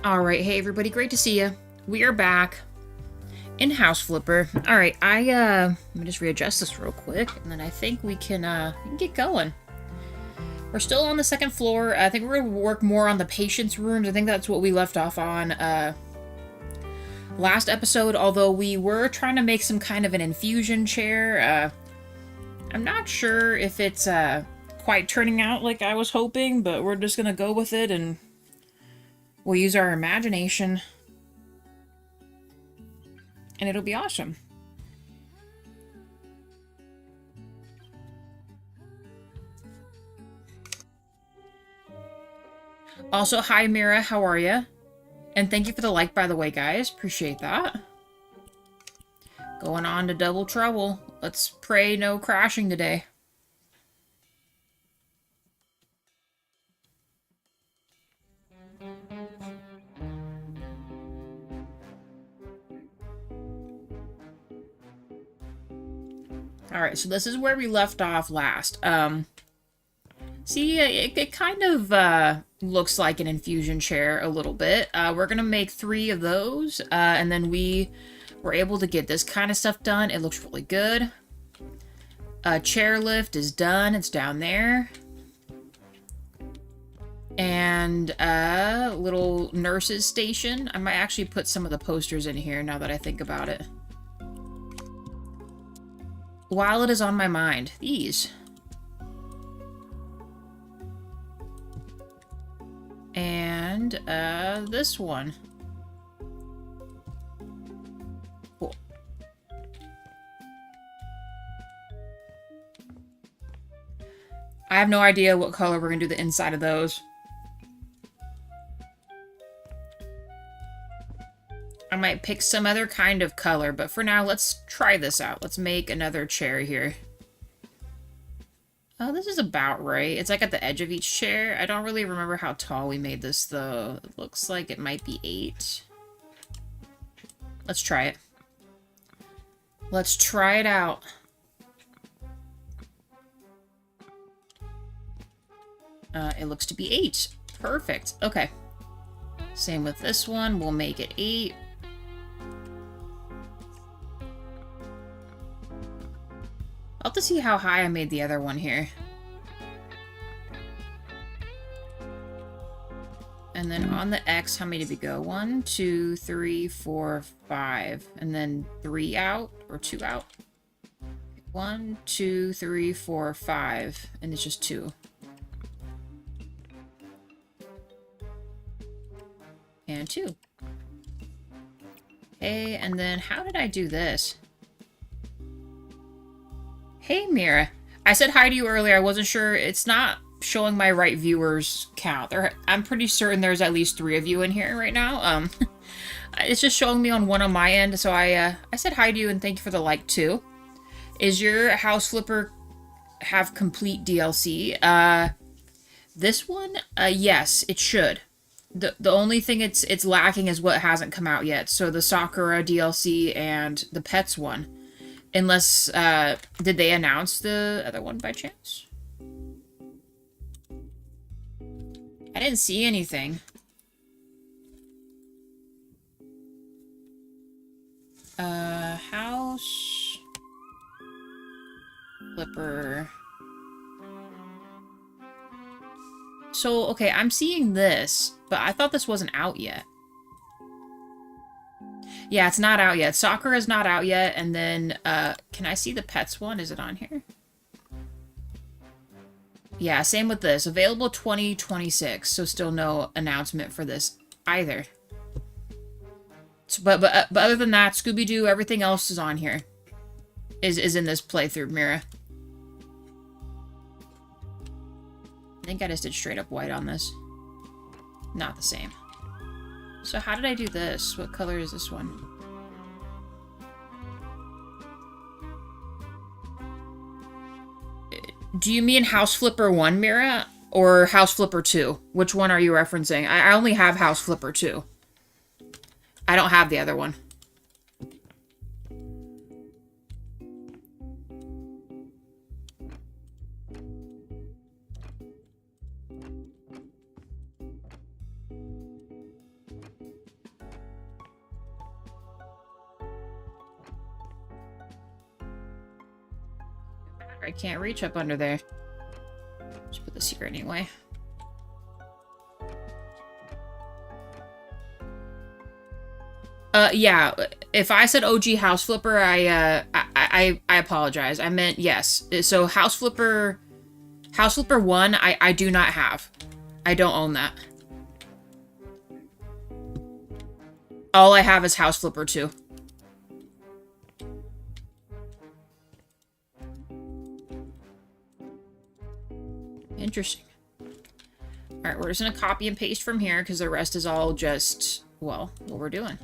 All right, hey everybody, great to see you. We are back in House Flipper. All right, let me just readjust this real quick, and then I think we can get going. We're still on the second floor. I think we're gonna work more on the patient's rooms. I think that's what we left off on last episode. Although we were trying to make some kind of an infusion chair. I'm not sure if it's quite turning out like I was hoping, but we're just gonna go with it and we'll use our imagination. And it'll be awesome. Also, hi Mira, how are you? And thank you for the like, by the way, guys. Appreciate that. Going on to double trouble. Let's pray no crashing today. Alright, so this is where we left off last. See, it kind of looks like an infusion chair a little bit. We're gonna make 3 of those, and then we were able to get this kind of stuff done. It looks really good. Chairlift is done. It's down there. And little nurse's station. I might actually put some of the posters in here now that I think about it. While it is on my mind, these. And this one. Cool. I have no idea what color we're gonna do the inside of those. I might pick some other kind of color, but for now, let's try this out. Let's make another chair here. Oh, this is about right. It's like at the edge of each chair. I don't really remember how tall we made this, though. It looks like it might be 8. Let's try it. Let's try it out. It looks to be 8. Perfect. Okay. Same with this one. We'll make it 8. I'll have to see how high I made the other one here. And then on the X, how many did we go? 1, 2, 3, 4, 5. And then 3 out or 2 out? 1, 2, 3, 4, 5. And it's just 2. And 2. Okay, and then how did I do this? Hey, Mira. I said hi to you earlier. I wasn't sure. It's not showing my right viewers count. I'm pretty certain there's at least 3 of you in here right now. It's just showing me on one on my end. So I said hi to you and thank you for the like too. Is your House Flipper have complete DLC? This one, yes, it should. The only thing it's lacking is what hasn't come out yet. So the Sakura DLC and the Pets one. Unless, did they announce the other one by chance? I didn't see anything. House Flipper. So, okay, I'm seeing this, but I thought this wasn't out yet. Yeah, it's not out yet. Soccer is not out yet, and then, can I see the Pets one? Is it on here? Yeah, same with this. Available 2026, so still no announcement for this either. So, but other than that, Scooby-Doo, everything else is on here. Is in this playthrough, Mira. I think I just did straight up white on this. Not the same. So how did I do this? What color is this one? Do you mean House Flipper 1, Mira? Or House Flipper 2? Which one are you referencing? I only have House Flipper 2. I don't have the other one. I can't reach up under there. Just put this here anyway. Yeah, if I said OG House Flipper, I apologize. I meant yes. So House Flipper 1, I do not have. I don't own that. All I have is House Flipper 2. Interesting. Alright, we're just gonna copy and paste from here because the rest is all just, well, what we're doing.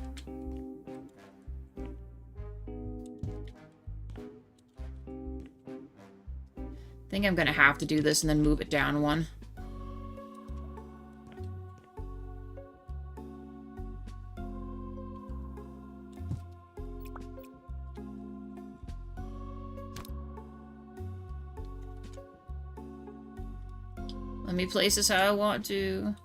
I think I'm gonna have to do this and then move it down one. Let me place this how I want to.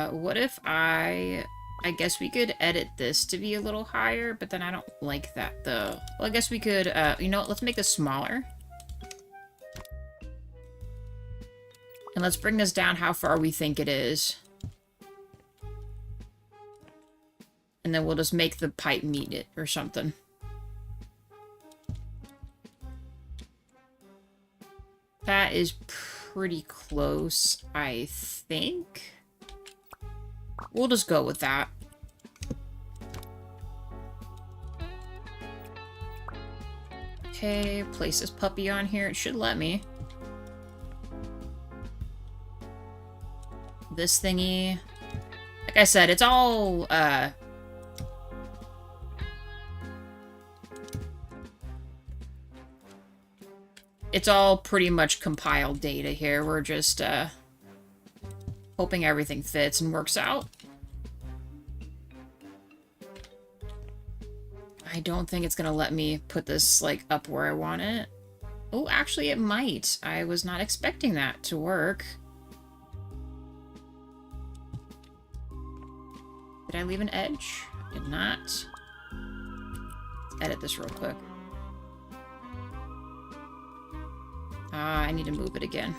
What if I guess we could edit this to be a little higher, but then I don't like that, though. Well, I guess we could, you know what, let's make this smaller. And let's bring this down how far we think it is. And then we'll just make the pipe meet it or something. That is pretty close, I think. We'll just go with that. Okay, place this puppy on here. It should let me. This thingy. Like I said, it's all, it's all pretty much compiled data here. We're just, hoping everything fits and works out. I don't think it's gonna let me put this, like, up where I want it. Oh, actually, it might. I was not expecting that to work. Did I leave an edge? Did not. Let's edit this real quick. I need to move it again.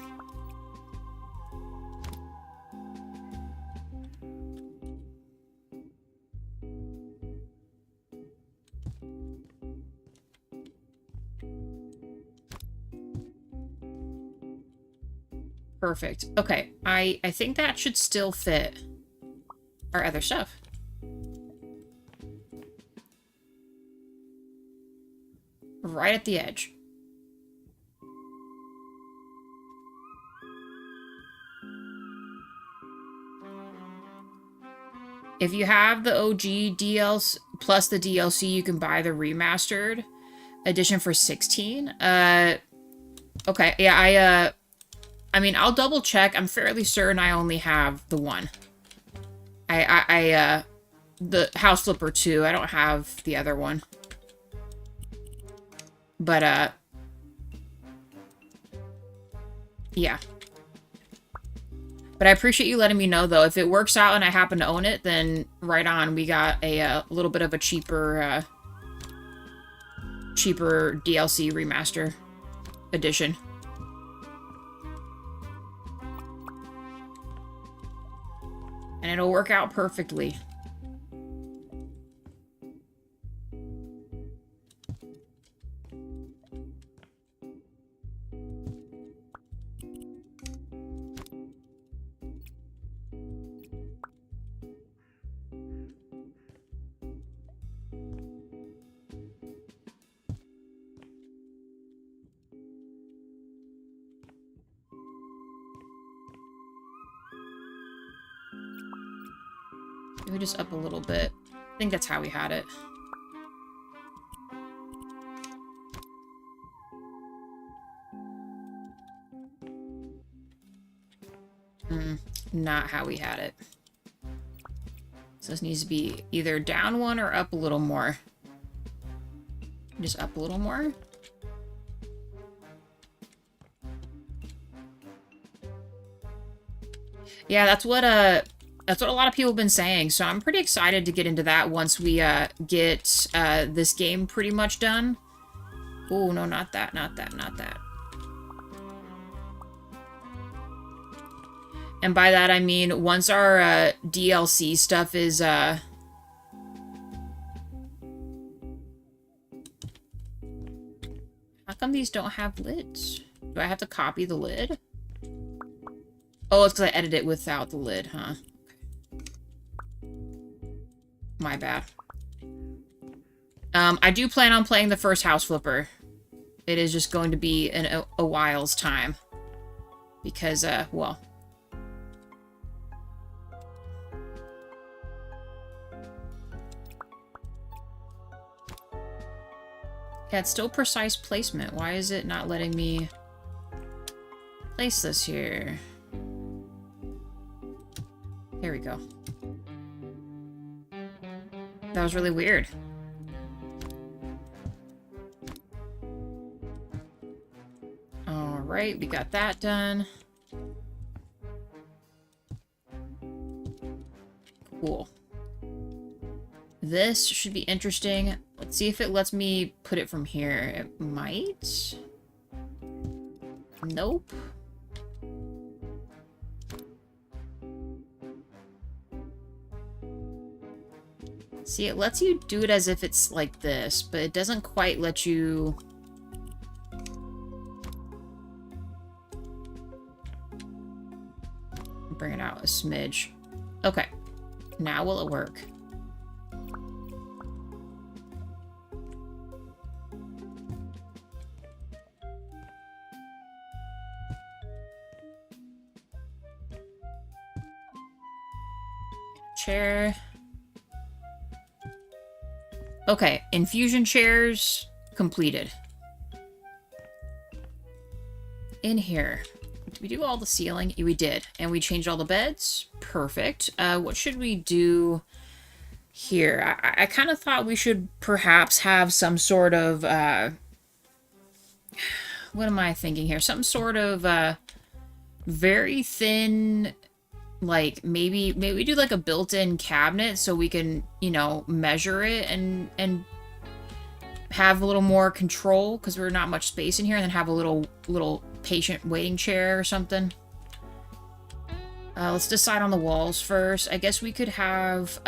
Perfect. Okay, I think that should still fit our other stuff. Right at the edge. If you have the OG DLC plus the DLC, you can buy the remastered edition for $16. Okay, yeah, I mean, I'll double check. I'm fairly certain I only have the one. The House Flipper 2. I don't have the other one. But, yeah. But I appreciate you letting me know, though. If it works out and I happen to own it, then right on. We got a little bit of a cheaper DLC remaster edition. And it'll work out perfectly. Maybe just up a little bit. I think that's how we had it. Not how we had it. So this needs to be either down one or up a little more. Just up a little more. Yeah, that's what That's what a lot of people have been saying, so I'm pretty excited to get into that once we get this game pretty much done. Oh, no, not that, not that, not that. And by that I mean once our DLC stuff is how come these don't have lids? Do I have to copy the lid? Oh, it's because I edited it without the lid, huh? My bad. I do plan on playing the first House Flipper. It is just going to be in a while's time. Because, well... Yeah, it's still precise placement. Why is it not letting me place this here? Here we go. That was really weird. Alright, we got that done. Cool. This should be interesting. Let's see if it lets me put it from here. It might. Nope. See, it lets you do it as if it's like this, but it doesn't quite let you... bring it out a smidge. Okay. Now will it work? Chair. Okay, infusion chairs completed. In here. Did we do all the ceiling? We did. And we changed all the beds. Perfect. What should we do here? I kind of thought we should perhaps have some sort of... what am I thinking here? Some sort of very thin... Like, maybe do like a built-in cabinet so we can, you know, measure it and have a little more control because we're not much space in here, and then have a little patient waiting chair or something. Let's decide on the walls first. I guess we could have,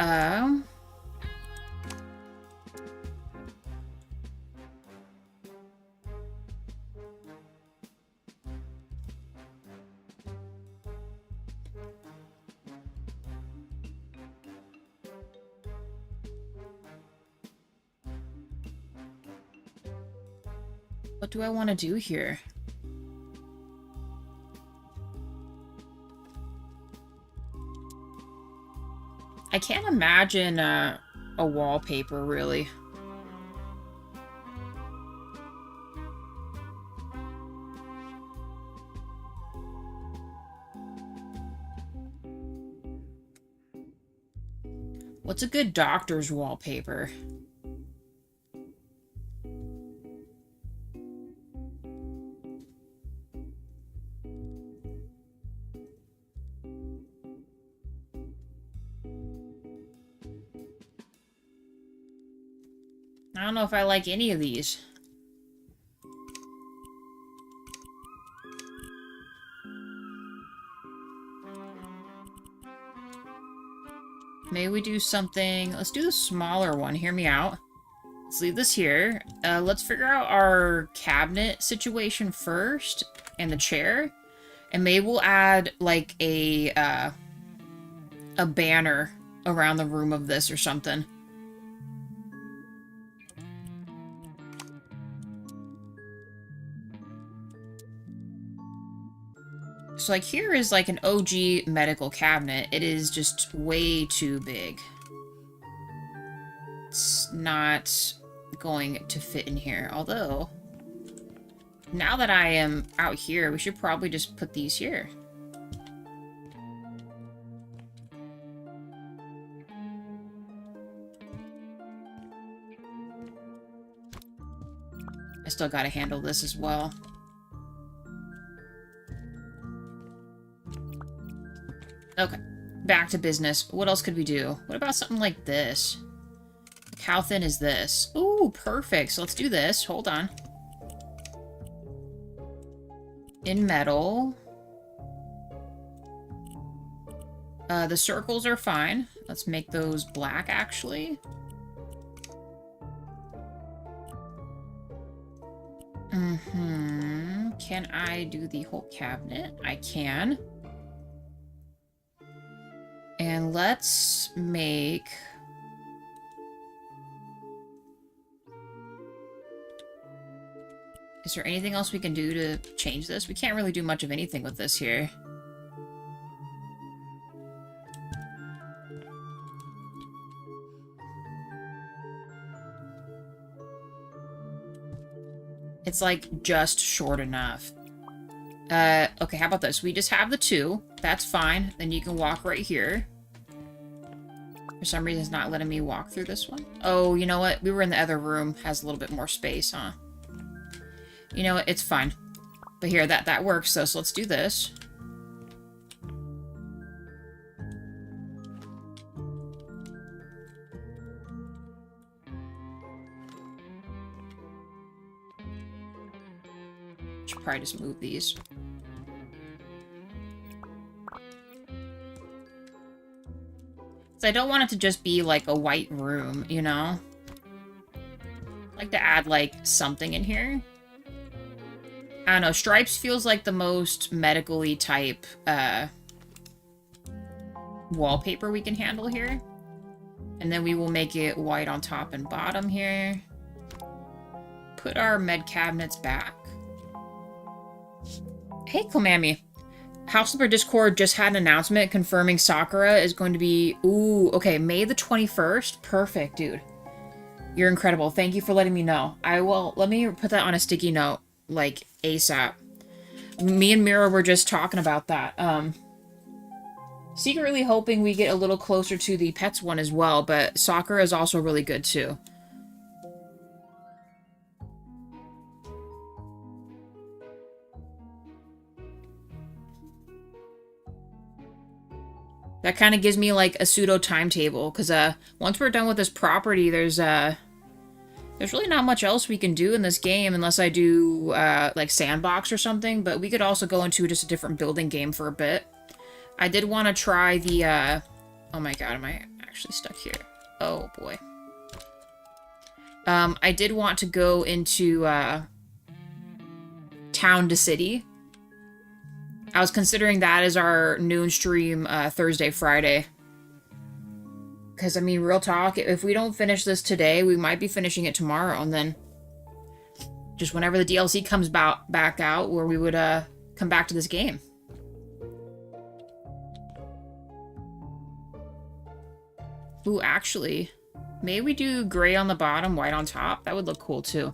what do I want to do here? I can't imagine a wallpaper, really. What's a good doctor's wallpaper? I don't know if I like any of these. Maybe we do something... Let's do the smaller one. Hear me out. Let's leave this here. Let's figure out our cabinet situation first. And the chair. And maybe we'll add, like, a banner around the room of this or something. So, like, here is, like, an OG medical cabinet. It is just way too big. It's not going to fit in here. Although, now that I am out here, we should probably just put these here. I still gotta handle this as well. Okay, back to business. What else could we do? What about something like this? Like how thin is this? Ooh, perfect. So let's do this. Hold on. In metal. The circles are fine. Let's make those black, actually. Can I do the whole cabinet? I can. And let's make... Is there anything else we can do to change this? We can't really do much of anything with this here. It's like just short enough. Okay, how about this? We just have the 2. That's fine. Then you can walk right here. For some reason, it's not letting me walk through this one. Oh, you know what? We were in the other room. Has a little bit more space, huh? You know what? It's fine. But here, that works, though. So let's do this. Should probably just move these. So I don't want it to just be like a white room, you know? I'd like to add like something in here. I don't know, stripes feels like the most medically type wallpaper we can handle here. And then we will make it white on top and bottom here. Put our med cabinets back. Hey, Klamami. House Flipper Discord just had an announcement confirming Sakura is going to be... Ooh, okay, May the 21st? Perfect, dude. You're incredible. Thank you for letting me know. I will... Let me put that on a sticky note, like, ASAP. Me and Mira were just talking about that. Secretly hoping we get a little closer to the Pets one as well, but Sakura is also really good, too. That kind of gives me, like, a pseudo timetable, because, once we're done with this property, there's really not much else we can do in this game, unless I do, like, Sandbox or something, but we could also go into just a different building game for a bit. I did want to try the, oh my god, am I actually stuck here? Oh, boy. I did want to go into, Town to City. I was considering that as our noon stream Thursday, Friday. Because, I mean, real talk, if we don't finish this today, we might be finishing it tomorrow. And then just whenever the DLC comes back out, where we would come back to this game. Ooh, actually, maybe we do gray on the bottom, white on top. That would look cool, too.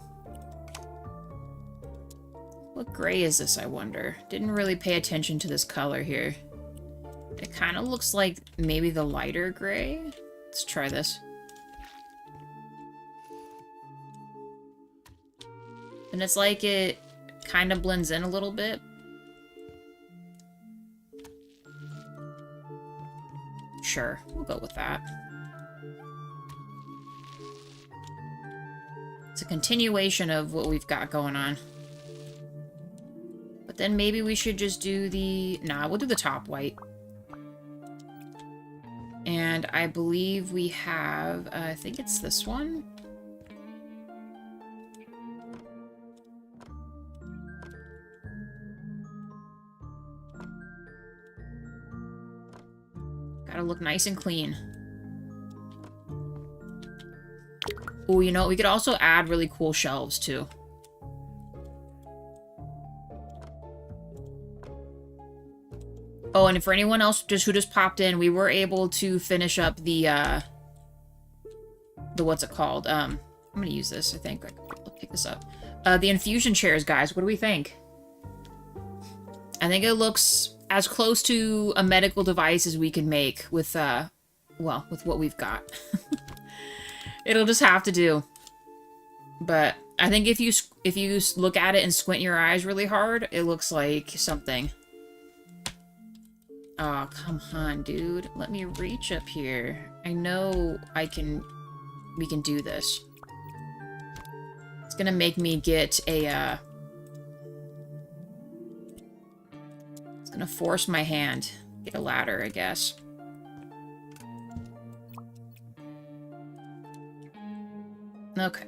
What gray is this, I wonder? Didn't really pay attention to this color here. It kind of looks like maybe the lighter gray. Let's try this. And it's like it kind of blends in a little bit. Sure, we'll go with that. It's a continuation of what we've got going on. But then maybe we should just do the... Nah, we'll do the top white. And I believe we have... I think it's this one. Gotta look nice and clean. Oh, you know, we could also add really cool shelves, too. Oh, and for anyone else who just popped in, we were able to finish up the what's it called? I'm gonna use this, I think. I'll pick this up. The infusion chairs, guys. What do we think? I think it looks as close to a medical device as we can make with, well, with what we've got. It'll just have to do. But I think if you look at it and squint your eyes really hard, it looks like something. Oh, come on, dude. Let me reach up here. I know we can do this. It's gonna make me get a, it's gonna force my hand. Get a ladder, I guess. Okay.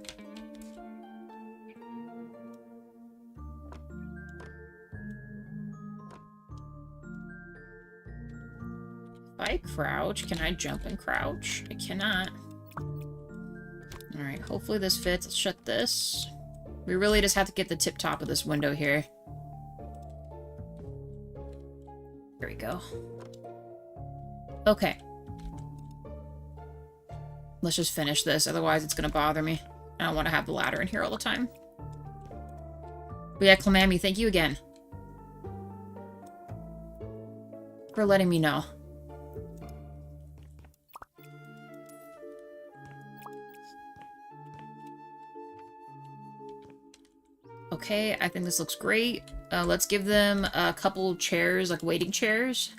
If I crouch, can I jump and crouch? I cannot. Alright, hopefully this fits. Let's shut this. We really just have to get the tip top of this window here. There we go. Okay. Let's just finish this, otherwise it's gonna bother me. I don't want to have the ladder in here all the time. But yeah, Clamammy, thank you again for letting me know. Okay, I think this looks great. Let's give them a couple chairs, like waiting chairs.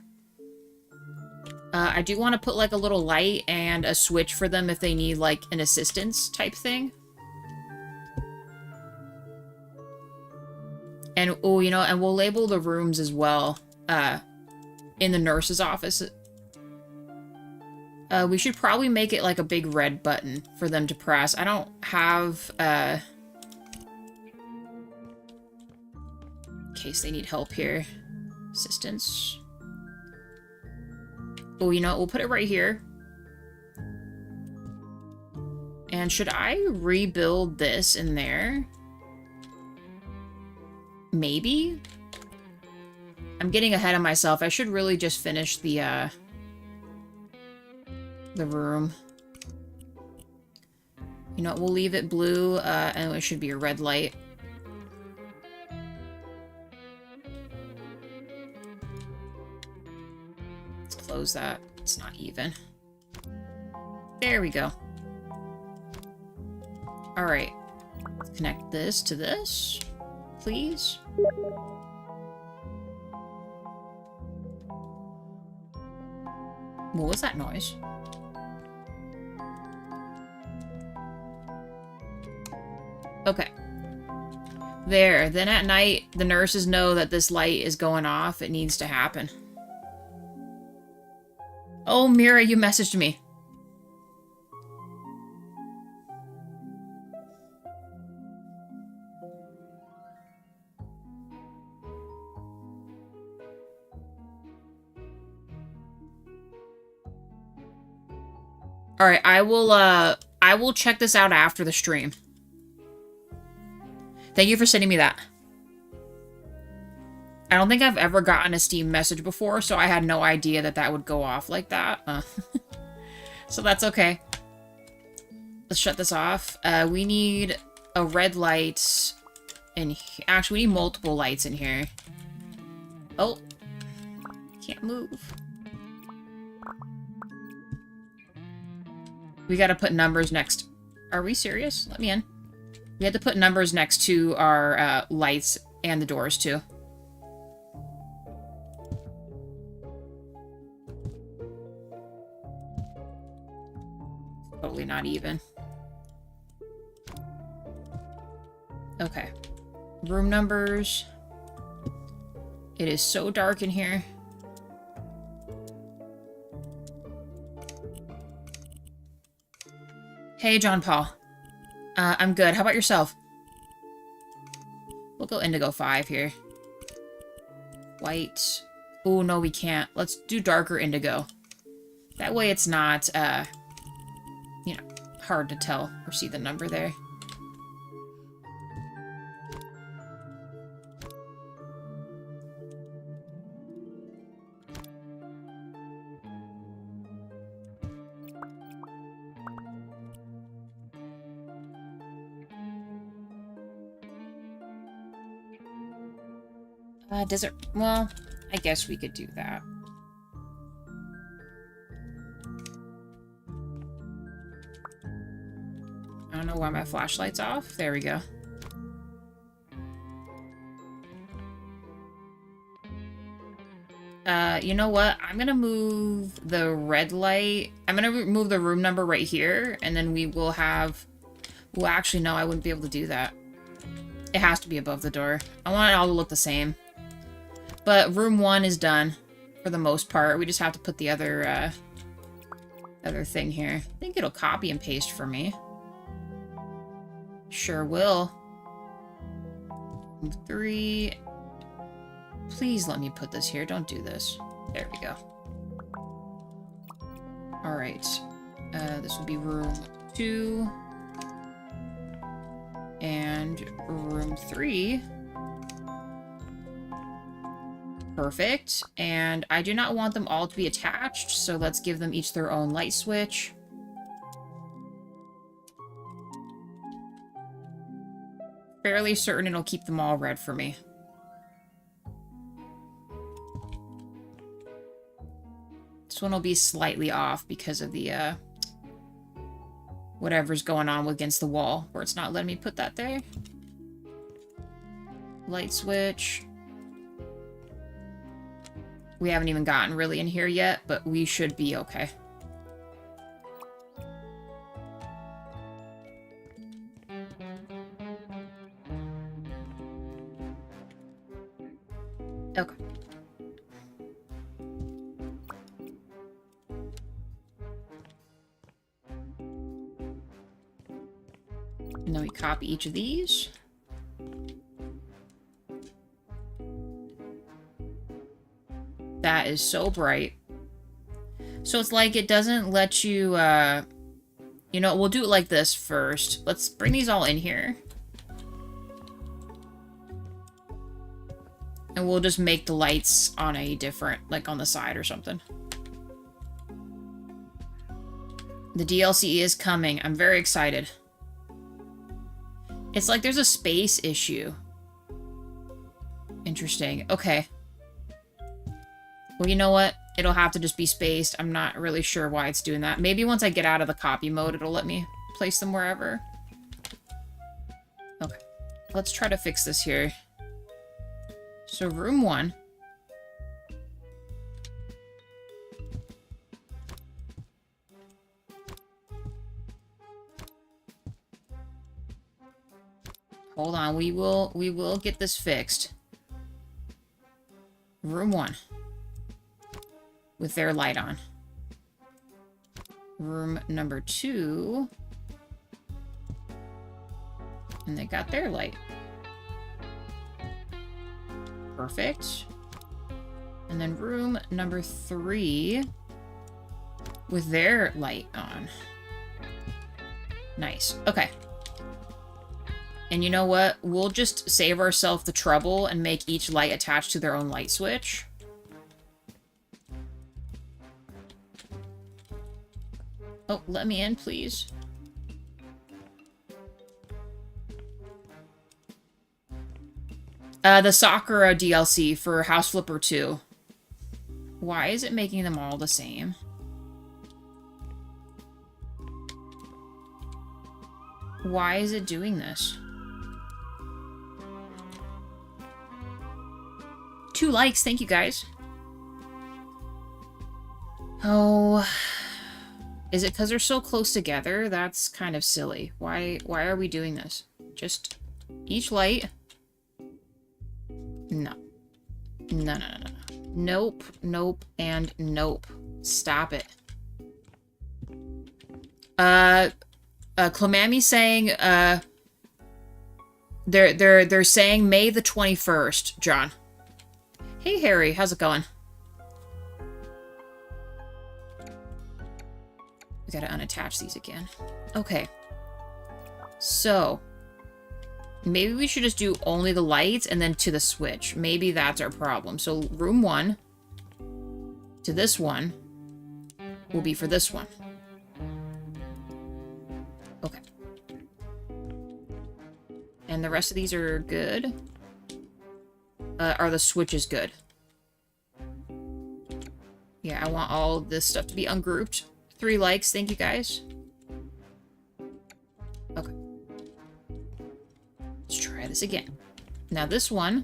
I do want to put like a little light and a switch for them if they need like an assistance type thing. And, oh, you know, and we'll label the rooms as well, in the nurse's office. We should probably make it like a big red button for them to press. I don't have, in case they need help here. Assistance. Oh, you know, we'll put it right here. And should I rebuild this in there? Maybe? I'm getting ahead of myself. I should really just finish the room. You know, we'll leave it blue, and it should be a red light. Let's close that. It's not even. There we go. Alright. Let's connect this to this, please. What was that noise? Okay. There. Then at night, the nurses know that this light is going off. It needs to happen. Oh, Mira, you messaged me. Alright, I will check this out after the stream. Thank you for sending me that. I don't think I've ever gotten a Steam message before, so I had no idea that that would go off like that. So that's okay. Let's shut this off. We need a red light in here. Actually, we need multiple lights in here. Oh. Can't move. We gotta put numbers next. Are we serious? Let me in. We had to put numbers next to our lights and the doors, too. Totally not even. Okay. Room numbers. It is so dark in here. Hey, John Paul. I'm good. How about yourself? We'll go indigo 5 here. White. Oh, no, we can't. Let's do darker indigo. That way it's not, you know, hard to tell or see the number there. Does it... Well, I guess we could do that. I don't know why my flashlight's off. There we go. You know what? I'm gonna move the red light. I'm gonna move the room number right here, and then we will have... Well, actually, no, I wouldn't be able to do that. It has to be above the door. I want it all to look the same. But room 1 is done, for the most part. We just have to put the other thing here. I think it'll copy and paste for me. Sure will. Room 3... Please let me put this here. Don't do this. There we go. Alright. This will be room 2. And room 3. Perfect. And I do not want them all to be attached, so let's give them each their own light switch. Fairly certain it'll keep them all red for me. This one will be slightly off because of the, whatever's going on against the wall, where it's not letting me put that there. Light switch. We haven't even gotten really in here yet, but we should be okay. Okay. And then we copy each of these. That is so bright. So it's like it doesn't let you, you know, we'll do it like this first. Let's bring these all in here. And we'll just make the lights on a different, like on the side or something. The DLC is coming. I'm very excited. It's like there's a space issue. Interesting. Okay. Well, you know what? It'll have to just be spaced. I'm not really sure why it's doing that. Maybe once I get out of the copy mode, it'll let me place them wherever. Okay. Let's try to fix this here. So room 1. Hold on, we will get this fixed. Room 1. With their light on. Room number 2. And they got their light. Perfect. And then room number 3 with their light on. Nice. Okay. And you know what? We'll just save ourselves the trouble and make each light attached to their own light switch. Oh, let me in, please. The Sakura DLC for House Flipper 2. Why is it making them all the same? Why is it doing this? 2 likes, thank you guys. Oh, is it because they're so close together? That's kind of silly. Why are we doing this? Just each light. No. No. Nope, nope, and nope. Stop it. Clamami saying, they're saying May the 21st, John. Hey, Harry, how's it going? We gotta unattach these again. Okay. So, maybe we should just do only the lights and then to the switch. Maybe that's our problem. So, room 1 to this one will be for this one. Okay. And the rest of these are good. Are the switches good? Yeah, I want all this stuff to be ungrouped. 3 likes, thank you guys. Okay. Let's try this again. Now this one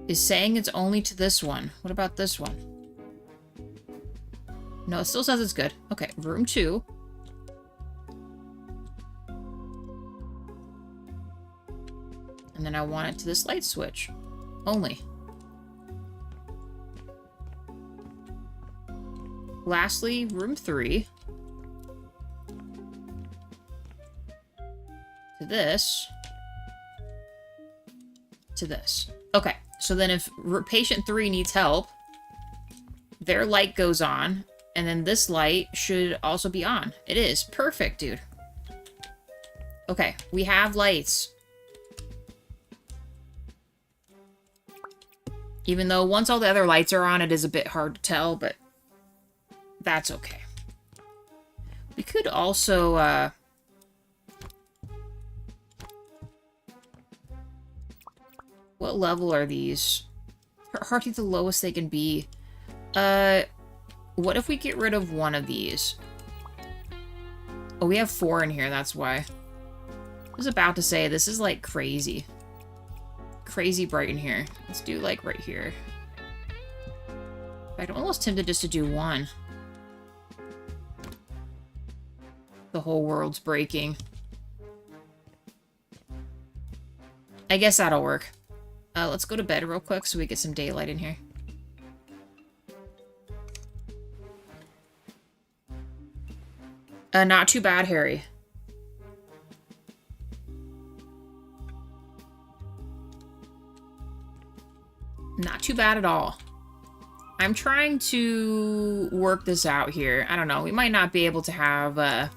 is saying it's only to this one. What about this one? No, it still says it's good. Okay, room 2. And then I want it to this light switch. Only. Lastly, room 3. To this. To this. Okay, so then if patient 3 needs help, their light goes on, and then this light should also be on. It is. Perfect, dude. Okay, we have lights. Even though once all the other lights are on, it is a bit hard to tell, but that's okay. We could also, what level are these? Hardly the lowest they can be. What if we get rid of one of these? Oh, we have 4 in here, that's why. I was about to say, this is like crazy. Crazy bright in here. Let's do like right here. In fact, I'm almost tempted just to do 1. The whole world's breaking. I guess that'll work. Let's go to bed real quick so we get some daylight in here. Not too bad, Harry. Not too bad at all. I'm trying to work this out here. I don't know. We might not be able to have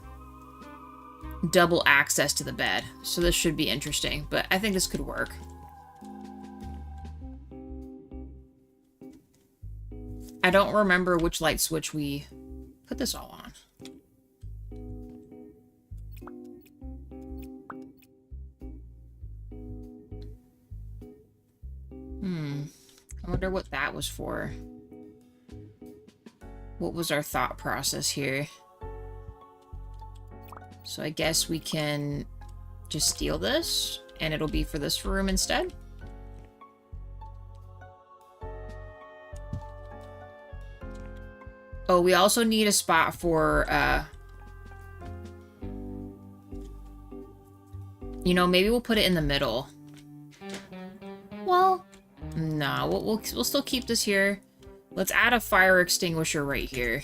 double access to the bed. So this should be interesting. But I think this could work. I don't remember which light switch we put this all on. I wonder what that was for. What was our thought process here? So I guess we can just steal this, and it'll be for this room instead. Oh, we also need a spot for, you know, maybe we'll put it in the middle. Well, no, we'll still keep this here. Let's add a fire extinguisher right here.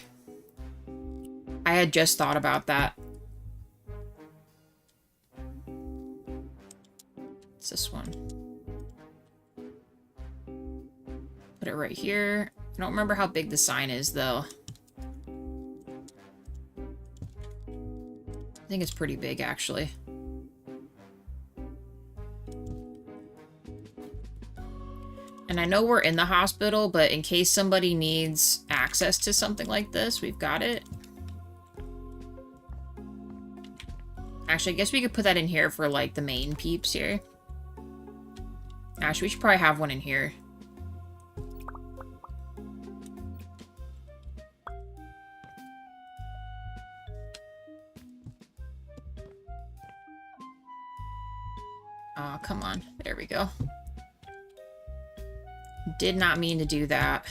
I had just thought about that. It's this one. Put it right here. I don't remember how big the sign is, though. I think it's pretty big, actually. And I know we're in the hospital, but in case somebody needs access to something like this, we've got it. Actually, I guess we could put that in here for, like, the main peeps here. Actually, we should probably have one in here. Oh, come on. There we go. Did not mean to do that.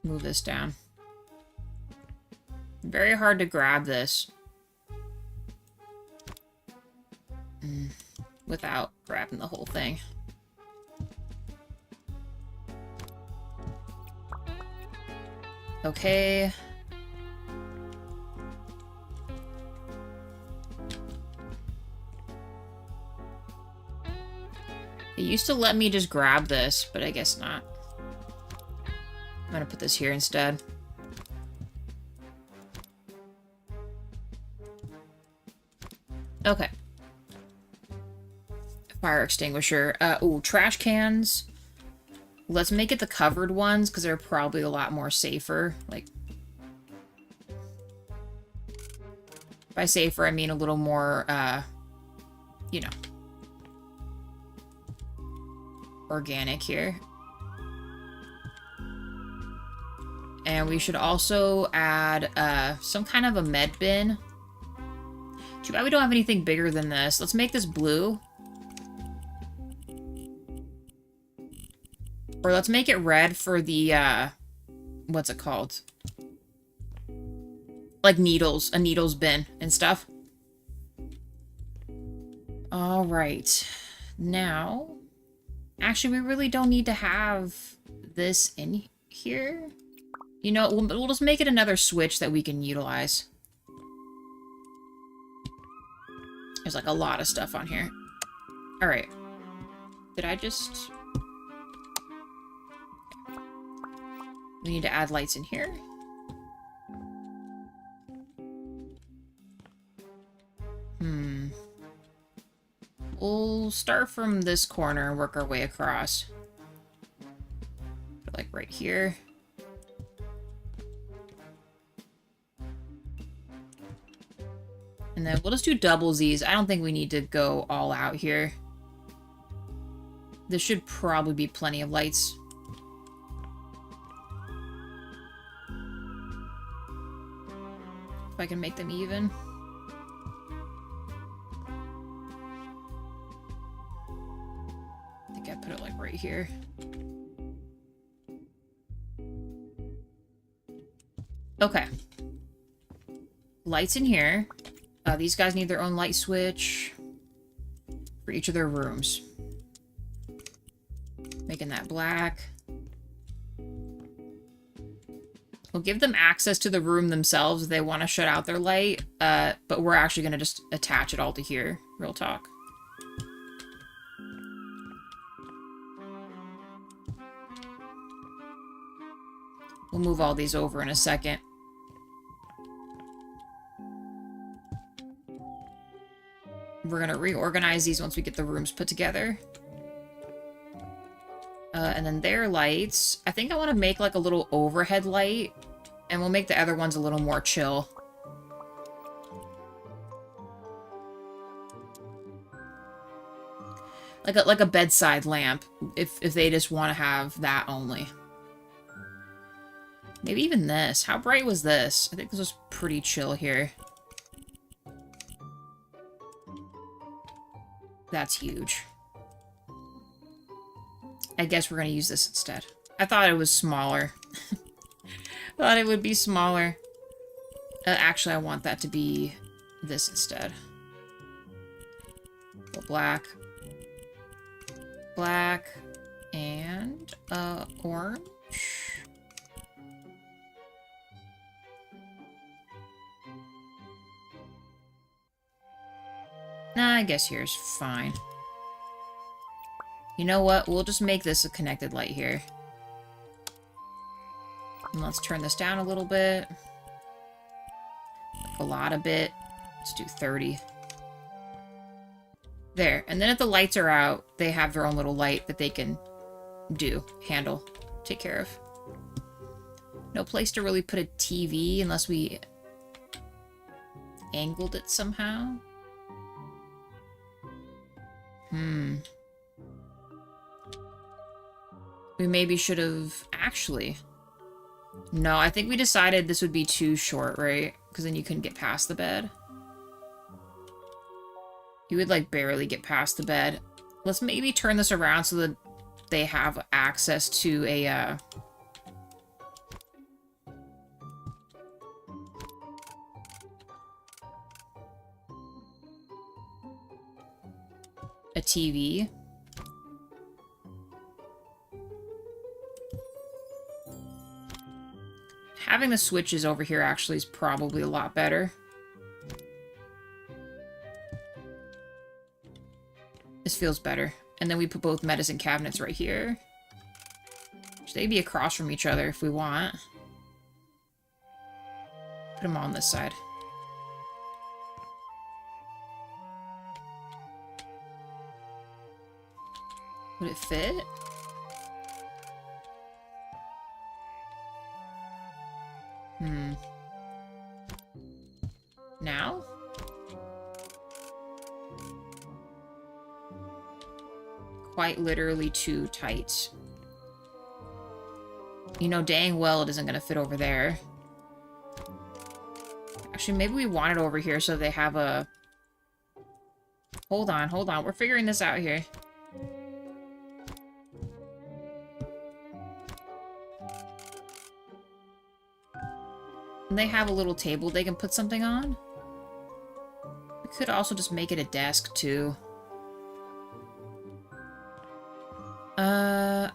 Move this down. Very hard to grab this. Without grabbing the whole thing. Okay. It used to let me just grab this, but I guess not. I'm gonna put this here instead. Okay. Fire extinguisher. Ooh, trash cans. Let's make it the covered ones, because they're probably a lot more safer. Like, by safer, I mean a little more, you know, organic here. And we should also add some kind of a med bin. Too bad we don't have anything bigger than this. Let's make this blue. Or let's make it red for the, what's it called? Like needles. A needles bin and stuff. Alright. Now... Actually, we really don't need to have this in here. You know, we'll just make it another switch that we can utilize. There's like a lot of stuff on here. Alright. Did I just... We need to add lights in here. We'll start from this corner and work our way across. Like right here. And then we'll just do double Z's. I don't think we need to go all out here. There should probably be plenty of lights. If I can make them even. I put it like right here. Okay. Lights in here. These guys need their own light switch for each of their rooms. Making that black. We'll give them access to the room themselves if they want to shut out their light, but we're actually going to just attach it all to here. Real talk. We'll move all these over in a second. We're going to reorganize these once we get the rooms put together. And then their lights. I think I want to make like a little overhead light. And we'll make the other ones a little more chill. Like a bedside lamp. If they just want to have that only. Maybe even this. How bright was this? I think this was pretty chill here. That's huge. I guess we're going to use this instead. I thought it was smaller. Thought it would be smaller. Actually, I want that to be this instead. Go black. Black. And orange. Nah, I guess here's fine. You know what? We'll just make this a connected light here. And let's turn this down a little bit. A lot of bit. Let's do 30. There. And then if the lights are out, they have their own little light that they can handle, take care of. No place to really put a TV unless we angled it somehow. We maybe should have... Actually... No, I think we decided this would be too short, right? Because then you couldn't get past the bed. You would, like, barely get past the bed. Let's maybe turn this around so that they have access to a, TV. Having the switches over here actually is probably a lot better. This feels better. And then we put both medicine cabinets right here. Should they be across from each other if we want? Put them on this side. Would it fit? Now? Quite literally too tight. You know dang well it isn't going to fit over there. Actually, maybe we want it over here so they have a... Hold on, hold on. We're figuring this out here. And they have a little table they can put something on. We could also just make it a desk, too.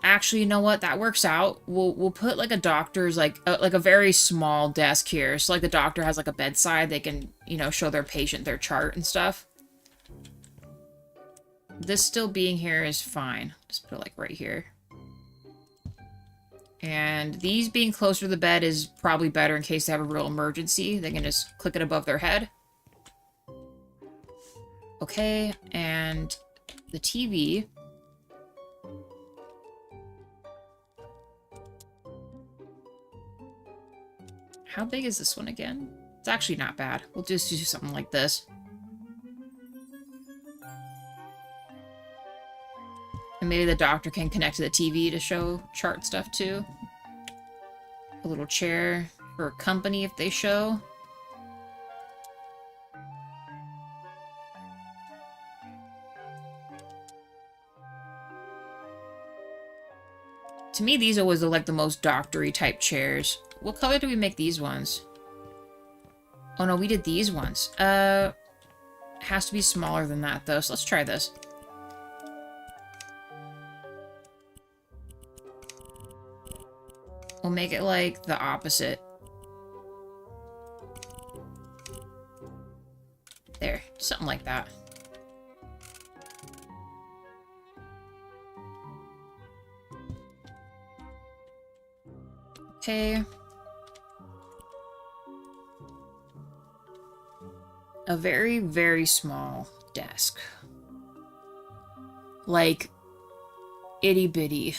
Actually, you know what? That works out. We'll put, like, a doctor's, like a very small desk here. So, like, the doctor has, like, a bedside. They can, you know, show their patient their chart and stuff. This still being here is fine. Just put it, like, right here. And these being closer to the bed is probably better in case they have a real emergency. They can just click it above their head. Okay, and the TV... How big is this one again? It's actually not bad. We'll just do something like this. And maybe the doctor can connect to the TV to show chart stuff too. A little chair for company if they show. To me, these always look like the most doctory type chairs. What color do we make these ones? Oh no, we did these ones. It has to be smaller than that though, so let's try this. We'll make it like the opposite. There, something like that. Okay. A very, very small desk. Like, itty-bitty.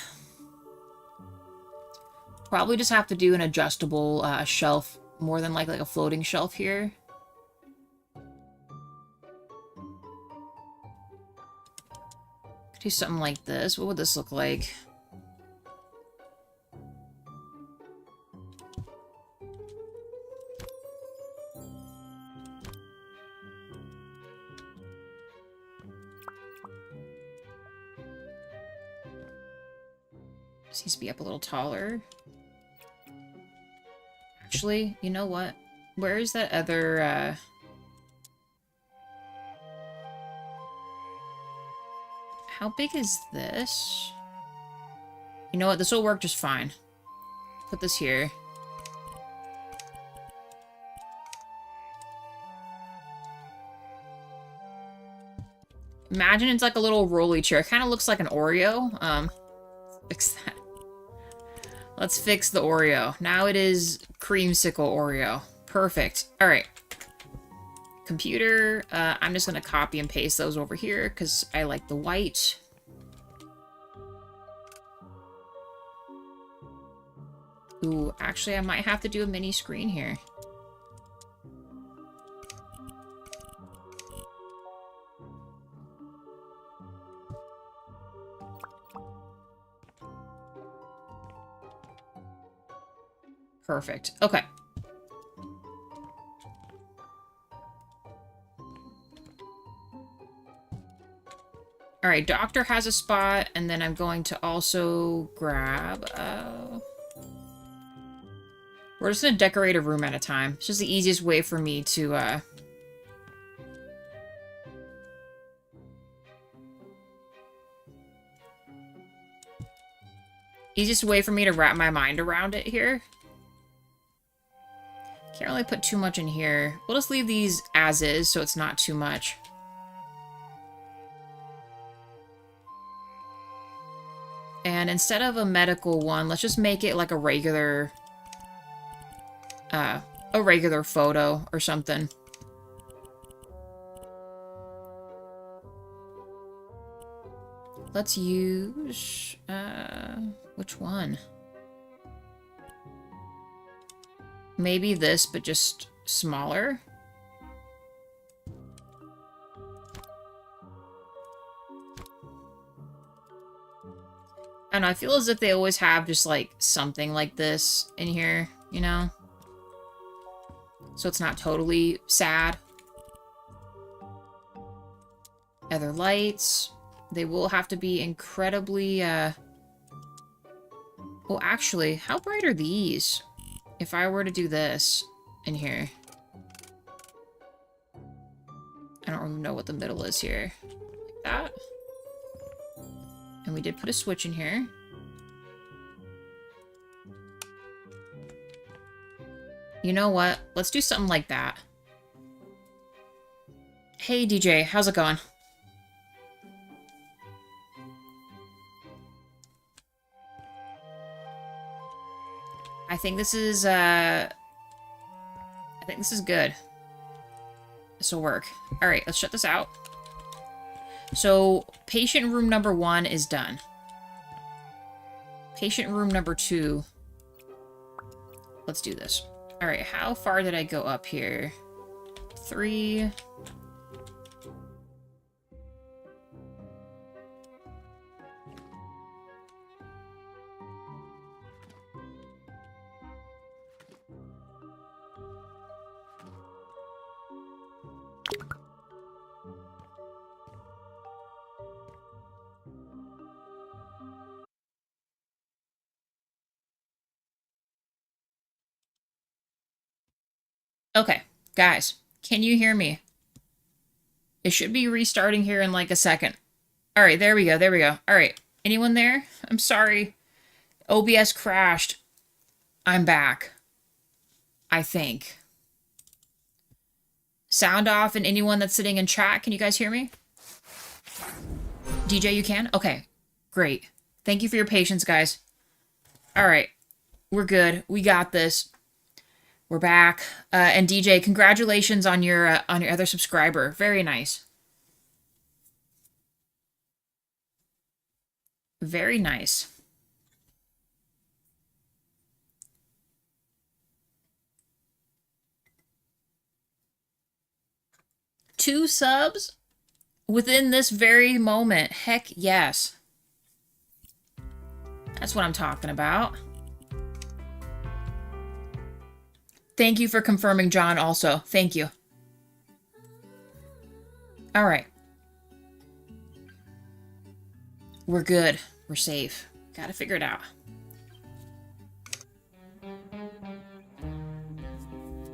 Probably just have to do an adjustable shelf, more than like a floating shelf here. Could do something like this. What would this look like? This needs to be up a little taller. Actually, you know what? Where is that other, How big is this? You know what? This will work just fine. Put this here. Imagine it's like a little rolly chair. It kind of looks like an Oreo. Fix that. Let's fix the Oreo. Now it is creamsicle Oreo. Perfect. All right. Computer. I'm just going to copy and paste those over here because I like the white. Ooh, actually, I might have to do a mini screen here. Perfect. Okay. Alright, doctor has a spot, and then I'm going to also grab... We're just gonna decorate a room at a time. It's just the easiest way for me to, Easiest way for me to wrap my mind around it here. Can't really put too much in here. We'll just leave these as is, so it's not too much. And instead of a medical one, let's just make it like a regular photo or something. Let's use, which one? Maybe this, but just smaller. I don't know, I feel as if they always have just, like, something like this in here, you know? So it's not totally sad. Other lights. They will have to be incredibly, Well, actually, how bright are these? If I were to do this in here. I don't even know what the middle is here. Like that. And we did put a switch in here. You know what? Let's do something like that. Hey, DJ, how's it going? I think this is, good. This'll work. Alright, let's shut this out. So, patient room number 1 is done. Patient room number 2. Let's do this. Alright, how far did I go up here? 3... Okay, guys, can you hear me? It should be restarting here in like a second. Alright, there we go, there we go. Alright, anyone there? I'm sorry. OBS crashed. I'm back. I think. Sound off, and anyone that's sitting in chat, can you guys hear me? DJ, you can? Okay, great. Thank you for your patience, guys. Alright, we're good. We got this. We're back. And DJ, congratulations on your other subscriber. Very nice. Very nice. Two subs within this very moment. Heck yes. That's what I'm talking about. Thank you for confirming, John, also. Thank you. All right. We're good. We're safe. Gotta figure it out.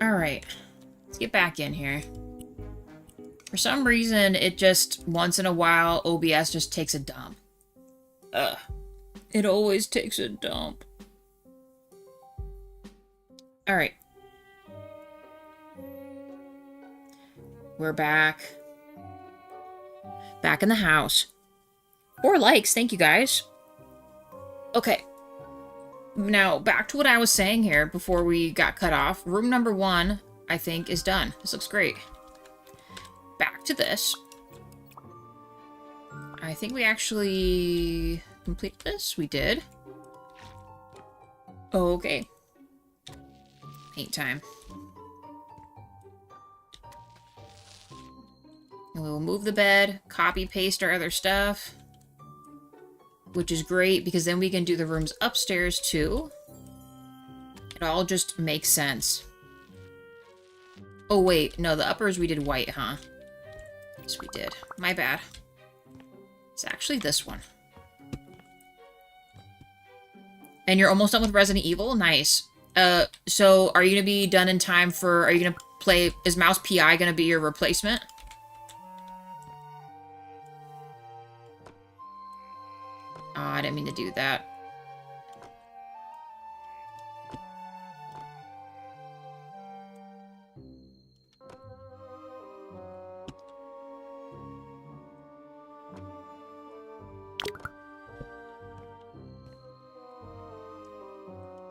All right. Let's get back in here. For some reason, it just, once in a while, OBS just takes a dump. Ugh. It always takes a dump. All right. We're back. Back in the house. 4 likes, thank you guys. Okay. Now, back to what I was saying here before we got cut off. Room number 1, I think, is done. This looks great. Back to this. I think we actually completed this. We did. Okay. Paint time. And we'll move the bed, copy, paste our other stuff. Which is great, because then we can do the rooms upstairs, too. It all just makes sense. Oh, wait. No, the uppers we did white, huh? Yes, we did. My bad. It's actually this one. And you're almost done with Resident Evil? Nice. So are you going to be done in time for... Are you going to play... Is Mouse PI going to be your replacement? Oh, I didn't mean to do that.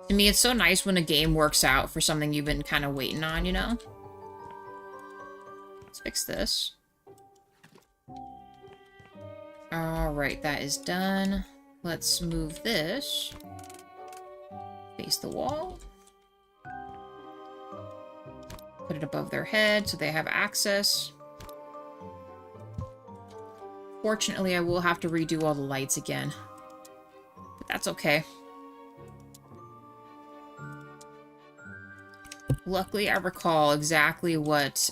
I mean, it's so nice when a game works out for something you've been kind of waiting on, you know? Let's fix this. Alright, that is done. Let's move this. Face the wall. Put it above their head so they have access. Fortunately, I will have to redo all the lights again. But That's okay. Luckily, I recall exactly what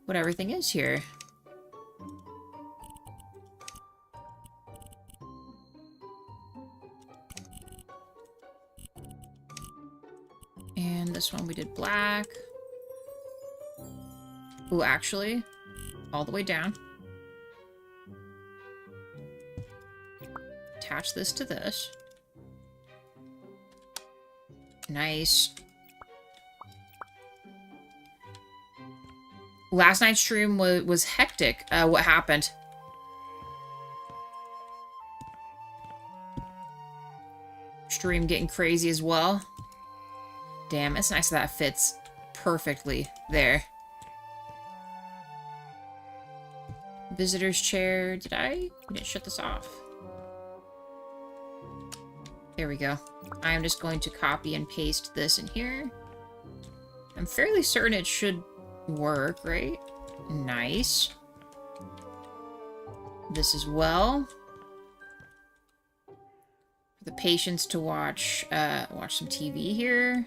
everything is here. And this one we did black. Ooh, actually, all the way down. Attach this to this. Nice. Last night's stream was hectic. What happened? Stream getting crazy as well. Damn, it's nice that fits perfectly there. Visitor's chair. Did I? We didn't shut this off. There we go. I am just going to copy and paste this in here. I'm fairly certain it should work, right? Nice. This as well. For the patients to watch some TV here.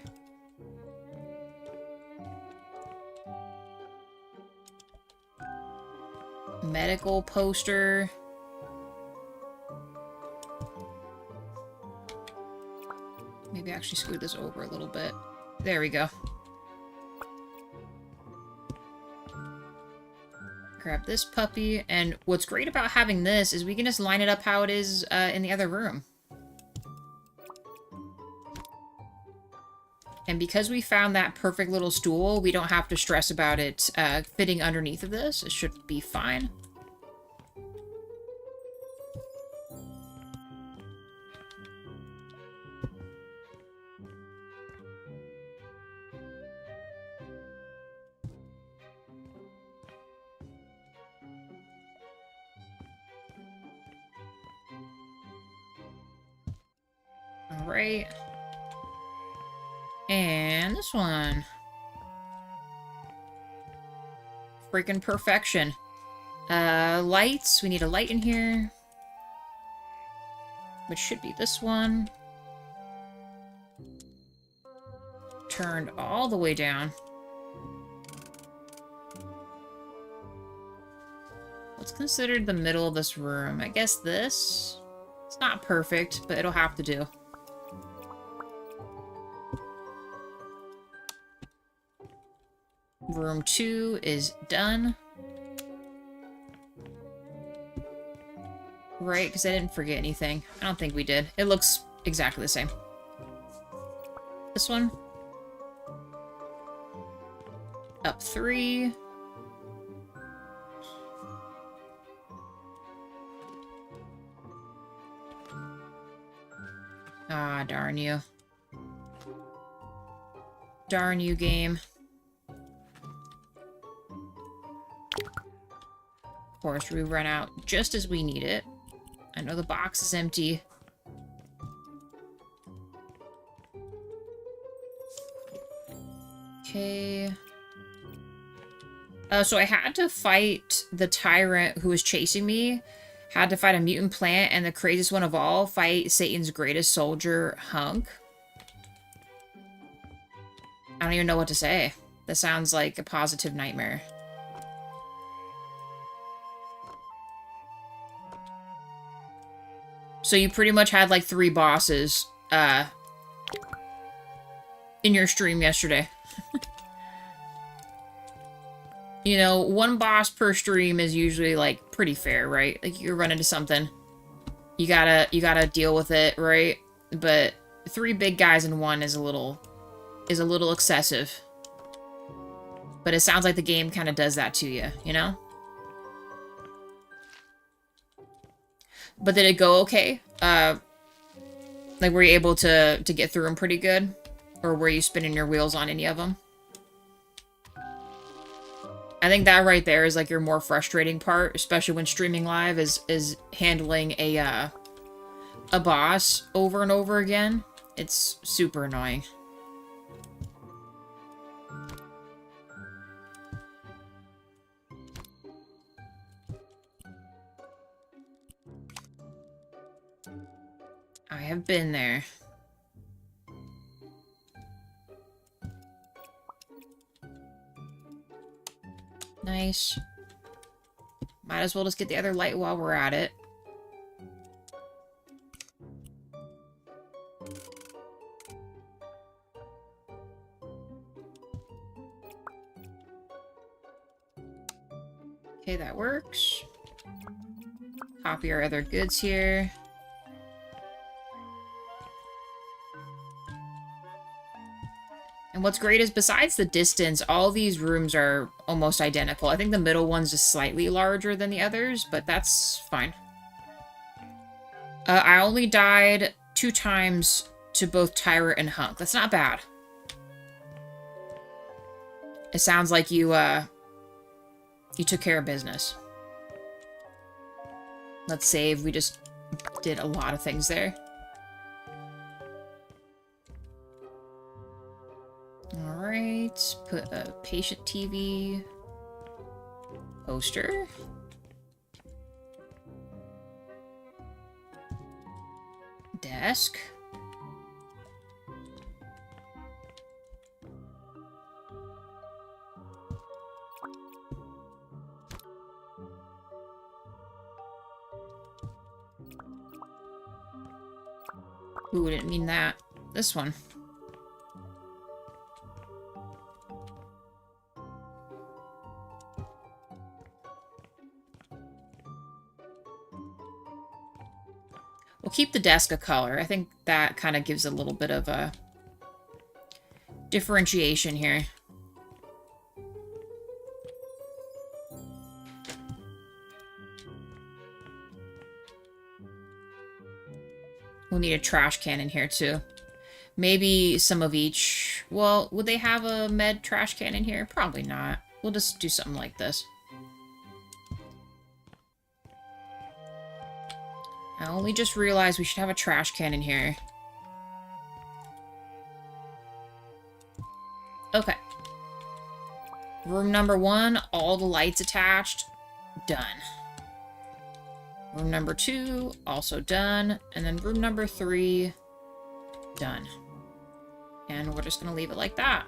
Medical poster. Maybe actually scoot this over a little bit. There we go. Grab this puppy, and what's great about having this is we can just line it up how it is in the other room. And because we found that perfect little stool, we don't have to stress about it fitting underneath of this. It should be fine. All right. And this one. Freaking perfection. Lights. We need a light in here. Which should be this one. Turned all the way down. What's considered the middle of this room? I guess this? It's not perfect, but it'll have to do. Room 2 is done. Right, because I didn't forget anything. I don't think we did. It looks exactly the same. This one. Up 3. Ah, darn you. Darn you, game. Of course, we run out just as we need it. I know the box is empty. Okay. So I had to fight the tyrant who was chasing me. Had to fight a mutant plant, and the craziest one of all, fight Satan's greatest soldier, Hunk. I don't even know what to say. That sounds like a positive nightmare. So you pretty much had like 3 bosses in your stream yesterday. You know, 1 boss per stream is usually like pretty fair, right? Like you run into something, you gotta deal with it, right? But 3 big guys in one is a little excessive. But it sounds like the game kind of does that to you, you know? But did it go okay? Like, were you able to get through them pretty good? Or were you spinning your wheels on any of them? I think that right there is, like, your more frustrating part, especially when streaming live, is handling a boss over and over again. It's super annoying. have been there. Nice. Might as well just get the other light while we're at it. Okay, that works. Copy our other goods here. And what's great is besides the distance, all these rooms are almost identical. I think the middle one's just slightly larger than the others, but that's fine. I only died 2 times to both Tyra and Hunk. That's not bad. It sounds like you took care of business. Let's save. We just did a lot of things there. Alright, put a patient TV poster. Desk. Ooh, I didn't mean that. This one. We'll keep the desk a color. I think that kind of gives a little bit of a differentiation here. We'll need a trash can in here too. Maybe some of each. Well, would they have a med trash can in here? Probably not. We'll just do something like this. I only just realized we should have a trash can in here. Okay. Room number 1, all the lights attached. Done. Room number 2, also done. And then room number 3, done. And we're just going to leave it like that.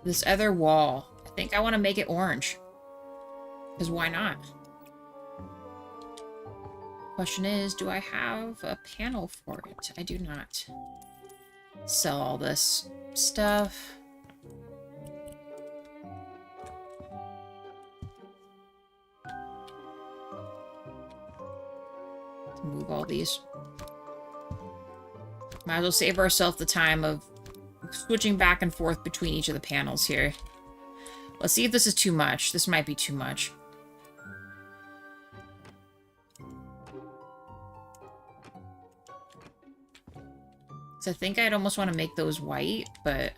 This other wall, I think I want to make it orange. Because why not? Question is, do I have a panel for it? I do not. Sell all this stuff. Move all these. Might as well save ourselves the time of switching back and forth between each of the panels here. Let's see if this is too much. This might be too much. So I think I'd almost want to make those white, but...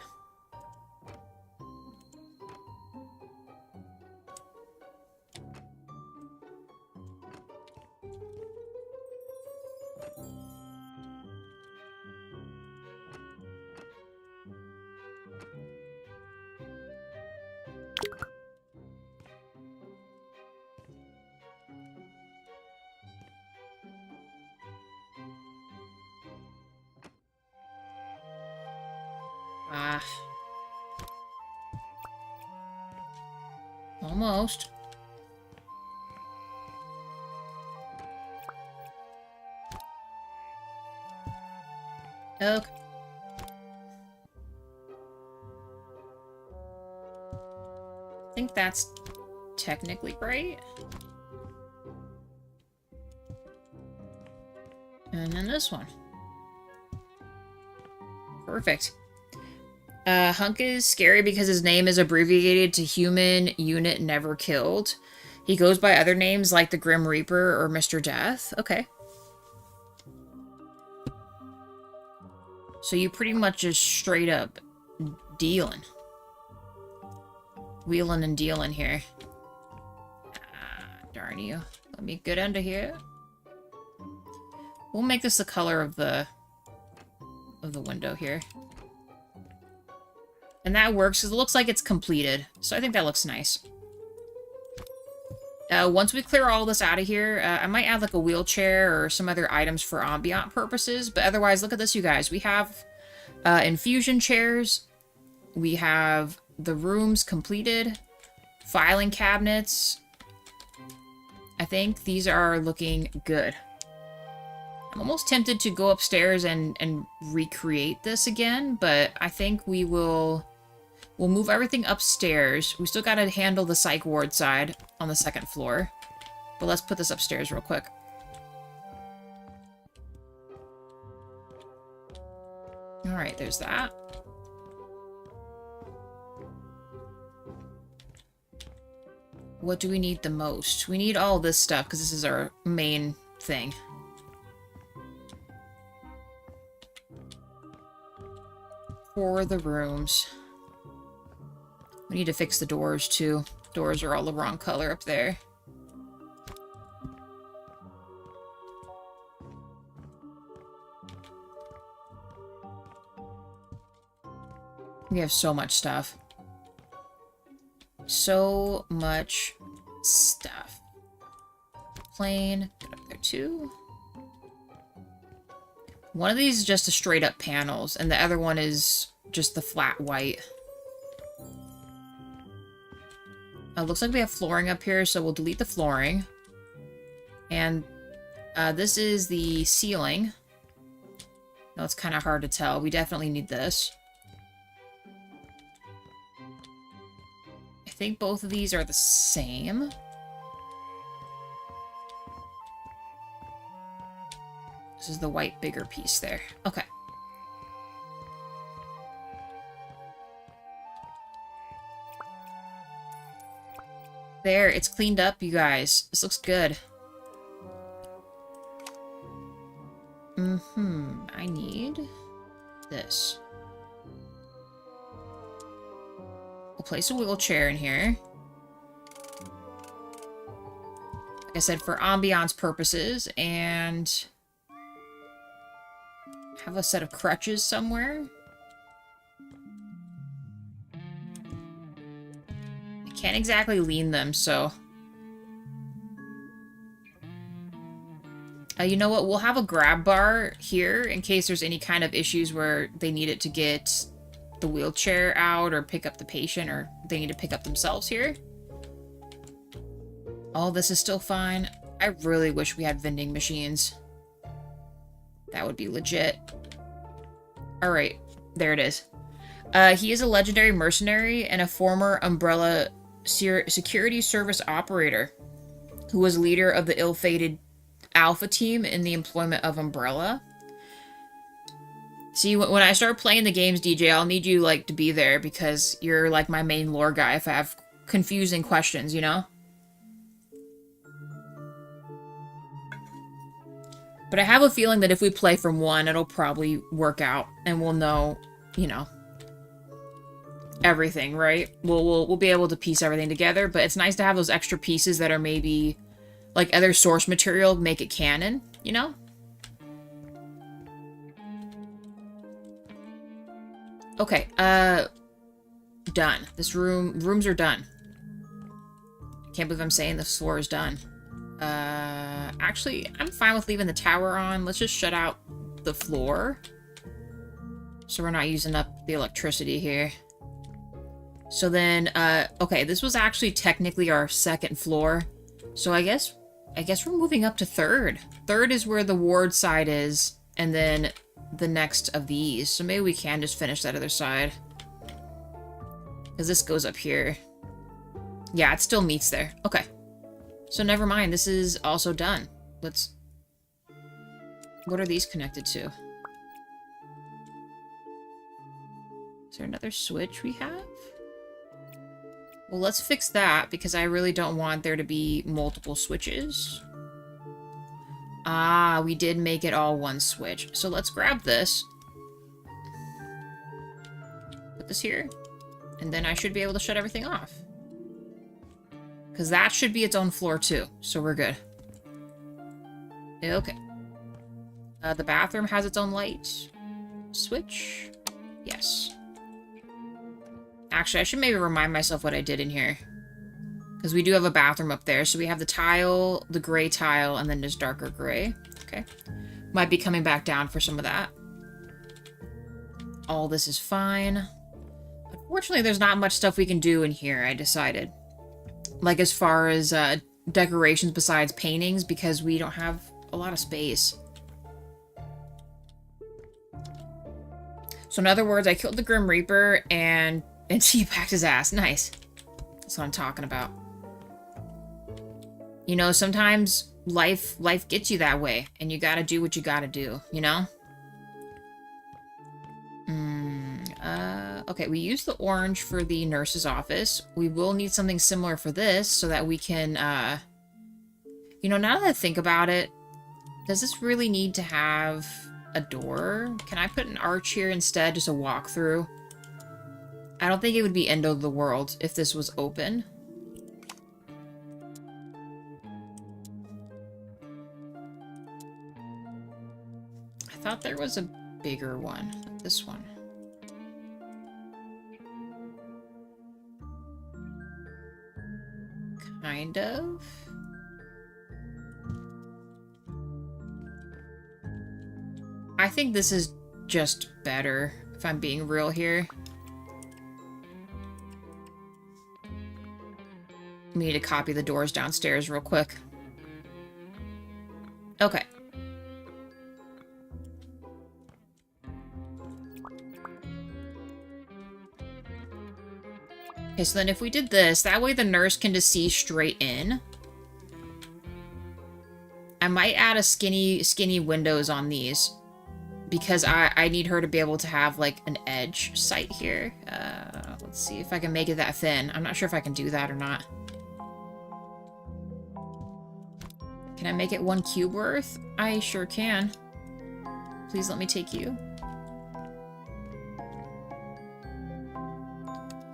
Almost. Okay. I think that's technically right. And then this one. Perfect. Hunk is scary because his name is abbreviated to Human Unit Never Killed. He goes by other names like the Grim Reaper or Mr. Death. Okay. So you pretty much just straight up dealing. Wheeling and dealing here. Ah, darn you. Let me get under here. We'll make this the color of the window here. And that works because it looks like it's completed. So I think that looks nice. Once we clear all this out of here, I might add like a wheelchair or some other items for ambient purposes. But otherwise, look at this, you guys. We have infusion chairs. We have the rooms completed. Filing cabinets. I think these are looking good. I'm almost tempted to go upstairs and recreate this again, but I think we'll move everything upstairs. We still gotta handle the psych ward side on the second floor. But let's put this upstairs real quick. Alright, there's that. What do we need the most? We need all this stuff, because this is our main thing. For the rooms. We need to fix the doors, too. Doors are all the wrong color up there. We have so much stuff. So much stuff. Plane. Get up there, too. One of these is just the straight up panels, and the other one is just the flat white. Looks like we have flooring up here, so we'll delete the flooring. And this is the ceiling. No, it's kind of hard to tell. We definitely need this. I think both of these are the same. This is the white bigger piece there. Okay. There, it's cleaned up, you guys. This looks good. I need this. We'll place a wheelchair in here. Like I said, for ambiance purposes, and have a set of crutches somewhere. I can't exactly lean them, so... you know what? We'll have a grab bar here in case there's any kind of issues where they need it to get the wheelchair out or pick up the patient, or they need to pick up themselves here. All this is still fine. I really wish we had vending machines. That would be legit. Alright, there it is. He is a legendary mercenary and a former Umbrella security service operator who was leader of the ill-fated Alpha team in the employment of Umbrella. See, when I start playing the games, DJ, I'll need you, like, to be there because you're, like, my main lore guy if I have confusing questions, you know? But I have a feeling that if we play from one, it'll probably work out and we'll know, you know, everything, right? We'll be able to piece everything together, but it's nice to have those extra pieces that are maybe like other source material, make it canon, you know? Okay, done. Rooms are done. Can't believe I'm saying this floor is done. Actually, I'm fine with leaving the tower on. Let's just shut out the floor. So we're not using up the electricity here. So then, okay, this was actually technically our second floor. So I guess we're moving up to third. Third is where the ward side is, and then the next of these. So maybe we can just finish that other side. Because this goes up here. Yeah, it still meets there. Okay. So never mind, this is also done. What are these connected to? Is there another switch we have? Well, let's fix that, because I really don't want there to be multiple switches. Ah, we did make it all one switch. So let's grab this. Put this here. And then I should be able to shut everything off. Because that should be its own floor too, so we're good. Okay. The bathroom has its own light. Switch. Yes. Actually, I should maybe remind myself what I did in here. Because we do have a bathroom up there. So we have the tile, the gray tile, and then this darker gray. Okay. Might be coming back down for some of that. All this is fine. Unfortunately, there's not much stuff we can do in here, I decided. Like as far as decorations besides paintings, because we don't have a lot of space. So in other words, I killed the Grim Reaper and teabagged his ass. Nice. That's what I'm talking about. You know, sometimes life gets you that way, and you gotta do what you gotta do, you know? Okay, we used the orange for the nurse's office. We will need something similar for this so that we can, you know, now that I think about it, does this really need to have a door? Can I put an arch here instead, just a walkthrough? I don't think it would be end of the world if this was open. I thought there was a bigger one, like this one. Kind of. I think this is just better, if I'm being real here. We need to copy the doors downstairs real quick. Okay. Okay, so then if we did this, that way the nurse can just see straight in. I might add a skinny windows on these. Because I need her to be able to have, like, an edge sight here. Let's see if I can make it that thin. I'm not sure if I can do that or not. Can I make it 1 cube worth? I sure can. Please let me take you.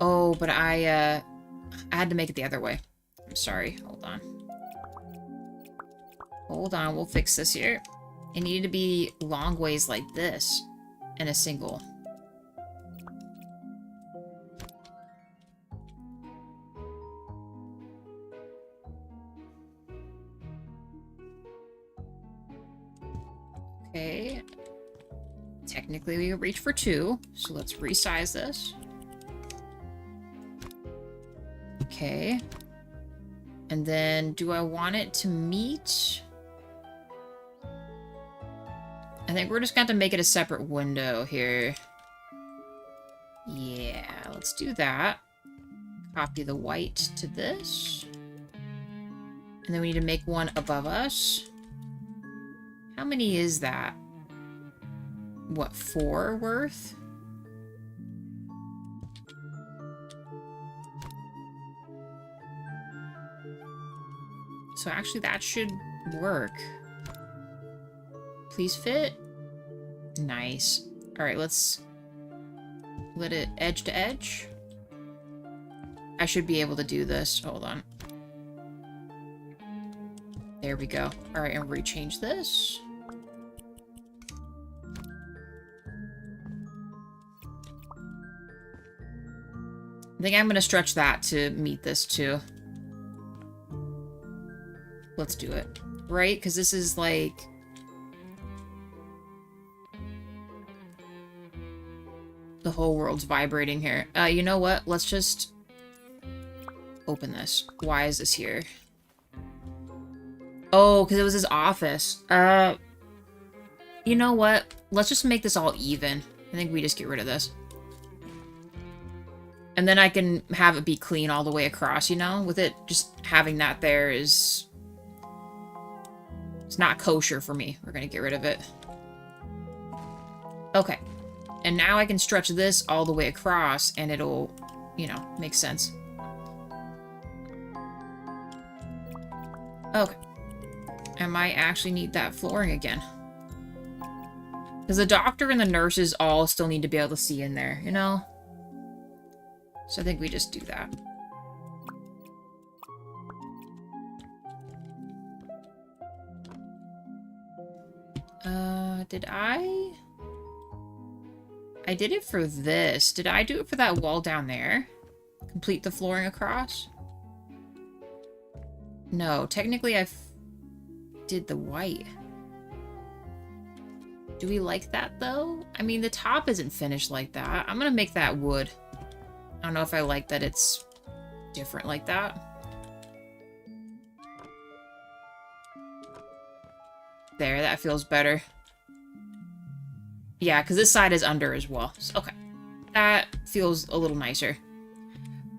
Oh, but I had to make it the other way. I'm sorry. Hold on. Hold on. We'll fix this here. It needed to be long ways like this in a single. Okay. Technically, we could reach for 2, so let's resize this. Okay. And then, do I want it to meet? I think we're just going to make it a separate window here. Yeah, let's do that. Copy the white to this. And then we need to make one above us. How many is that? What, 4 worth? So actually that should work. Please fit. Nice. Alright, let's let it edge to edge. I should be able to do this. Hold on. There we go. Alright, and rechange this. I think I'm going to stretch that to meet this too. Let's do it. Right? Because this is like... the whole world's vibrating here. You know what? Let's just open this. Why is this here? Oh, because it was his office. You know what? Let's just make this all even. I think we just get rid of this. And then I can have it be clean all the way across, you know? With it just having that there is... it's not kosher for me. We're gonna get rid of it. Okay. And now I can stretch this all the way across, and it'll, you know, make sense. Okay. I might actually need that flooring again. Because the doctor and the nurses all still need to be able to see in there, you know? So I think we just do that. Did I did it for this. Did I do it for that wall down there? Complete the flooring across? No, technically I did the white. Do we like that, though? I mean, the top isn't finished like that. I'm gonna make that wood. I don't know if I like that it's different like that. There, that feels better. Yeah, because this side is under as well. So, okay. That feels a little nicer.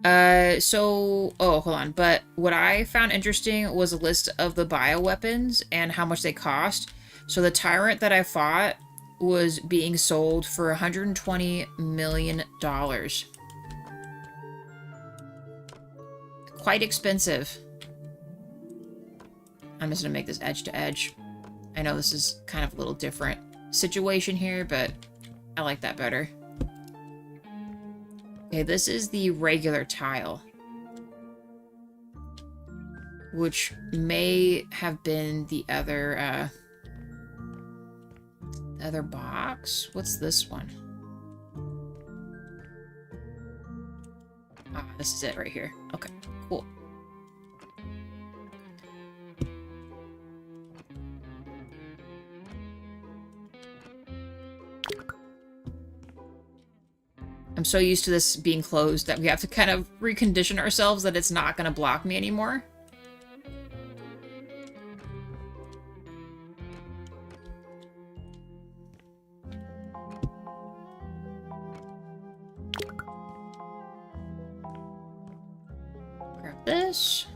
Oh, hold on. But what I found interesting was a list of the bioweapons and how much they cost. So the Tyrant that I fought was being sold for $120 million. Quite expensive. I'm just gonna make this edge to edge. I know this is kind of a little different situation here, but I like that better. Okay, this is the regular tile, which may have been the other box. What's this one? Ah, this is it right here. Okay, cool. I'm so used to this being closed that we have to kind of recondition ourselves that it's not going to block me anymore. Grab this.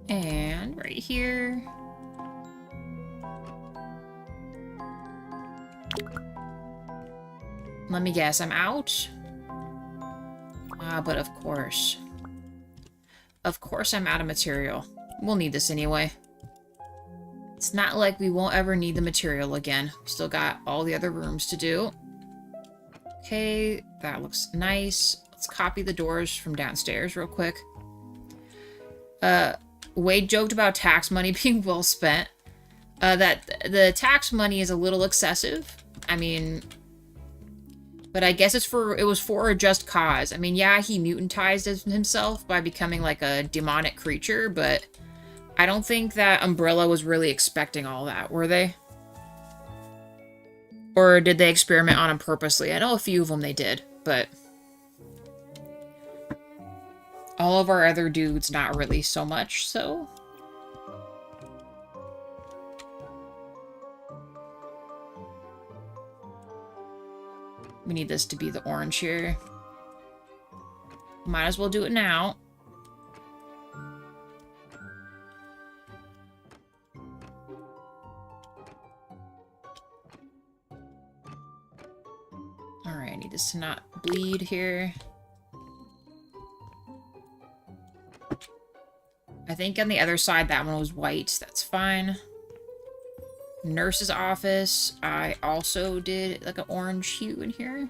And right here. Let me guess, I'm out? Ah, but of course. Of course I'm out of material. We'll need this anyway. It's not like we won't ever need the material again. Still got all the other rooms to do. Okay, that looks nice. Let's copy the doors from downstairs real quick. Wade joked about tax money being well spent. That the tax money is a little excessive. I mean... But I guess it was for a just cause. I mean, yeah, he mutantized himself by becoming like a demonic creature, but I don't think that Umbrella was really expecting all that, were they? Or did they experiment on him purposely? I know a few of them they did, but all of our other dudes, not really so much, so... We need this to be the orange here. Might as well do it now. Alright, I need this to not bleed here. I think on the other side that one was white. That's fine. Nurse's office. I also did like an orange hue in here.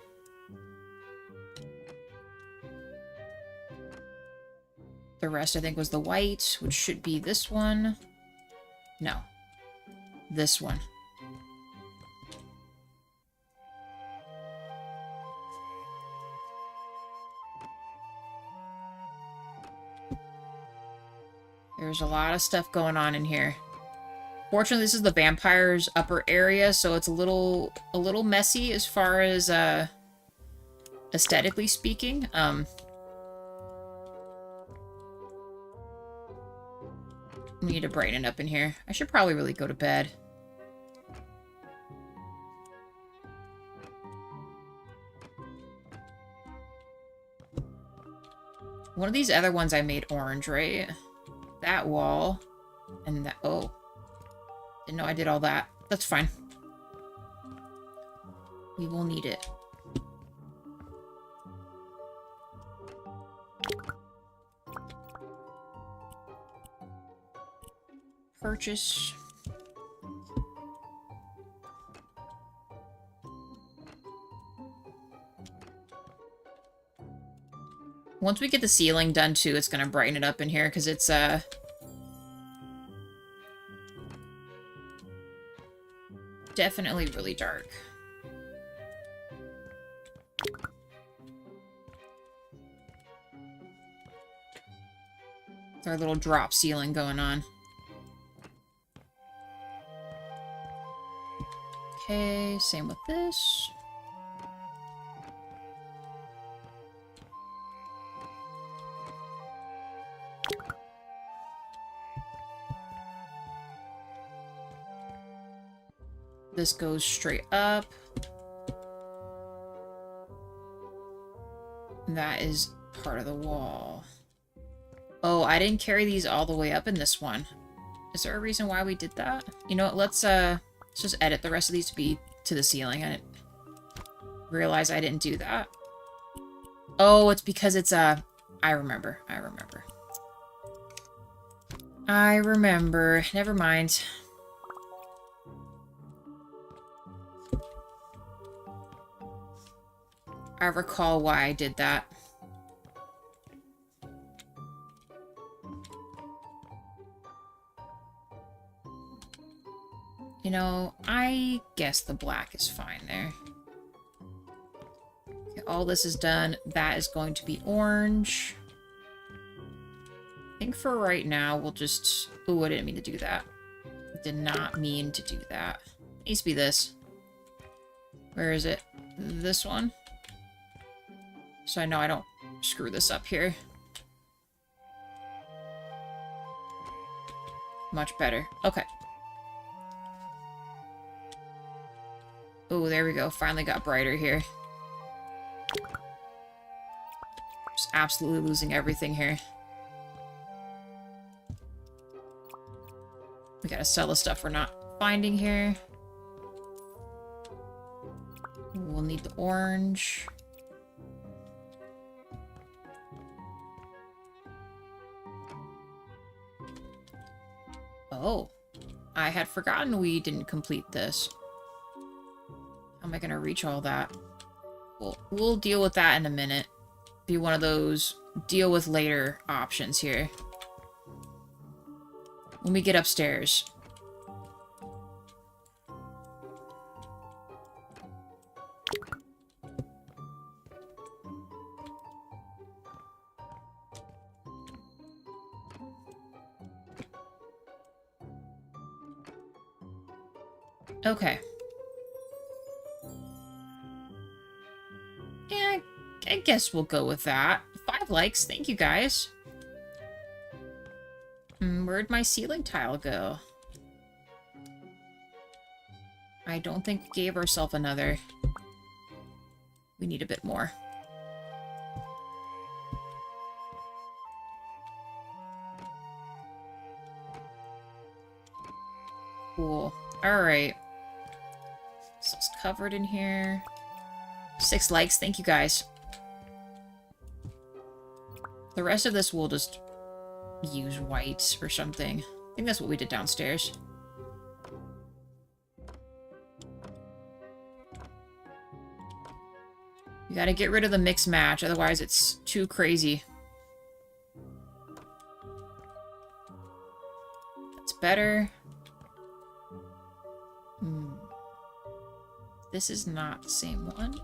The rest I think was the white, which should be this one. No. This one. There's a lot of stuff going on in here. Fortunately, this is the vampire's upper area, so it's a little messy as far as aesthetically speaking. We need to brighten it up in here. I should probably really go to bed. One of these other ones I made orange, right? That wall. And that... Oh. Didn't know I did all that. That's fine. We will need it. Purchase. Once we get the ceiling done too, it's gonna brighten it up in here because it's definitely really dark. With our little drop ceiling going on. Okay, same with this. This goes straight up. And that is part of the wall. Oh, I didn't carry these all the way up in this one. Is there a reason why we did that? You know what, let's just edit the rest of these to be to the ceiling. I didn't realize I didn't do that. Oh, it's because it's I remember. Never mind. I recall why I did that. You know, I guess the black is fine there. Okay, all this is done. That is going to be orange. I think for right now, we'll just... Ooh, I didn't mean to do that. Did not mean to do that. It needs to be this. Where is it? This one? So I know I don't screw this up here. Much better. Okay. Oh, there we go. Finally got brighter here. Just absolutely losing everything here. We gotta sell the stuff we're not finding here. We'll need the orange. Oh, I had forgotten we didn't complete this. How am I gonna reach all that? We'll deal with that in a minute. Be one of those deal with later options here. When we get upstairs. Okay. Yeah, I guess we'll go with that. 5 likes, thank you guys. Where'd my ceiling tile go? I don't think we gave ourselves another. We need a bit more. Cool. Alright. So it's covered in here. 6 likes, thank you guys. The rest of this we'll just use white or something. I think that's what we did downstairs. You gotta get rid of the mix match, otherwise it's too crazy. That's better. This is not the same one.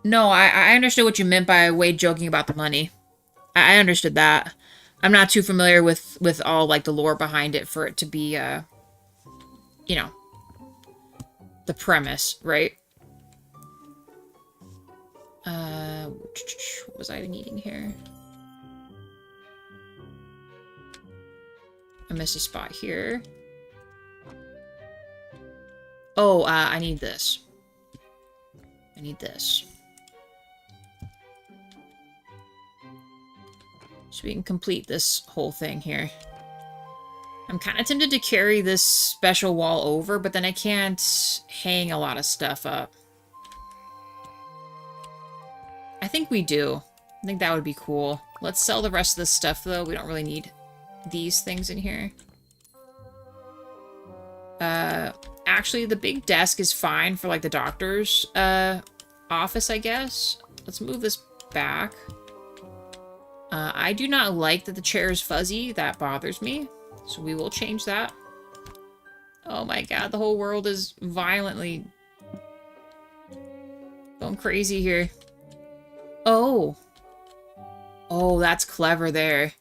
No, I understood what you meant by Wade joking about the money. I understood that. I'm not too familiar with all, like, the lore behind it for it to be, you know, the premise, right? What was I needing here? I missed a spot here. Oh, I need this. I need this. So we can complete this whole thing here. I'm kind of tempted to carry this special wall over, but then I can't hang a lot of stuff up. I think we do. I think that would be cool. Let's sell the rest of this stuff, though. We don't really need these things in here. Actually, the big desk is fine for, like, the doctor's office, I guess. Let's move this back. I do not like that the chair is fuzzy. That bothers me. So we will change that. Oh my god, the whole world is violently going crazy here. Oh. Oh, that's clever there.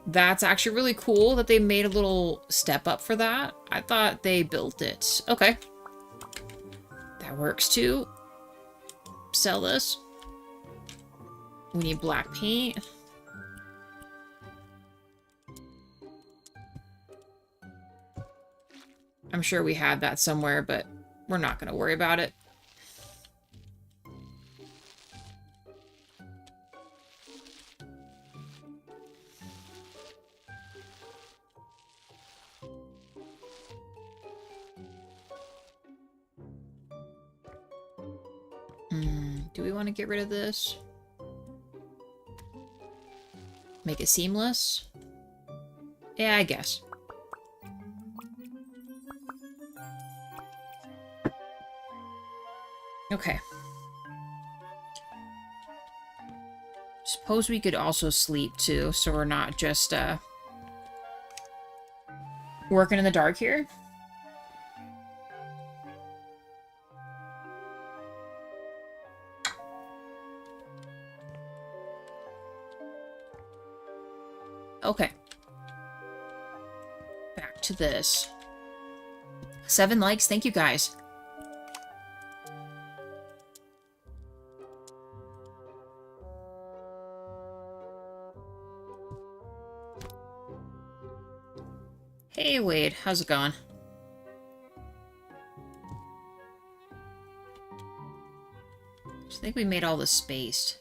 That's actually really cool that they made a little step up for that. I thought they built it. Okay. That works too. Sell this. We need black paint. I'm sure we have that somewhere, but we're not going to worry about it. Do we want to get rid of this? Make it seamless? Yeah, I guess. Okay. Suppose we could also sleep too, so we're not just working in the dark here. Okay. Back to this. 7 likes, thank you guys. Hey Wade, how's it going? I think we made all this spaced.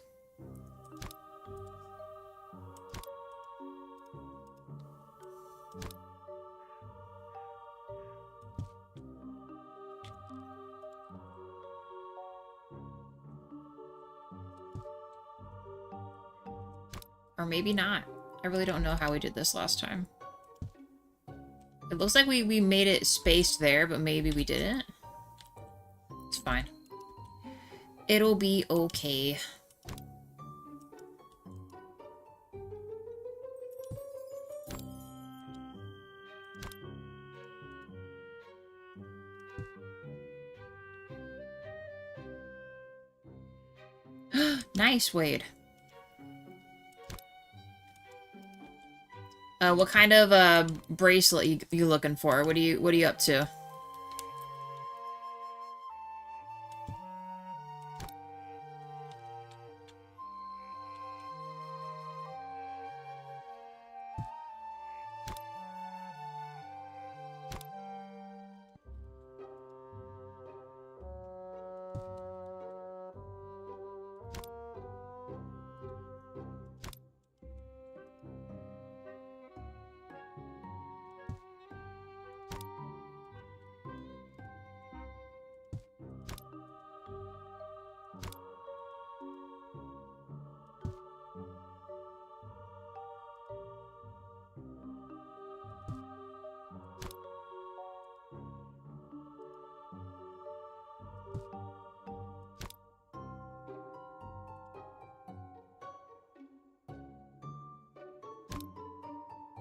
Or maybe not. I really don't know how we did this last time. It looks like we made it spaced there, but maybe we didn't. It's fine. It'll be okay. Nice, Wade. What kind of bracelet you looking for? What are you up to?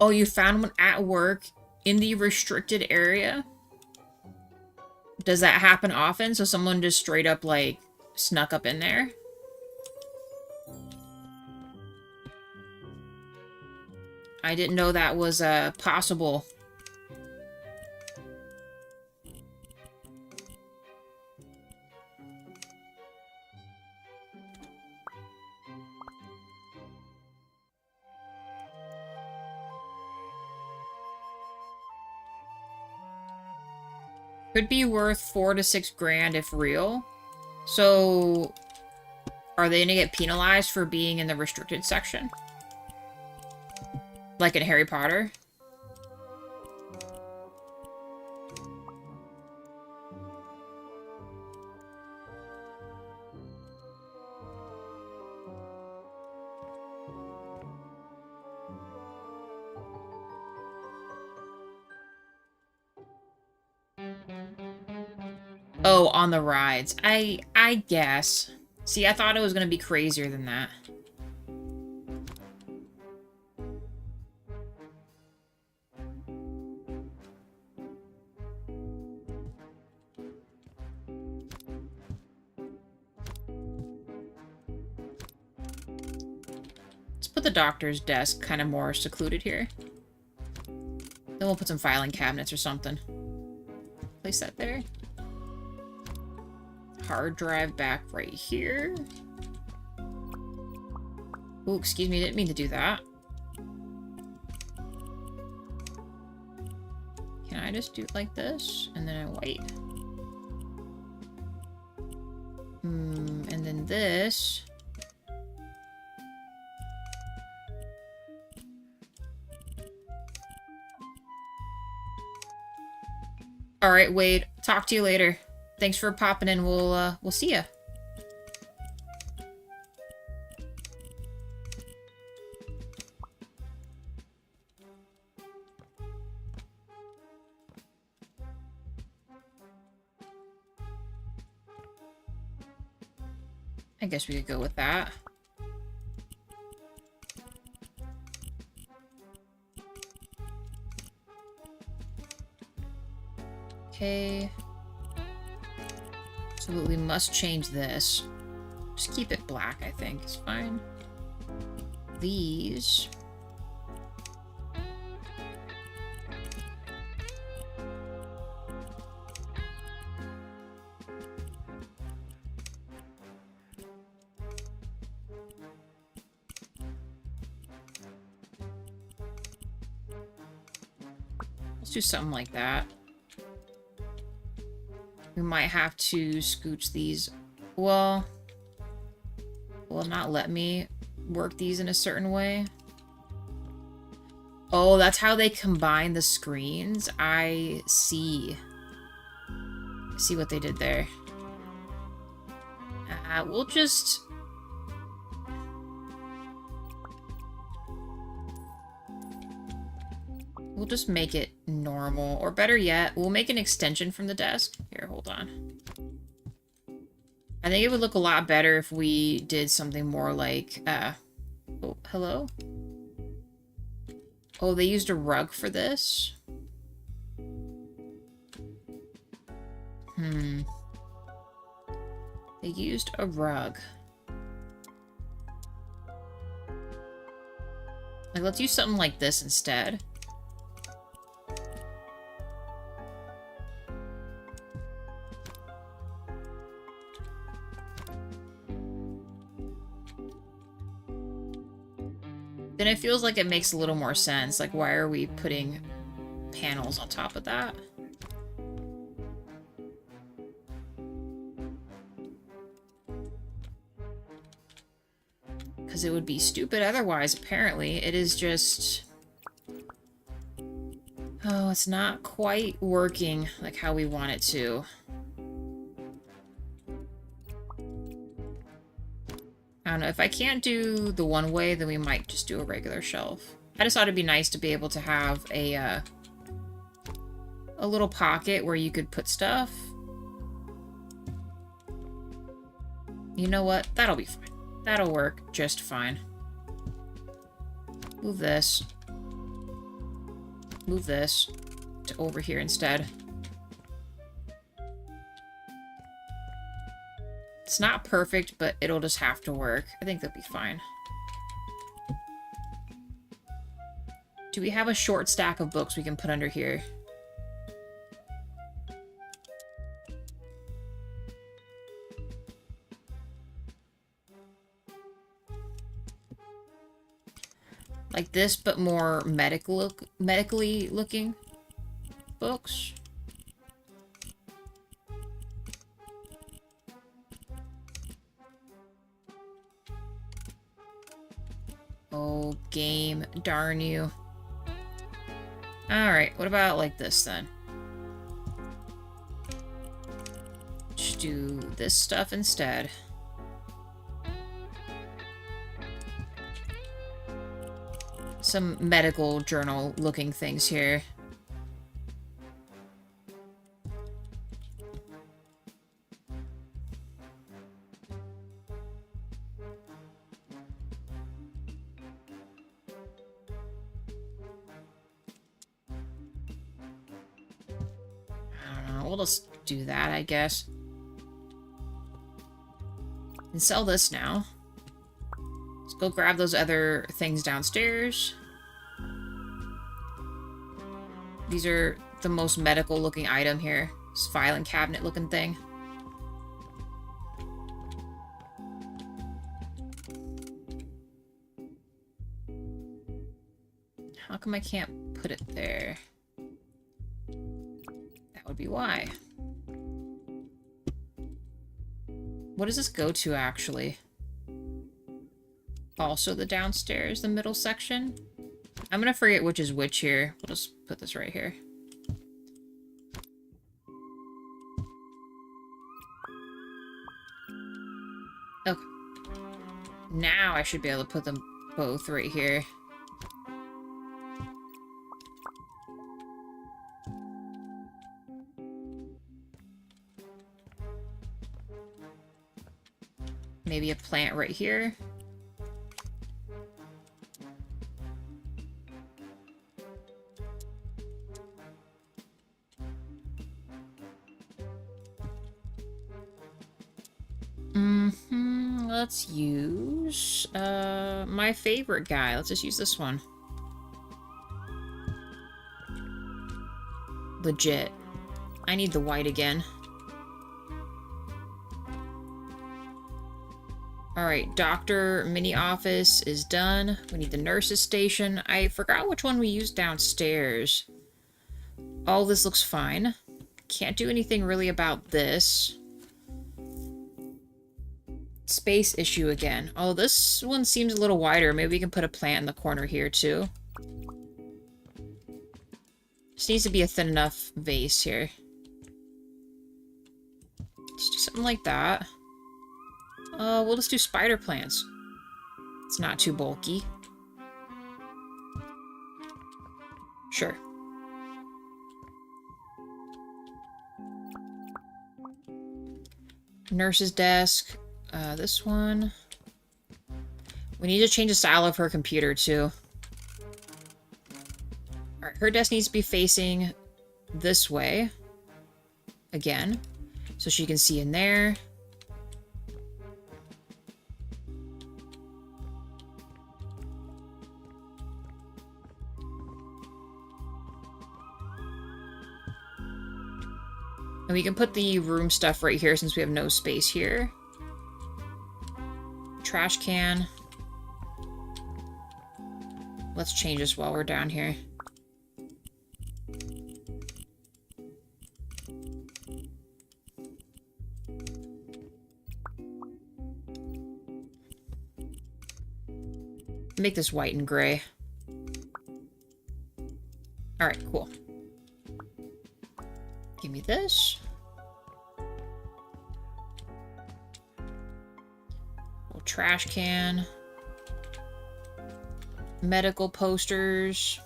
Oh, you found one at work in the restricted area? Does that happen often? So someone just straight up, like, snuck up in there? I didn't know that was possible. Could be worth 4 to 6 grand if real. So, are they gonna get penalized for being in the restricted section? Like in Harry Potter? Oh, on the rides. I guess. See, I thought it was gonna be crazier than that. put the doctor's desk kind of more secluded here. Then we'll put some filing cabinets or something. Place that there. Hard drive back right here. Oh, excuse me, didn't mean to do that. Can I just do it like this? And then I wait. And then this. Alright, Wade. Talk to you later. Thanks for popping in. We'll see ya. I guess we could go with that. Okay. So we must change this. Just keep it black, I think. It's fine. These. Let's do something like that. We might have to scooch these. Well, will not let me work these in a certain way. Oh, that's how they combine the screens. I see. See what they did there. We'll just... We'll just make it normal. Or better yet, we'll make an extension from the desk. Here, hold on. I think it would look a lot better if we did something more like, oh, hello? Oh, they used a rug for this? They used a rug. Like, let's use something like this instead. Then it feels like it makes a little more sense. Like, why are we putting panels on top of that? Because it would be stupid otherwise, apparently. It is just... Oh, it's not quite working like how we want it to. I don't know, if I can't do the one way, then we might just do a regular shelf. I just thought it'd be nice to be able to have a little pocket where you could put stuff. You know what? That'll be fine. That'll work just fine. Move this. Move this to over here instead. It's not perfect, but it'll just have to work. I think that'll be fine. Do we have a short stack of books we can put under here? Like this, but more medically looking books. Oh, game. Darn you. Alright, what about like this then? Just do this stuff instead. Some medical journal looking things here. We'll just do that, I guess. And sell this now. Let's go grab those other things downstairs. These are the most medical looking item here. This filing cabinet looking thing. How come I can't put it there? That would be why. What does this go to, actually? Also the downstairs, the middle section? I'm gonna forget which is which here. We'll just put this right here. Okay. Now I should be able to put them both right here. Maybe a plant right here. Let's use my favorite guy. Let's just use this one. Legit. I need the white again. Alright, doctor mini office is done. We need the nurse's station. I forgot which one we used downstairs. All this looks fine. Can't do anything really about this. Space issue again. Oh, this one seems a little wider. Maybe we can put a plant in the corner here too. Just needs to be a thin enough vase here. Just do something like that. We'll just do spider plants. It's not too bulky. Sure. Nurse's desk. This one. We need to change the style of her computer, too. Alright, her desk needs to be facing this way. Again. So she can see in there. And we can put the room stuff right here since we have no space here. Trash can. Let's change this while we're down here. Make this white and gray. Alright, cool. Give me this. Little trash can. Medical posters.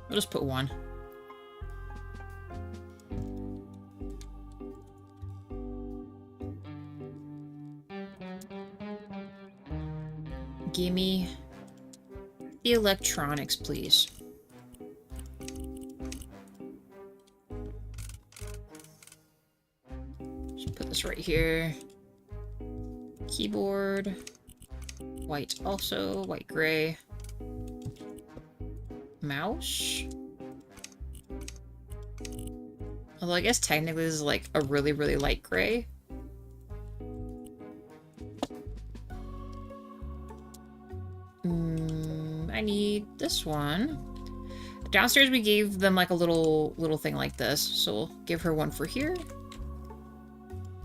We'll just put one. Gimme the electronics, please. Just put this right here. Keyboard. White also. White gray. Mouse. Although I guess technically this is like a really, really light gray. I need this one. Downstairs we gave them like a little thing like this, so we'll give her one for here.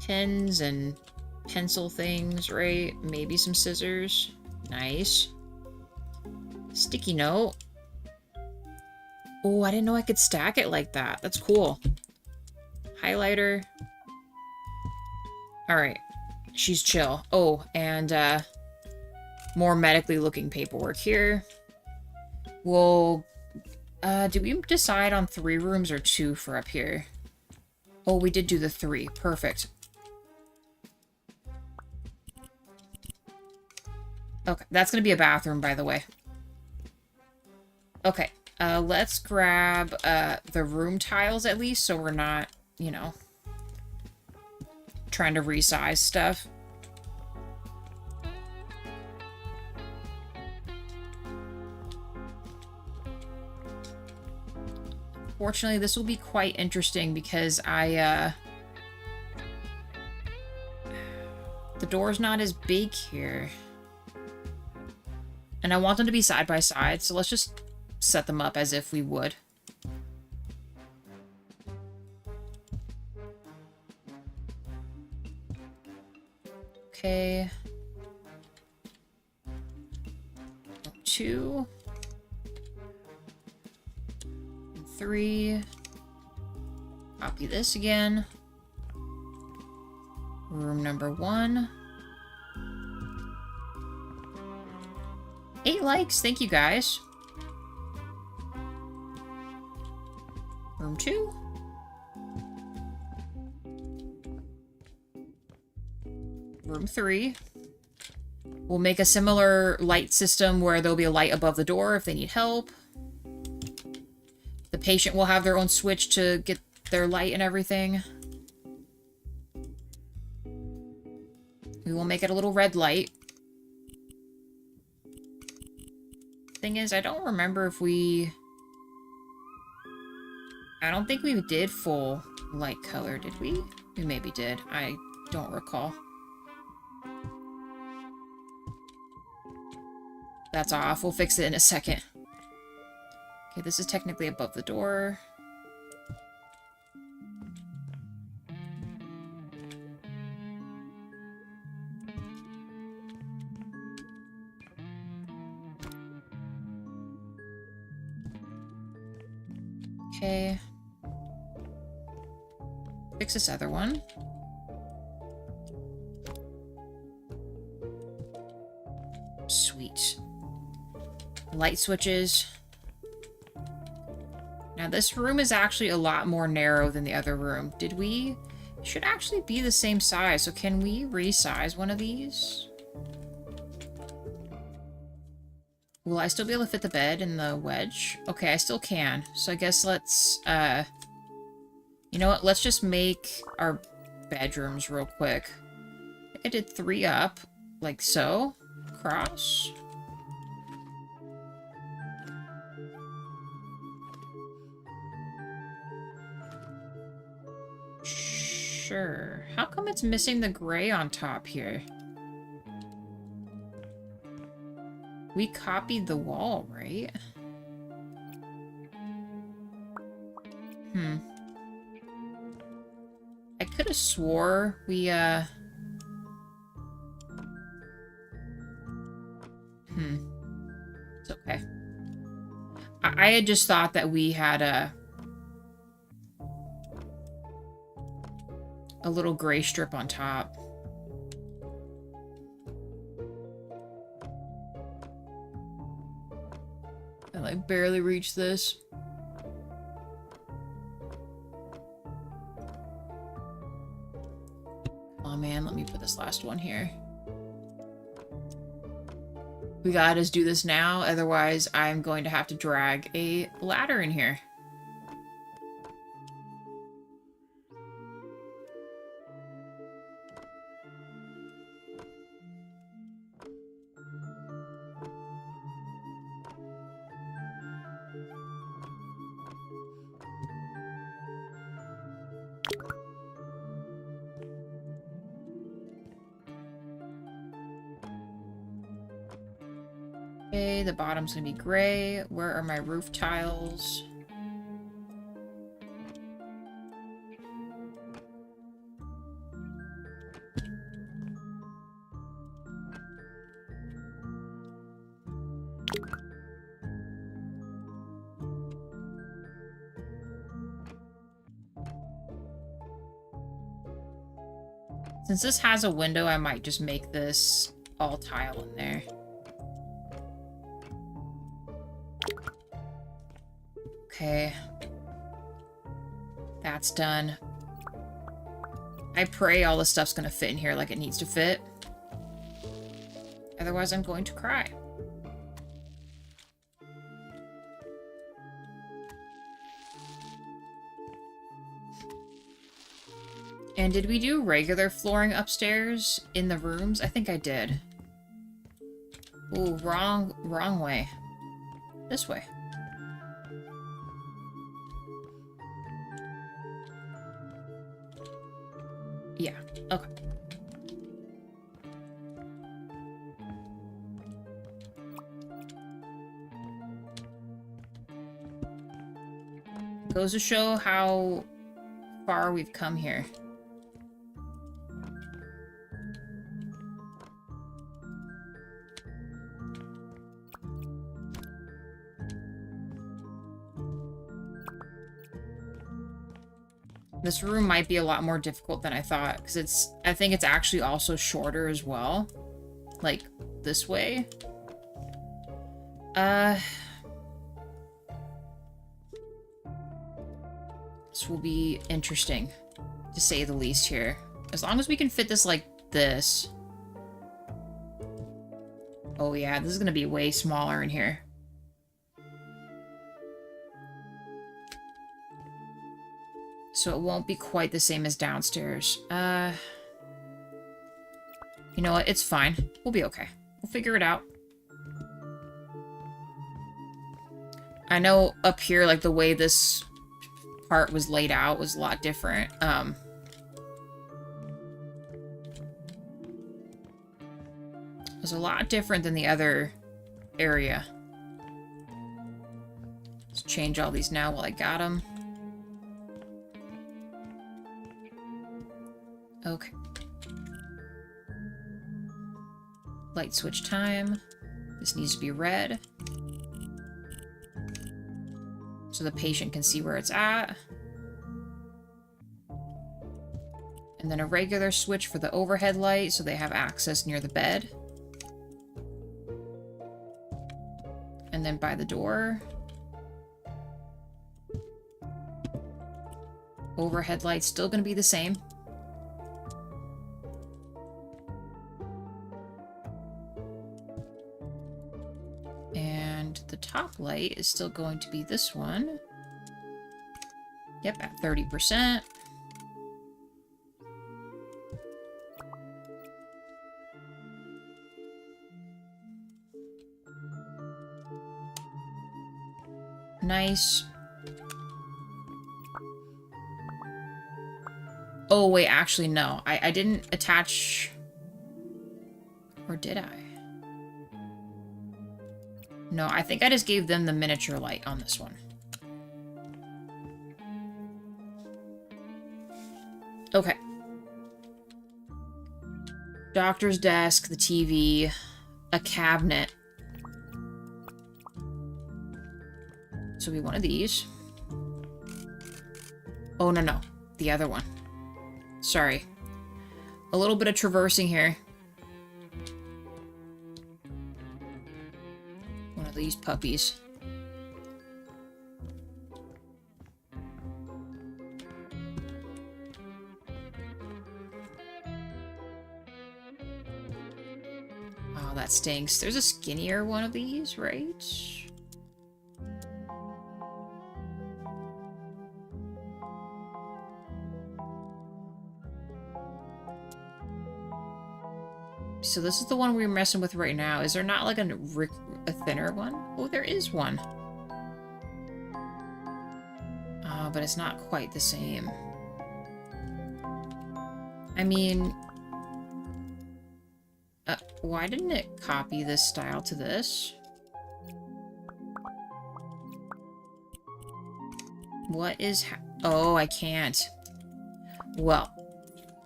Pens and pencil things, right? Maybe some scissors. Nice. Sticky note. Oh, I didn't know I could stack it like that. That's cool. Highlighter. Alright. She's chill. Oh, and more medically looking paperwork here. Well, did we decide on 3 rooms or 2 for up here? Oh, we did do the 3. Perfect. Okay, that's gonna be a bathroom, by the way. Okay, let's grab the room tiles at least, so we're not, you know, trying to resize stuff. Fortunately, this will be quite interesting because the door's not as big here. And I want them to be side by side, so let's just set them up as if we would. Okay. 2. 3. Copy this again. Room number 1. 8 likes, thank you guys. Room 2. Room 3. We'll make a similar light system where there'll be a light above the door if they need help. The patient will have their own switch to get their light and everything. We will make it a little red light. Thing is, I don't remember if we... I don't think we did full light color, did we? We maybe did. I don't recall. That's off. We'll fix it in a second. Okay, this is technically above the door. Okay. Fix this other one. Sweet. Light switches. Now this room is actually a lot more narrow than the other room. Did we? It should actually be the same size. So can we resize one of these? Will I still be able to fit the bed in the wedge? Okay, I still can. So I guess let's, you know what? Let's just make our bedrooms real quick. I did 3 up, like so. Cross. Sure. How come it's missing the gray on top here? We copied the wall, right? I could have swore we, It's okay. I had just thought that we had a little gray strip on top. I like barely reached this. Oh man, let me put this last one here. We gotta just do this now, otherwise I'm going to have to drag a ladder in here. Okay, the bottom's gonna be gray. Where are my roof tiles? Since this has a window, I might just make this all tile in there. Okay. That's done. I pray all this stuff's gonna fit in here like it needs to fit. Otherwise, I'm going to cry. And did we do regular flooring upstairs in the rooms? I think I did. Ooh, wrong way. This way. Yeah, okay. Goes to show how far we've come here. This room might be a lot more difficult than I thought, because I think it's actually also shorter as well. Like, this way. This will be interesting, to say the least here. As long as we can fit this like this. Oh yeah, this is gonna be way smaller in here. So it won't be quite the same as downstairs. You know what? It's fine. We'll be okay. We'll figure it out. I know up here, like, the way this part was laid out was a lot different. It was a lot different than the other area. Let's change all these now while I got them. Okay. Light switch time. This needs to be red, so the patient can see where it's at. And then a regular switch for the overhead light, so they have access near the bed. And then by the door. Overhead light's still going to be the same. And the top light is still going to be this one. Yep, at 30%. Nice. Oh, wait, actually, no. I didn't attach... Or did I? No, I think I just gave them the miniature light on this one. Okay. Doctor's desk, the TV, a cabinet. So we one of these. Oh, no. The other one. Sorry. A little bit of traversing here. One of these puppies. Oh, that stinks. There's a skinnier one of these, right? So this is the one we're messing with right now. Is there not like a thinner one? Oh, there is one. But it's not quite the same. I mean... why didn't it copy this style to this? What is... oh, I can't. Well,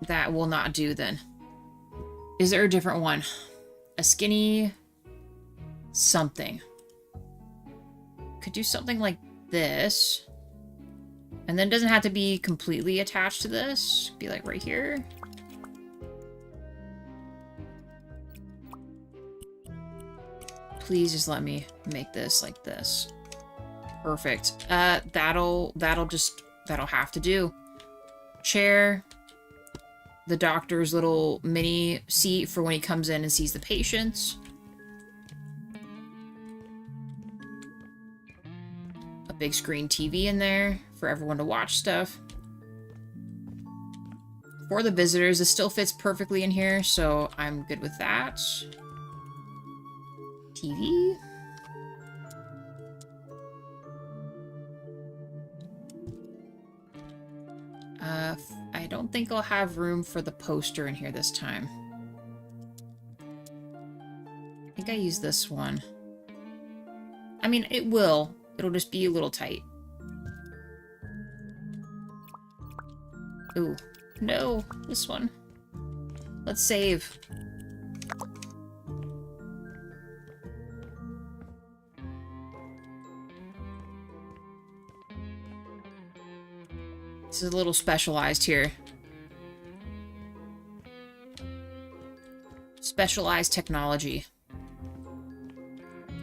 that will not do then. Is there a different one? A skinny... something. Could do something like this. And then it doesn't have to be completely attached to this. Be like right here. Please just let me make this like this. Perfect. That'll have to do. Chair. The doctor's little mini seat for when he comes in and sees the patients. A big screen TV in there for everyone to watch stuff. for the visitors. This still fits perfectly in here, so I'm good with that. TV. I don't think I'll have room for the poster in here this time. I think I use this one. I mean, it will. It'll just be a little tight. Ooh. No, this one. Let's save. This is a little specialized here. Specialized technology.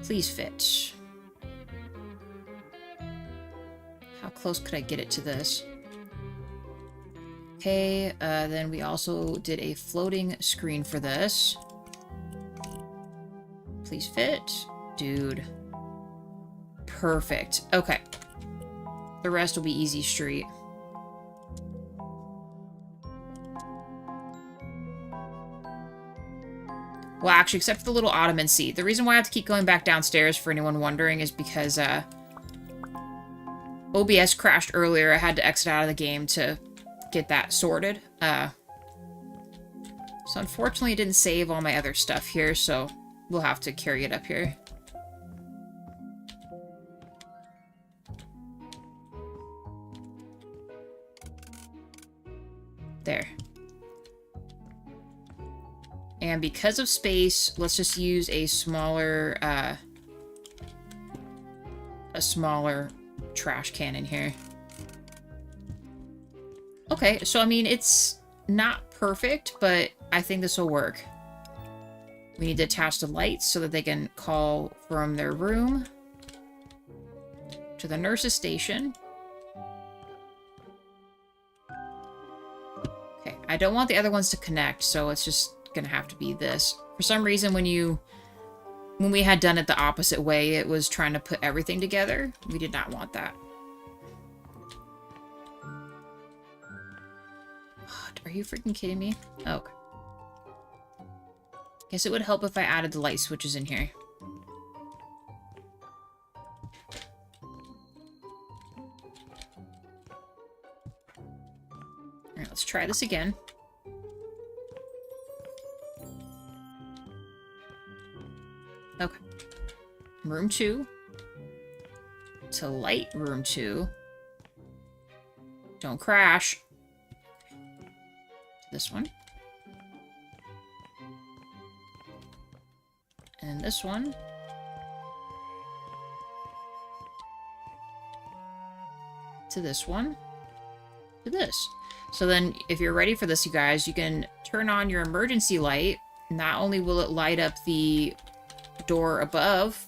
Please fit. How close could I get it to this? Okay, then we also did a floating screen for this. Please fit. Dude. Perfect. Okay. The rest will be easy street. Well, actually, except for the little ottoman seat. The reason why I have to keep going back downstairs, for anyone wondering, is because, OBS crashed earlier. I had to exit out of the game to get that sorted. So unfortunately, it didn't save all my other stuff here, so we'll have to carry it up here. There. And because of space, let's just use a smaller trash can in here. Okay, so I mean, it's not perfect, but I think this will work. We need to attach the lights so that they can call from their room to the nurse's station. Okay, I don't want the other ones to connect, so it's just gonna have to be this. For some reason, when we had done it the opposite way, it was trying to put everything together. We did not want that. Are you freaking kidding me? Oh, okay. Guess it would help if I added the light switches in here. Alright, let's try this again. Okay. Room 2. To light room 2. Don't crash. This one. And this one. To this one. To this. So then, if you're ready for this, you guys, you can turn on your emergency light. Not only will it light up the door above,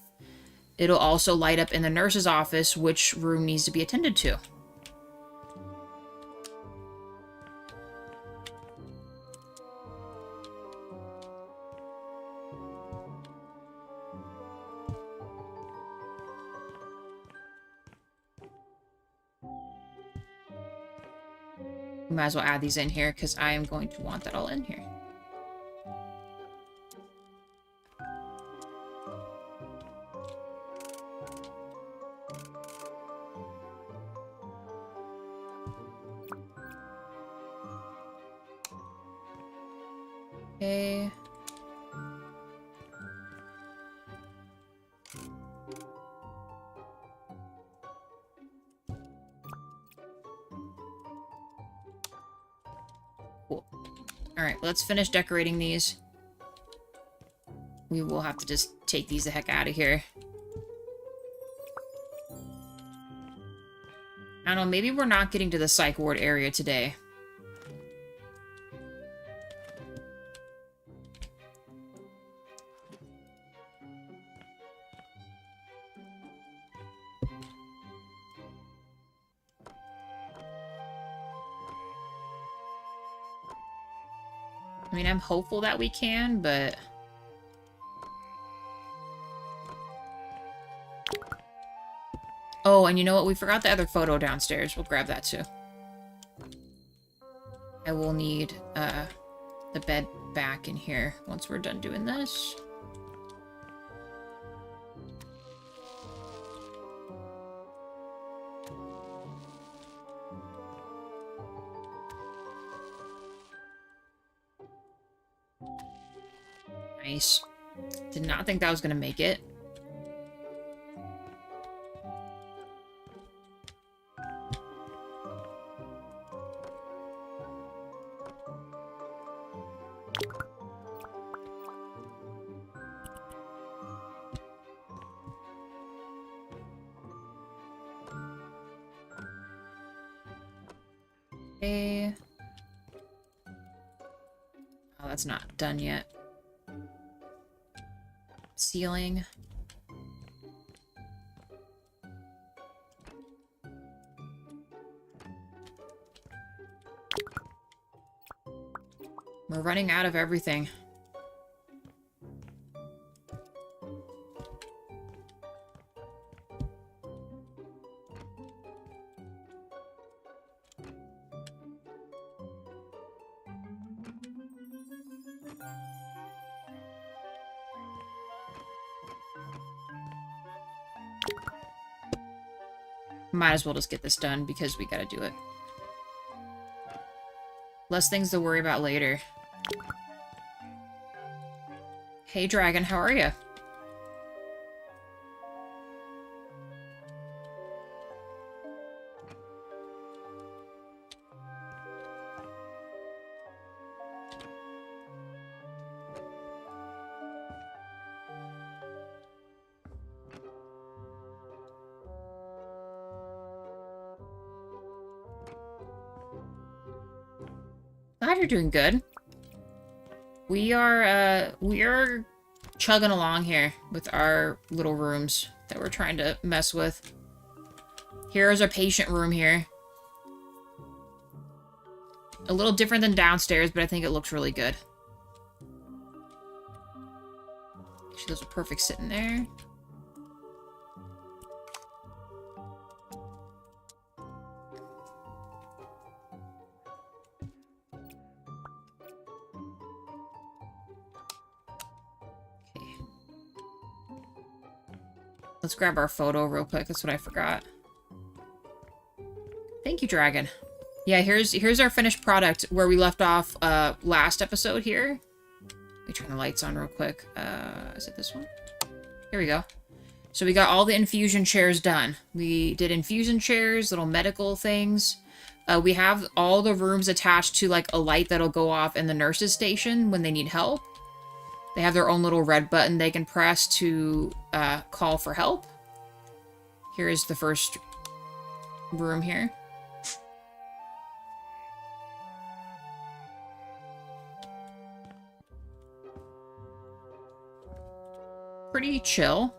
it'll also light up in the nurse's office which room needs to be attended to. Might as well add these in here because I am going to want that all in here. Okay. Cool. Alright, let's finish decorating these. We will have to just take these the heck out of here. I don't know, maybe we're not getting to the psych ward area today. I mean, I'm hopeful that we can, but... Oh, and you know what? We forgot the other photo downstairs. We'll grab that too. I will need the bed back in here once we're done doing this. Nice. Did not think that was gonna make it. Okay. Oh, that's not done yet. Ceiling. We're running out of everything. Might as well just get this done because we gotta do it. Less things to worry about later. Hey, Dragon, how are you? Glad you're doing good. We are chugging along here with our little rooms that we're trying to mess with. Here's our patient room here. A little different than downstairs, but I think it looks really good. Actually, those are perfect sitting there. Let's grab our photo real quick. That's what I forgot. Thank you, Dragon. Yeah, here's our finished product where we left off last episode here. Let me turn the lights on real quick. Is it this one? Here we go. So we got all the infusion chairs done. We did infusion chairs, little medical things. We have all the rooms attached to like a light that'll go off in the nurse's station when they need help. They have their own little red button they can press to call for help. Here is the first room here. Pretty chill.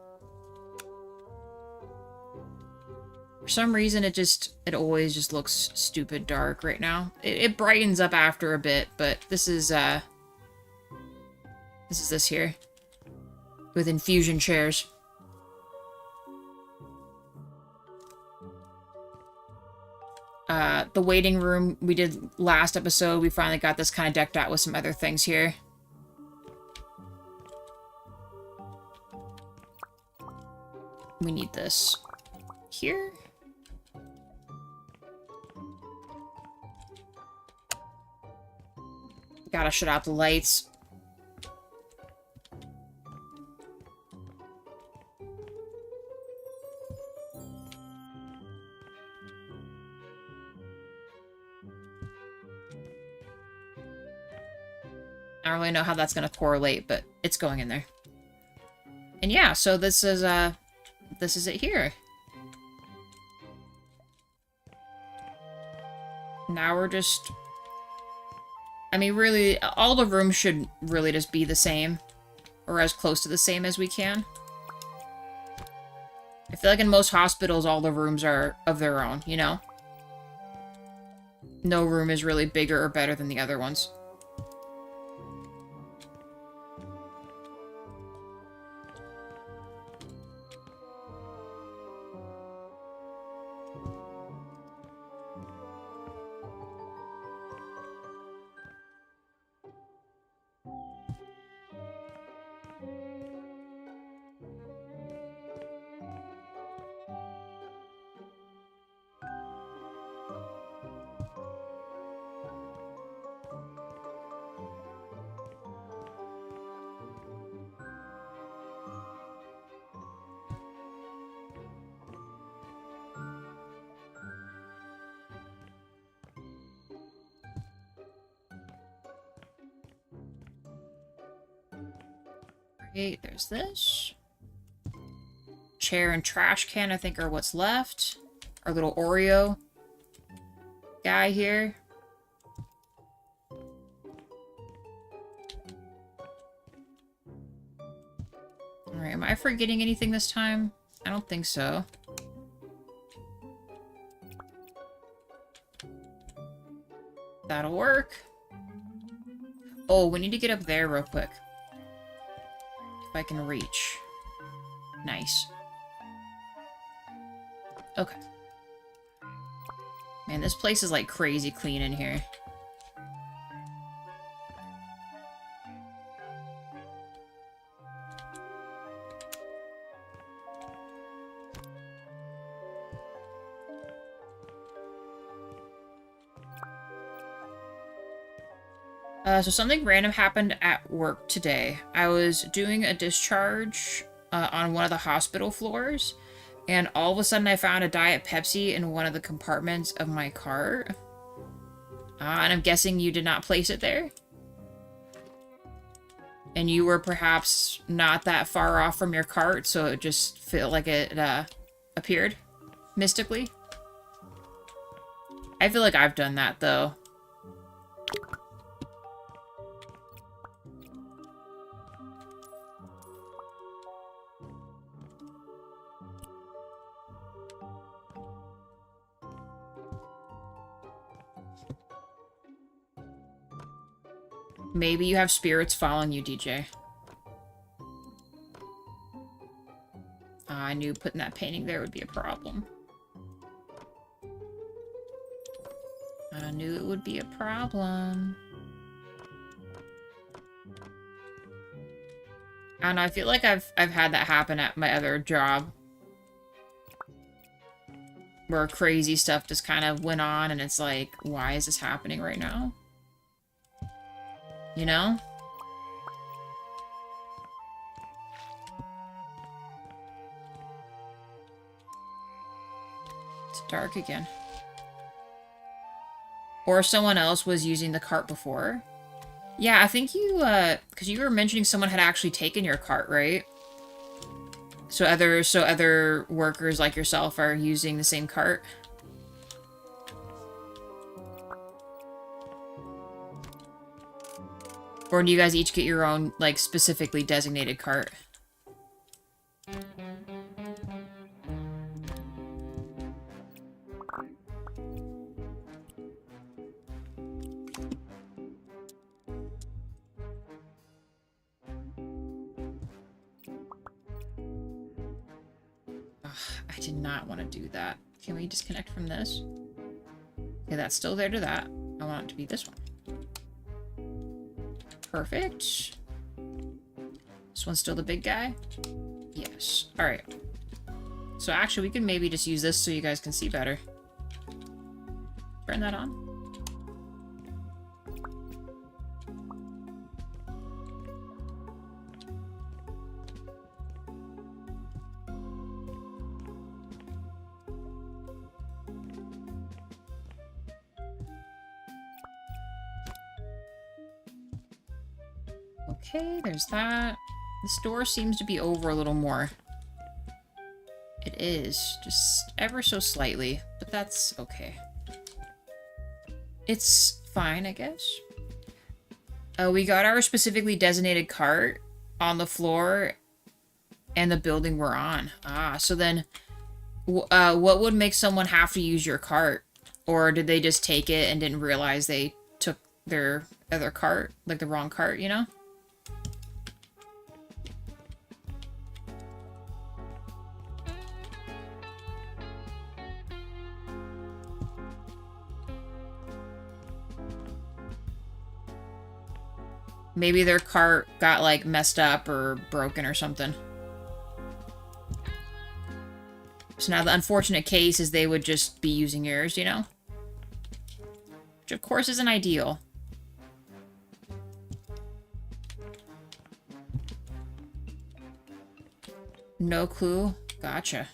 For some reason, it always just looks stupid dark right now. It brightens up after a bit, but this is this here. With infusion chairs. The waiting room we did last episode, we finally got this kind of decked out with some other things here. We need this here. Gotta shut out the lights. I don't really know how that's going to correlate, but it's going in there. And yeah, so this is it here. Now we're just... I mean, really, all the rooms should really just be the same. Or as close to the same as we can. I feel like in most hospitals, all the rooms are of their own, you know? No room is really bigger or better than the other ones. Great, there's this. Chair and trash can, I think, are what's left. Our little Oreo guy here. Alright, am I forgetting anything this time? I don't think so. That'll work. Oh, we need to get up there real quick. If I can reach. Nice. Okay. Man, this place is like crazy clean in here. So something random happened at work today. I was doing a discharge on one of the hospital floors, and all of a sudden I found a Diet Pepsi in one of the compartments of my cart. And I'm guessing you did not place it there? And you were perhaps not that far off from your cart, so it just felt like it appeared mystically? I feel like I've done that, though. Maybe you have spirits following you, DJ. I knew putting that painting there would be a problem. I knew it would be a problem. I don't know, I feel like I've had that happen at my other job. Where crazy stuff just kind of went on, and it's like, why is this happening right now? You know? It's dark again. Or someone else was using the cart before. Yeah, I think you, because you were mentioning someone had actually taken your cart, right? So other workers like yourself are using the same cart? Or do you guys each get your own, like, specifically designated cart? Ugh, I did not want to do that. Can we disconnect from this? Okay, that's still there to that. I want it to be this one. Perfect. This one's still the big guy? Yes. Alright. So actually, we can maybe just use this so you guys can see better. Turn that on. Okay, there's that. This door seems to be over a little more. It is, just ever so slightly, but that's okay. It's fine, I guess. We got our specifically designated cart on the floor and the building we're on. Ah, so then what would make someone have to use your cart? Or did they just take it and didn't realize they took their other cart, like the wrong cart, you know? Maybe their cart got, like, messed up or broken or something. So now the unfortunate case is they would just be using yours, you know? Which, of course, isn't ideal. No clue? Gotcha.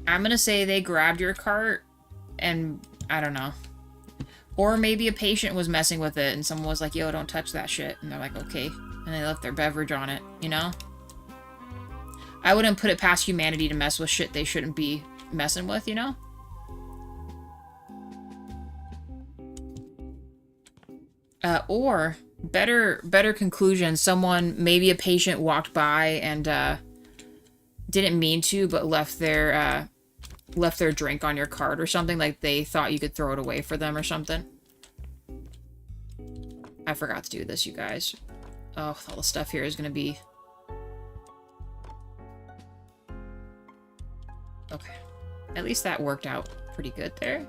I'm gonna say they grabbed your cart and... I don't know. Or maybe a patient was messing with it and someone was like, yo, don't touch that shit. And they're like, okay. And they left their beverage on it, you know? I wouldn't put it past humanity to mess with shit they shouldn't be messing with, you know? Or, better conclusion, someone, maybe a patient walked by and, didn't mean to, but left their drink on your cart or something, like they thought you could throw it away for them or something. I forgot to do this, you guys. Oh, all the stuff here is gonna be... Okay. At least that worked out pretty good there.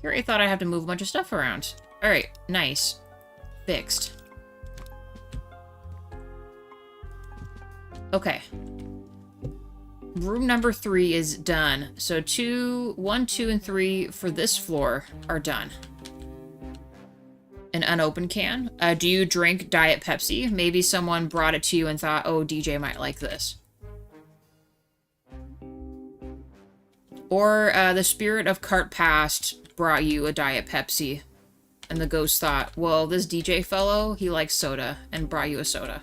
Here I thought I'd have to move a bunch of stuff around. Alright, nice. Fixed. Okay. Room number 3 is done. So 1, 2, and 3 for this floor are done. An unopened can. Do you drink Diet Pepsi? Maybe someone brought it to you and thought, oh, DJ might like this. Or the spirit of cart past brought you a Diet Pepsi. And the ghost thought, well, this DJ fellow, he likes soda, and brought you a soda.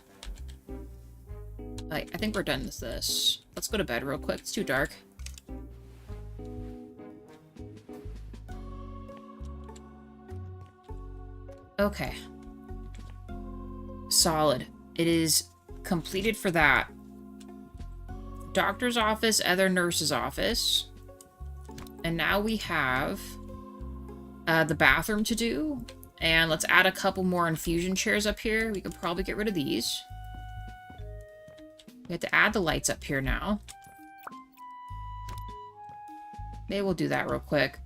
I think we're done with this. Let's go to bed real quick. It's too dark. Okay. Solid. It is completed for that. Doctor's office, other nurse's office. And now we have the bathroom to do. And let's add a couple more infusion chairs up here. We could probably get rid of these. We have to add the lights up here now. Maybe we'll do that real quick.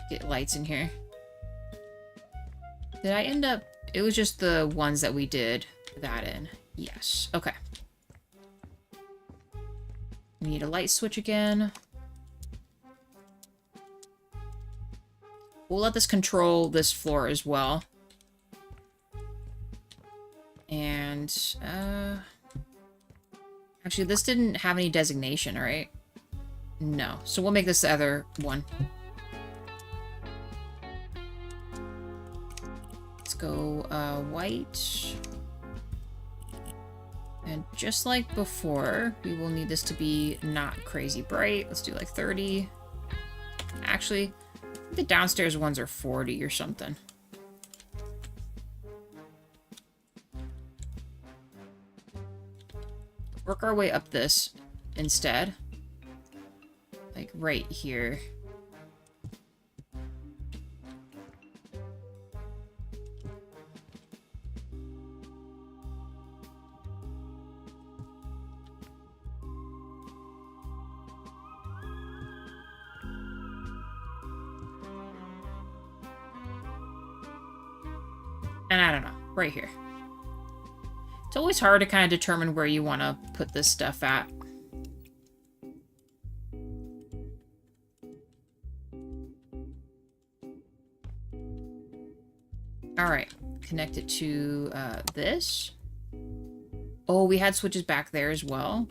Get lights in here. Did I end up... It was just the ones that we did that in. Yes. Okay. We need a light switch again. We'll let this control this floor as well. And, actually, this didn't have any designation, right? No. So we'll make this the other one. Let's go, white. And just like before, we will need this to be not crazy bright. Let's do like 30. Actually, the downstairs ones are 40 or something. Work our way up this instead. Like right here. And I don't know, right here. It's always hard to kind of determine where you want to put this stuff at. Alright, connect it to this. Oh, we had switches back there as well.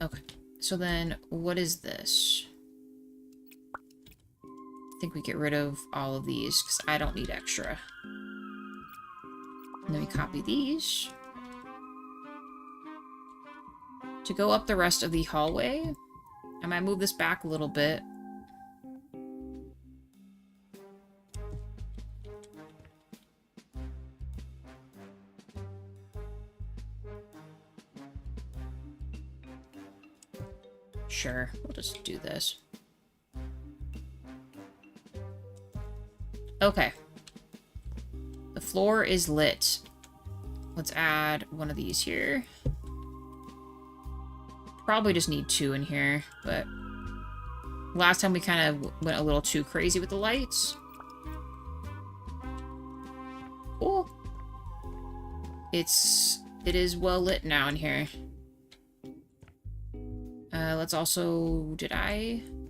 Okay, so then what is this? I think we get rid of all of these because I don't need extra. And then we copy these. To go up the rest of the hallway, I might move this back a little bit. Sure, we'll just do this. Okay. The floor is lit. Let's add one of these here. Probably just need 2 in here, but last time we kind of went a little too crazy with the lights. Oh, it is well lit now in here. Let's also,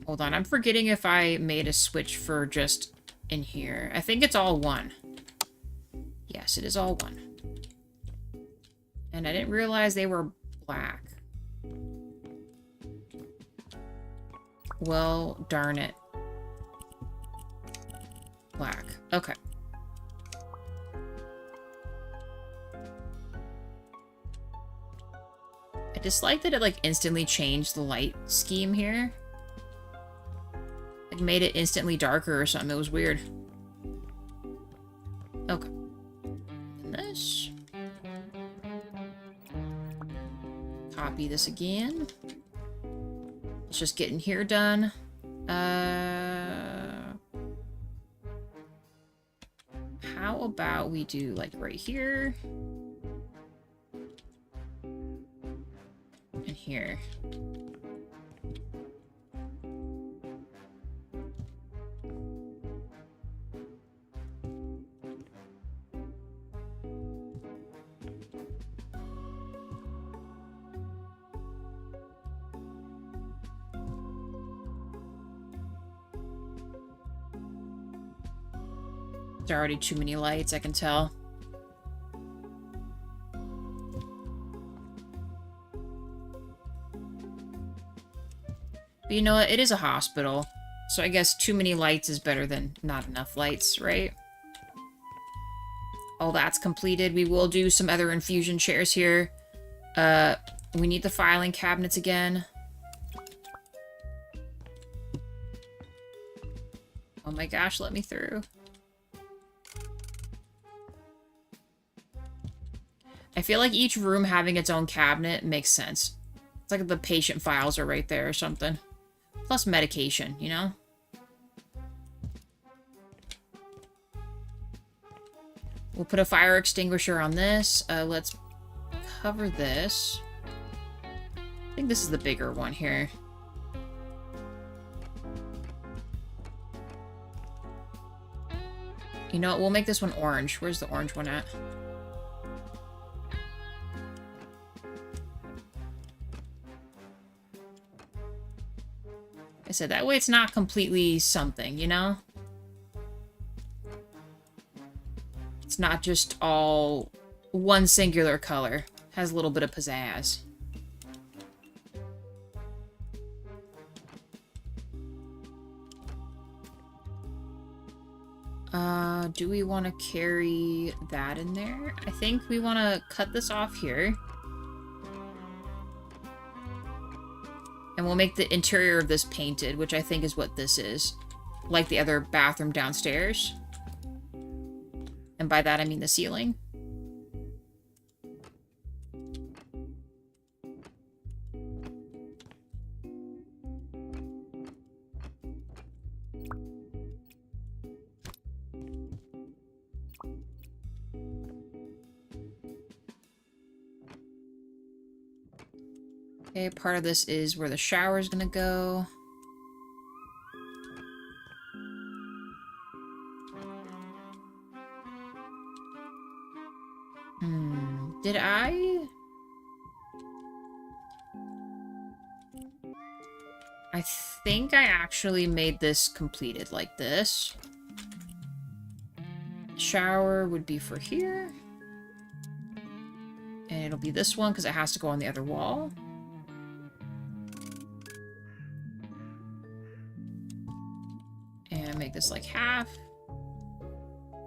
hold on, I'm forgetting if I made a switch for just in here. I think it's all 1. Yes, it is all 1. And I didn't realize they were black. Well, darn it. Black. Okay. I dislike that it, like, instantly changed the light scheme here. Like, made it instantly darker or something. It was weird. Okay. And this. Copy this again. Let's just get in here done. How about we do, like, right here? And here. There are already too many lights, I can tell. But you know what? It is a hospital. So I guess too many lights is better than not enough lights, right? All that's completed. We will do some other infusion chairs here. We need the filing cabinets again. Oh my gosh, let me through. I feel like each room having its own cabinet makes sense. It's like the patient files are right there or something. Plus medication, you know? We'll put a fire extinguisher on this. Let's cover this. I think this is the bigger one here. You know what? We'll make this one orange. Where's the orange one at? I said that way it's not completely something, you know? It's not just all one singular color. It has a little bit of pizzazz. Do we want to carry that in there? I think we want to cut this off here. And we'll make the interior of this painted, which I think is what this is. Like the other bathroom downstairs. And by that I mean the ceiling. Okay, part of this is where the shower is gonna go. Did I think I actually made this completed like this. Shower would be for here. And it'll be this one because it has to go on the other wall. And make this like half.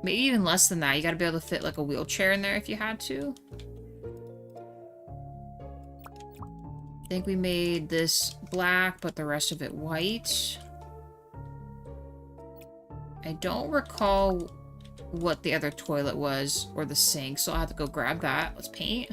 Maybe even less than that. You gotta be able to fit like a wheelchair in there if you had to. I think we made this black, but the rest of it white. I don't recall what the other toilet was, or the sink, so I'll have to go grab that. Let's paint.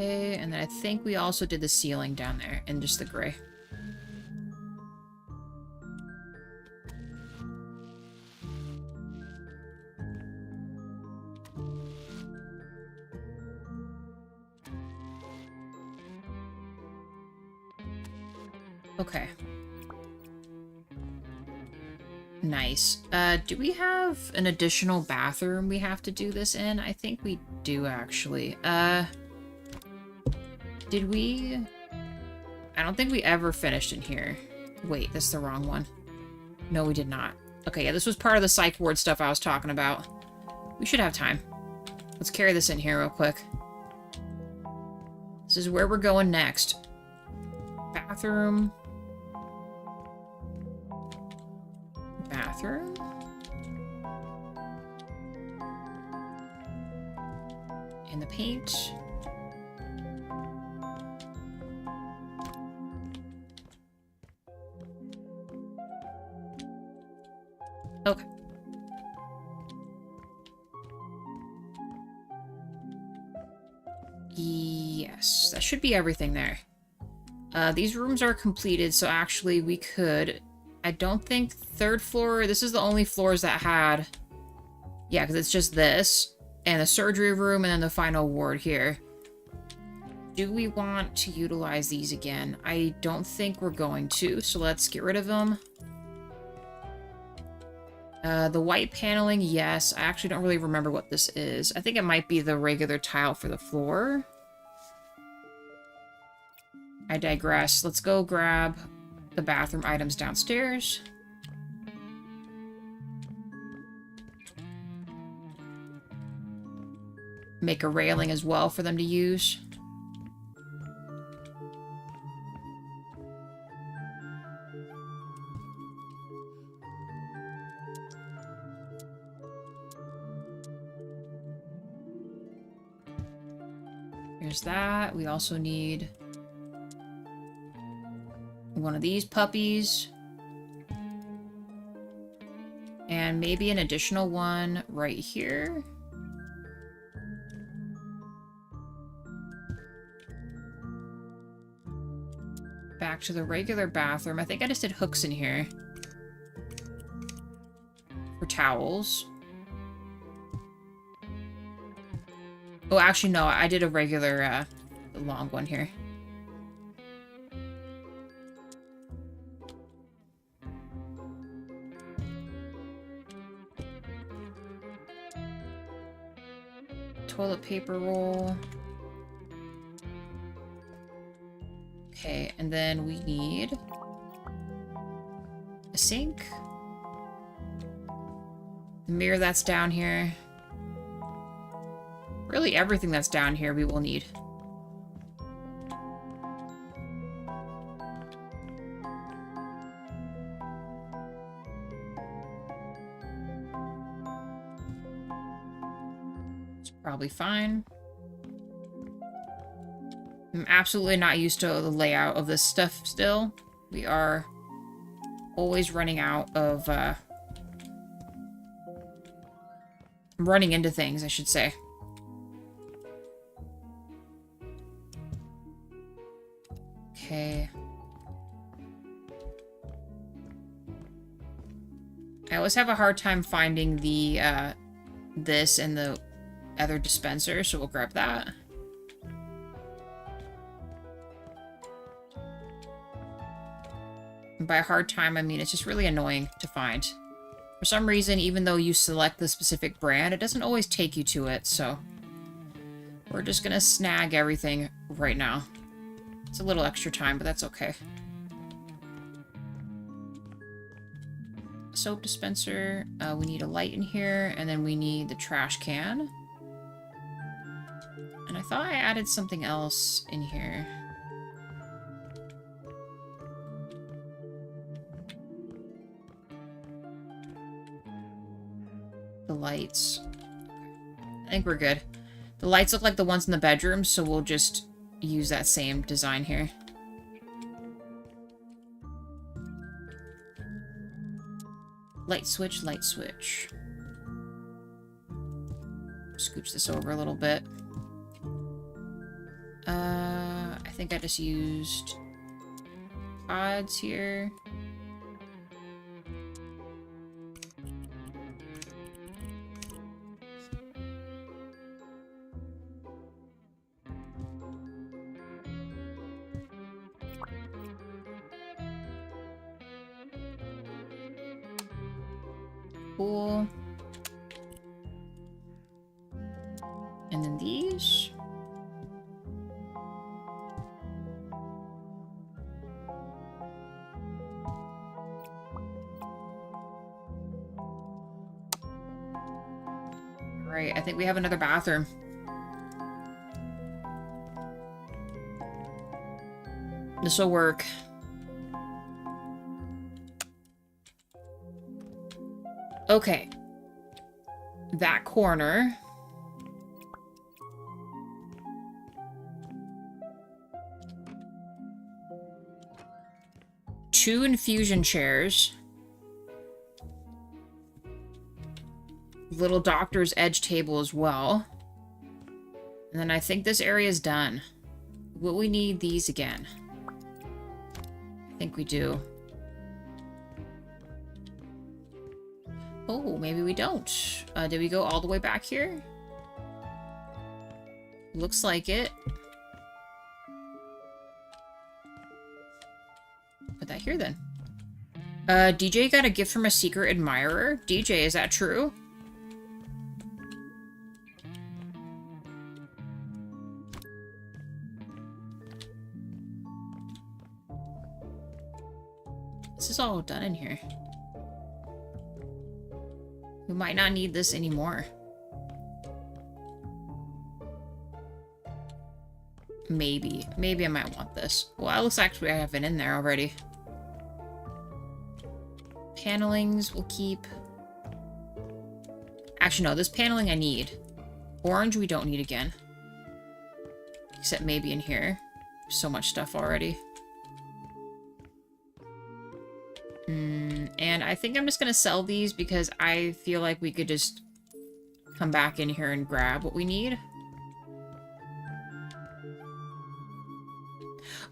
Okay, and then I think we also did the ceiling down there in just the gray. Okay. Nice. Do we have an additional bathroom we have to do this in? I think we do, actually. Did we... I don't think we ever finished in here. Wait, that's the wrong one. No, we did not. Okay, yeah, this was part of the psych ward stuff I was talking about. We should have time. Let's carry this in here real quick. This is where we're going next. Bathroom. Bathroom. And the paint. Okay. Yes, that should be everything there. These rooms are completed, so actually we could... I don't think third floor... This is the only floors that had... Yeah, because it's just this, and the surgery room, and then the final ward here. Do we want to utilize these again? I don't think we're going to, so let's get rid of them. The white paneling, yes. I actually don't really remember what this is. I think it might be the regular tile for the floor. I digress. Let's go grab the bathroom items downstairs. Make a railing as well for them to use. There's that. We also need one of these puppies. And maybe an additional one right here. Back to the regular bathroom. I think I just did hooks in here. For towels. Oh, actually, no. I did a regular, long one here. Toilet paper roll. Okay, and then we need a sink. The mirror that's down here. Really, everything that's down here we will need. It's probably fine. I'm absolutely not used to the layout of this stuff still. We are always running out of, running into things, I should say. Okay. I always have a hard time finding the, this and the other dispenser, so we'll grab that. And by a hard time, I mean it's just really annoying to find. For some reason, even though you select the specific brand, it doesn't always take you to it, so... We're just gonna snag everything right now. It's a little extra time, but that's okay. Soap dispenser. We need a light in here, and then we need the trash can. And I thought I added something else in here. The lights. I think we're good. The lights look like the ones in the bedrooms, so we'll just use that same design here. Light switch, light switch. Scooch this over a little bit. I think I just used pods here. Cool. And then these. Right, I think we have another bathroom. This will work. Okay. That corner. Two infusion chairs. Little doctor's edge table as well. And then I think this area is done. Will we need these again? I think we do. Oh, maybe we don't. Did we go all the way back here? Looks like it. Put that here then. DJ got a gift from a secret admirer. DJ, is that true? This is all done in here. We might not need this anymore. Maybe. Maybe I might want this. Well, it looks like I have it in there already. Panelings we'll keep. Actually, no. This paneling I need. Orange we don't need again. Except maybe in here. So much stuff already. And I think I'm just gonna sell these because I feel like we could just come back in here and grab what we need.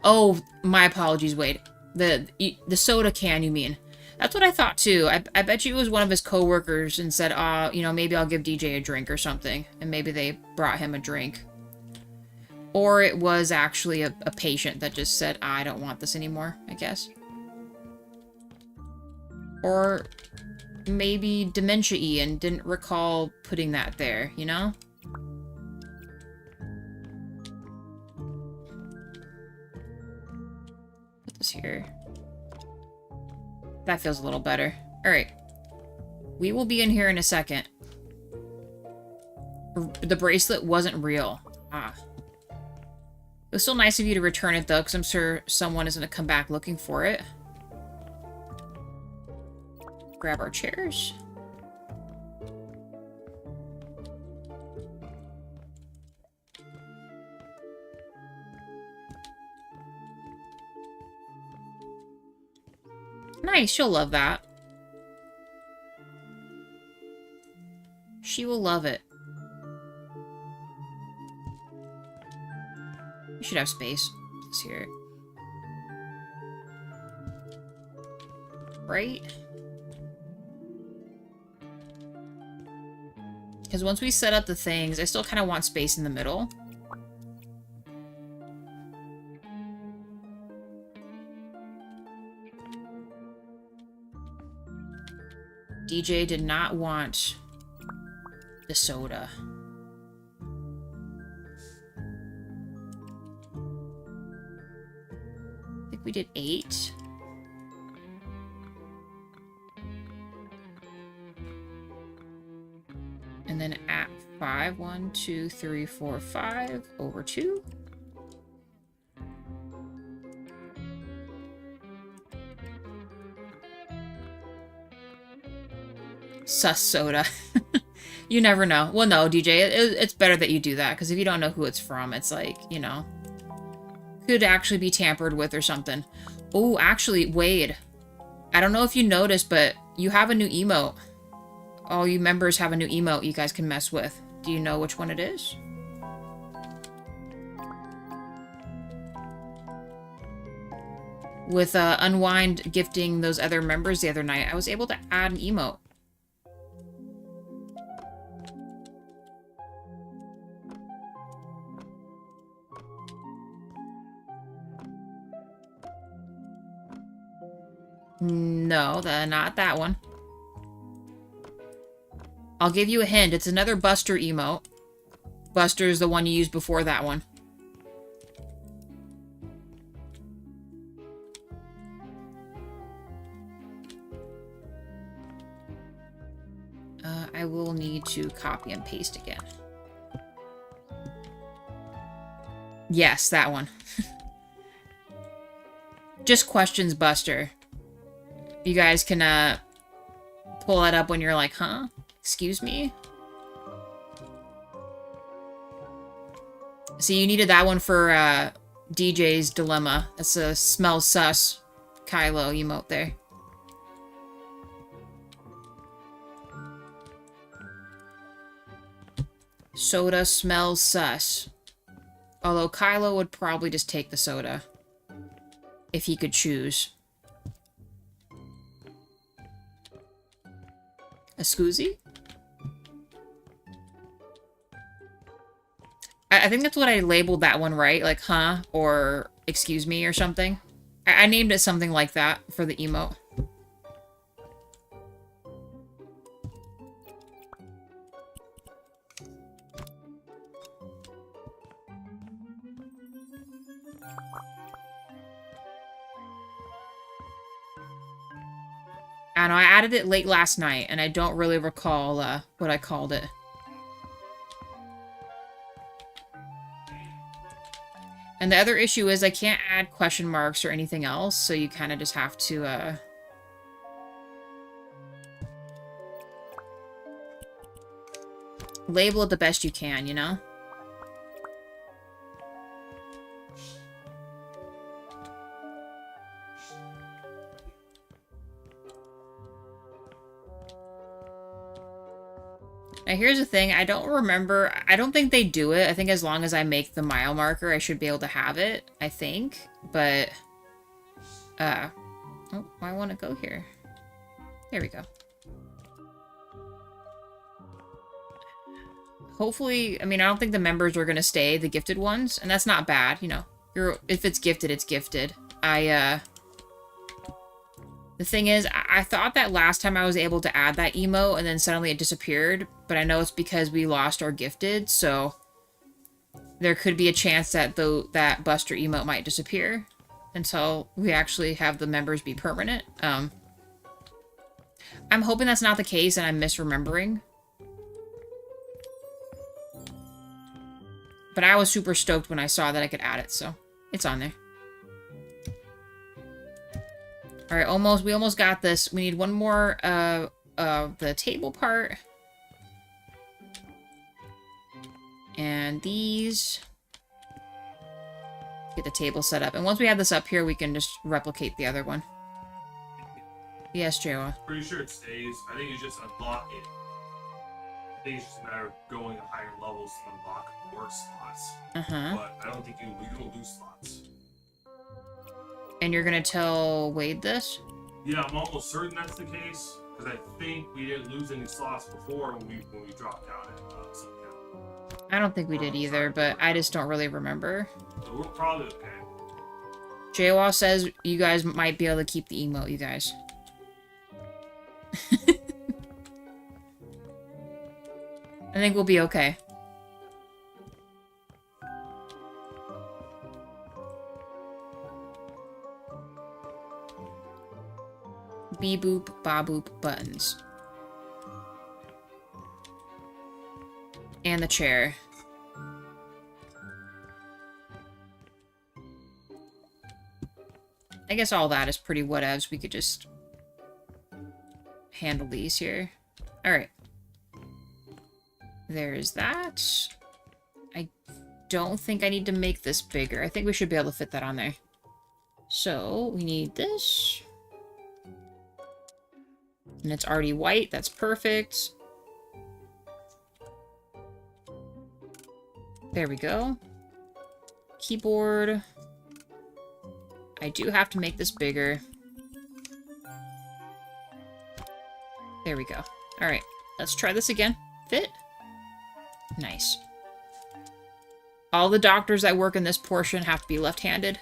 Oh, my apologies, Wade. The soda can, you mean? That's what I thought too. I bet you it was one of his coworkers and said, you know, maybe I'll give DJ a drink or something. And maybe they brought him a drink. Or it was actually a patient that just said, I don't want this anymore, I guess. Or maybe dementia-y and didn't recall putting that there, you know? Put this here. That feels a little better. Alright. We will be in here in a second. The bracelet wasn't real. Ah. It was still nice of you to return it, though, because I'm sure someone is going to come back looking for it. Grab our chairs. Nice, she'll love that. She will love it. We should have space. This here. Right? Because once we set up the things, I still kind of want space in the middle. DJ did not want the soda. I think we did 8. And then at 5, 1, 2, 3, 4, 5, over 2. Sus soda. You never know. Well, no, DJ, it's better that you do that, because if you don't know who it's from, it's like, you know, could actually be tampered with or something. Oh, actually, Wade, I don't know if you noticed, but you have a new emote. All you members have a new emote you guys can mess with. Do you know which one it is? With Unwind gifting those other members the other night, I was able to add an emote. No, not that one. I'll give you a hint. It's another Buster emote. Buster is the one you used before that one. I will need to copy and paste again. Yes, that one. Just questions Buster. You guys can pull that up when you're like, huh? Excuse me? See, you needed that one for DJ's Dilemma. That's a smell sus Kylo emote there. Soda smells sus. Although Kylo would probably just take the soda. If he could choose. A Scoozy? I think that's what I labeled that one, right? Like, huh? Or excuse me or something. I named it something like that for the emote. I don't know, I added it late last night, and I don't really recall what I called it. And the other issue is I can't add question marks or anything else, so you kind of just have to, label it the best you can, you know? Now here's the thing, I don't remember, I don't think they do it. I think as long as I make the mile marker, I should be able to have it, I think. But, oh, I want to go here. There we go. Hopefully, I mean, I don't think the members are going to stay, the gifted ones, and that's not bad, you know. If it's gifted, it's gifted. The thing is, I thought that last time I was able to add that emote and then suddenly it disappeared, but I know it's because we lost our gifted, so there could be a chance that that Buster emote might disappear until we actually have the members be permanent. I'm hoping that's not the case and I'm misremembering. But I was super stoked when I saw that I could add it, so it's on there. Alright, we almost got this. We need one more of the table part. And these. Get the table set up. And once we have this up here, we can just replicate the other one. Yes, Joa. Pretty sure it stays. I think you just unlock it. I think it's just a matter of going to higher levels to unlock more slots. But I don't think you don't lose slots. And you're gonna tell Wade this? Yeah, I'm almost certain that's the case. Because I think we didn't lose any slots before when we dropped down at some count. I don't think we did either, but I just don't really remember. So we're probably okay. Jawa says you guys might be able to keep the emote, you guys. I think we'll be okay. Bee-boop, ba-boop buttons. And the chair. I guess all that is pretty whatevs. We could just handle these here. Alright. There's that. I don't think I need to make this bigger. I think we should be able to fit that on there. So, we need this. And it's already white. That's perfect. There we go. Keyboard. I do have to make this bigger. There we go. Alright, let's try this again. Fit. Nice. All the doctors that work in this portion have to be left-handed.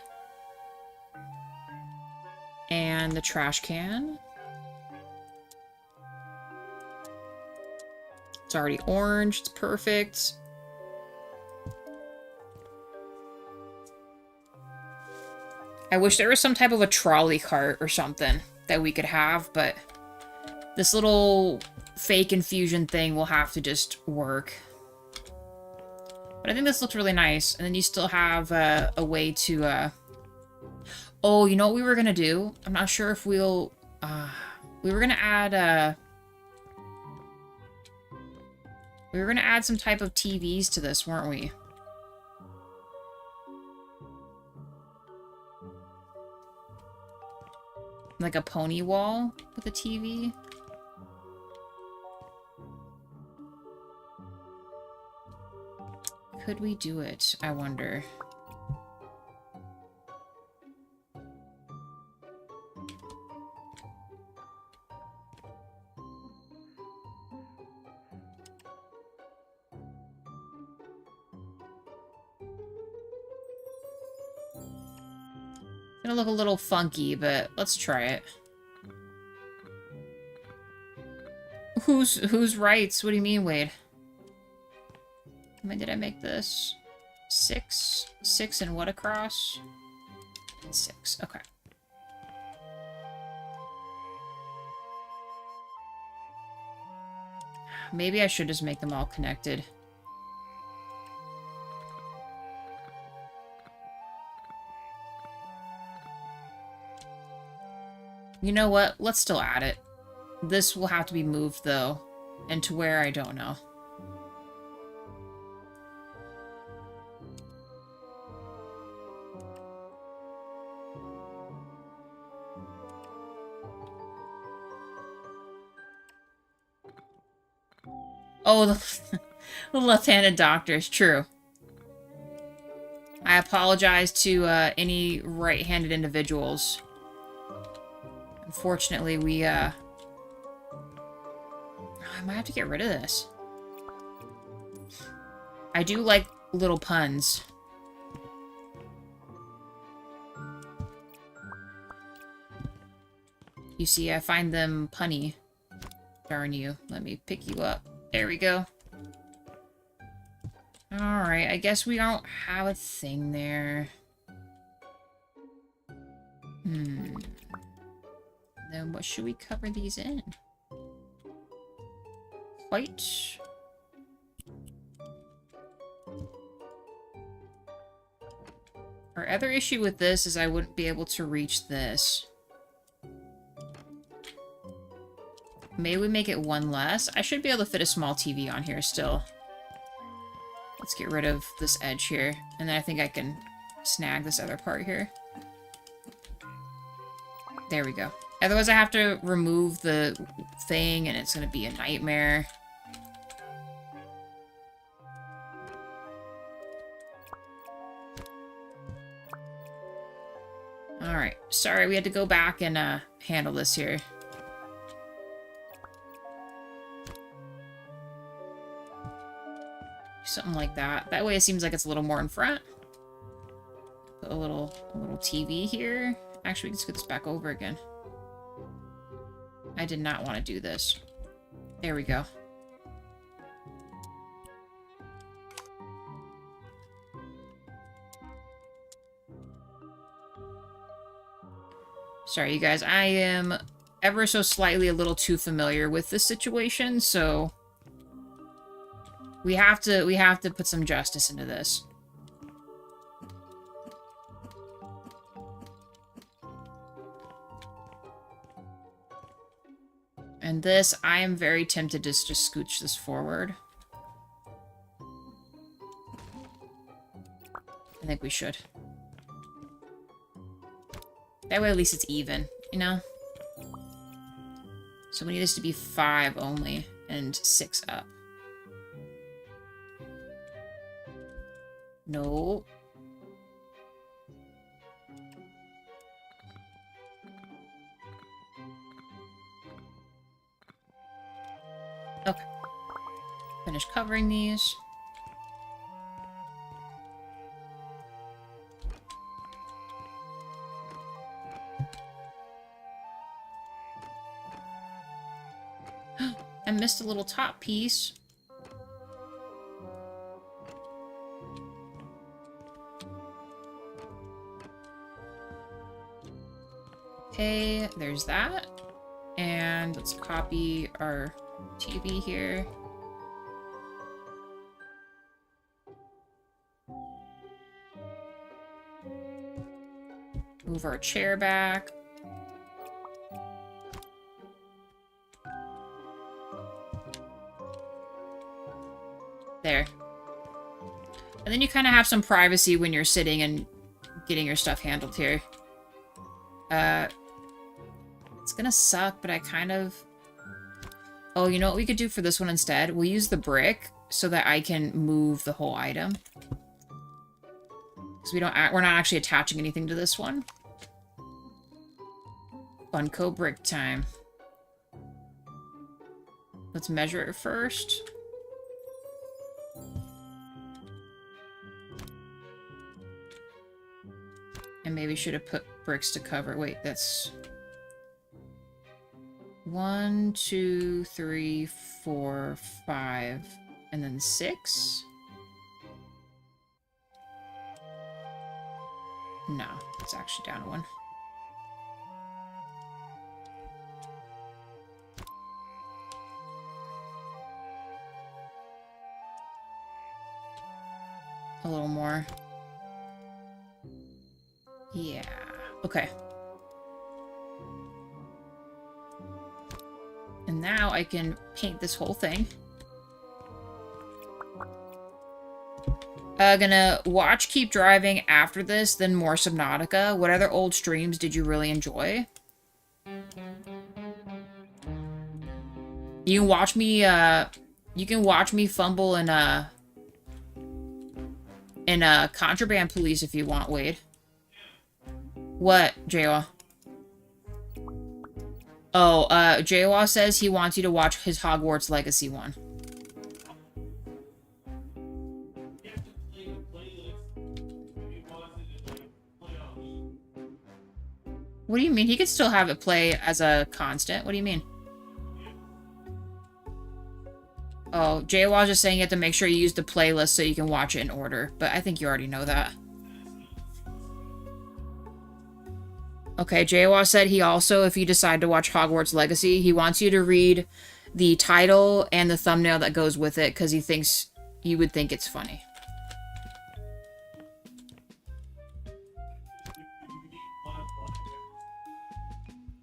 And the trash can. It's already orange. It's perfect. I wish there was some type of a trolley cart or something that we could have, but this little fake infusion thing will have to just work. But I think this looks really nice. And then you still have a way to... Oh, you know what we were going to do? I'm not sure if we'll... we were going to add... We were going to add some type of TVs to this, weren't we? Like a pony wall with a TV? Could we do it? I wonder. Gonna look a little funky, but let's try it. Whose rights? What do you mean, Wade? How many did I make this? 6? 6 and what across? And 6. Okay. Maybe I should just make them all connected. You know what? Let's still add it. This will have to be moved, though. And to where, I don't know. Oh, the left-handed doctor is true. I apologize to any right-handed individuals. Unfortunately, we, I might have to get rid of this. I do like little puns. You see, I find them punny. Darn you. Let me pick you up. There we go. Alright, I guess we don't have a thing there. Then what should we cover these in? White. Our other issue with this is I wouldn't be able to reach this. Maybe we make it one less. I should be able to fit a small TV on here still. Let's get rid of this edge here. And then I think I can snag this other part here. There we go. Otherwise I have to remove the thing and it's going to be a nightmare. Alright. Sorry, we had to go back and handle this here. Something like that. That way it seems like it's a little more in front. Put a little TV here. Actually, let's get this back over again. I did not want to do this. There we go. Sorry, you guys. I am ever so slightly a little too familiar with this situation, so we have to put some justice into this. And this, I am very tempted to just scooch this forward. I think we should. That way at least it's even, you know? So we need this to be 5 only, and 6 up. No. Okay. Finish covering these. I missed a little top piece. Okay, there's that. And let's copy our TV here. Move our chair back. There. And then you kind of have some privacy when you're sitting and getting your stuff handled here. It's gonna suck, but I kind of... Oh, you know what we could do for this one instead? We'll use the brick so that I can move the whole item. Because we're not actually attaching anything to this one. Funko brick time. Let's measure it first. And maybe should have put bricks to cover. Wait, that's 1, 2, 3, 4, 5, and then 6. No, it's actually down to 1. A little more. Yeah. Okay. And now I can paint this whole thing. Gonna watch Keep Driving after this, then more Subnautica. What other old streams did you really enjoy? You can watch me fumble in Contraband Police if you want, Wade. What, Jawa? Oh, Jawa says he wants you to watch his Hogwarts Legacy one. What do you mean? He could still have it play as a constant. What do you mean? Oh, Jawa's just saying you have to make sure you use the playlist so you can watch it in order. But I think you already know that. Okay, Jawa said he also, if you decide to watch Hogwarts Legacy, he wants you to read the title and the thumbnail that goes with it because he thinks you would think it's funny.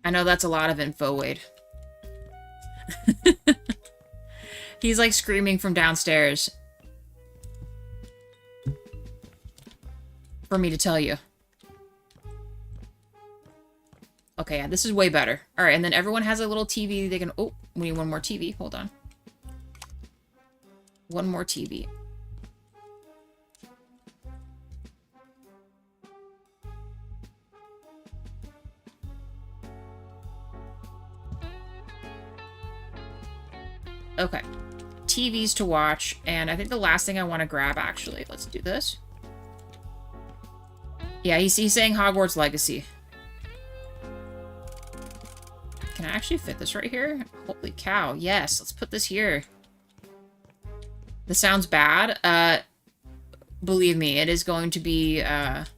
I know that's a lot of info, Wade. He's like screaming from downstairs for me to tell you. Okay, yeah, this is way better. Alright, and then everyone has a little TV they can... Oh, we need one more TV. Hold on. One more TV. Okay. TVs to watch, and I think the last thing I want to grab, actually, let's do this. Yeah, he's saying Hogwarts Legacy. Can I actually fit this right here? Holy cow, yes, let's put this here. This sounds bad. Believe me, it is going to be, it's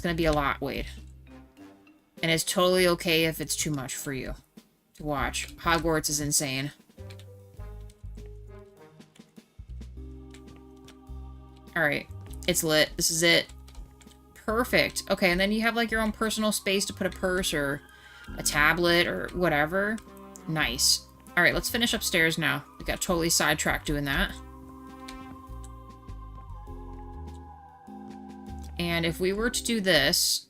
going to be a lot, Wade. And it's totally okay if it's too much for you to watch. Hogwarts is insane. Alright, it's lit. This is it. Perfect. Okay, and then you have like your own personal space to put a purse or a tablet or whatever. Nice. Alright, let's finish upstairs now. We got totally sidetracked doing that. And if we were to do this,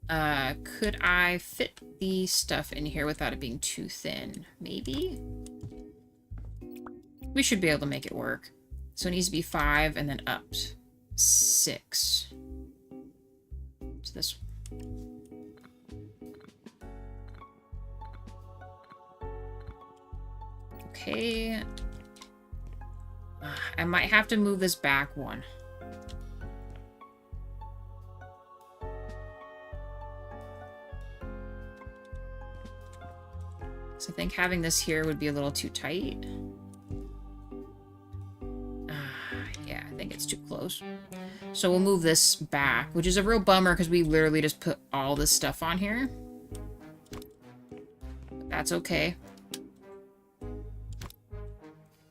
could I fit the stuff in here without it being too thin? Maybe? We should be able to make it work. So it needs to be 5 and then up 6. So this one. Okay. I might have to move this back one. So I think having this here would be a little too tight. Yeah, I think it's too close. So we'll move this back, which is a real bummer because we literally just put all this stuff on here. But that's okay.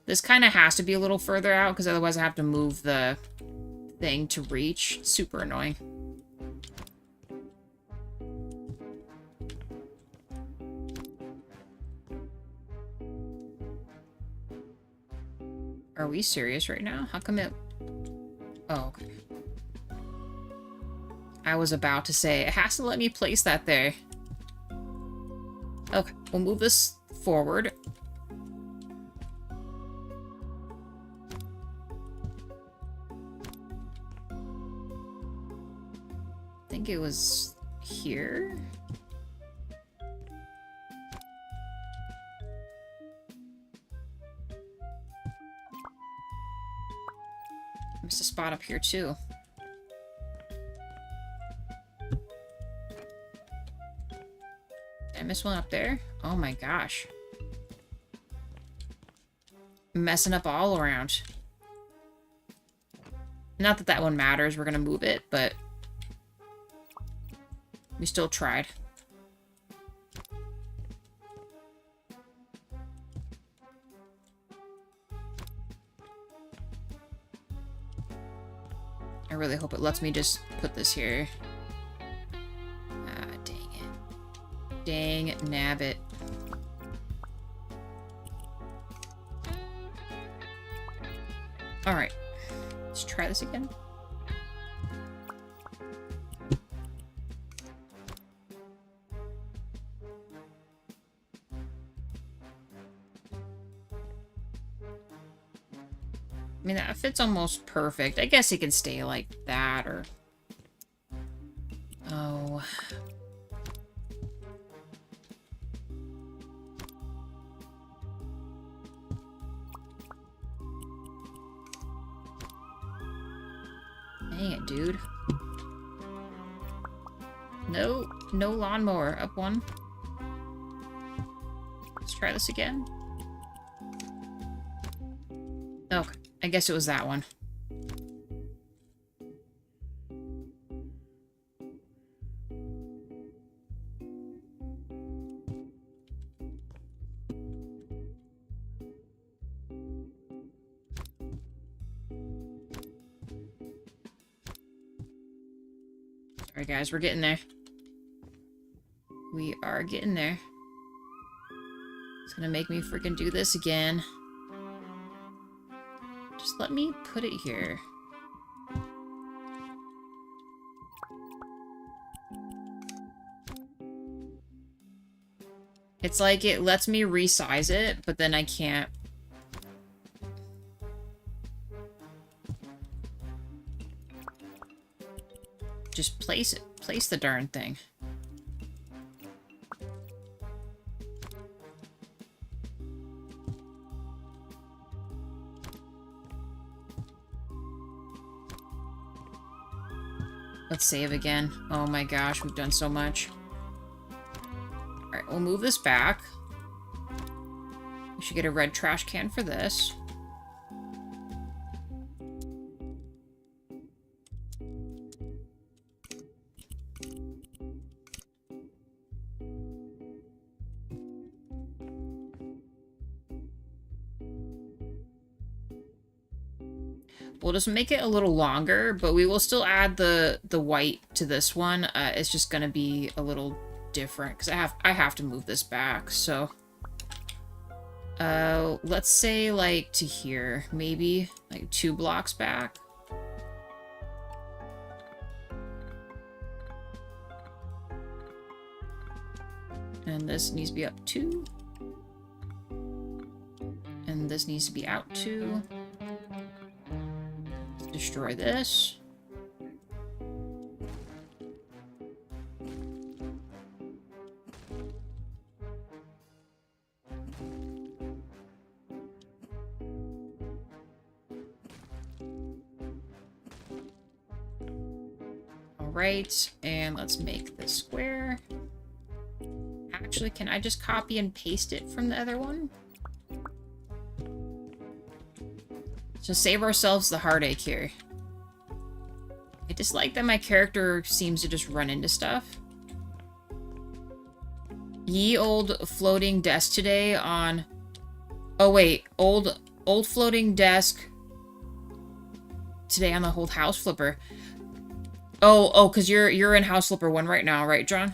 This kind of has to be a little further out because otherwise I have to move the thing to reach. It's super annoying. Are we serious right now? How come it... Oh, okay. I was about to say, it has to let me place that there. Okay, we'll move this forward. I think it was here. Missed a spot up here too. Did I miss one up there? Oh my gosh. Messing up all around. Not that that one matters, we're gonna move it, but we still tried. I really hope it lets me just put this here. Ah, dang it. Dang nabbit. Alright. Let's try this again. I mean, that fits almost perfect. I guess it can stay like that, or... Oh... Dang it, dude. No, no lawnmower. Up one. Let's try this again. Okay. I guess it was that one. Alright guys, we're getting there. We are getting there. It's gonna make me freaking do this again. Just let me put it here. It's like it lets me resize it, but then I can't. Just place it. Place the darn thing. Let's save again. Oh my gosh, we've done so much. Alright, we'll move this back. We should get a red trash can for this. We'll just make it a little longer, but we will still add the white to this one. It's just gonna be a little different because I have to move this back. So, let's say like to here, maybe like 2 blocks back. And this needs to be up 2. And this needs to be out 2. Destroy this. Alright, and let's make this square. Actually, can I just copy and paste it from the other one? So save ourselves the heartache here. I just like that my character seems to just run into stuff. Ye old floating desk today on... Oh, wait. Old floating desk today on the old house flipper. Oh, because you're in house flipper 1 right now, right, John?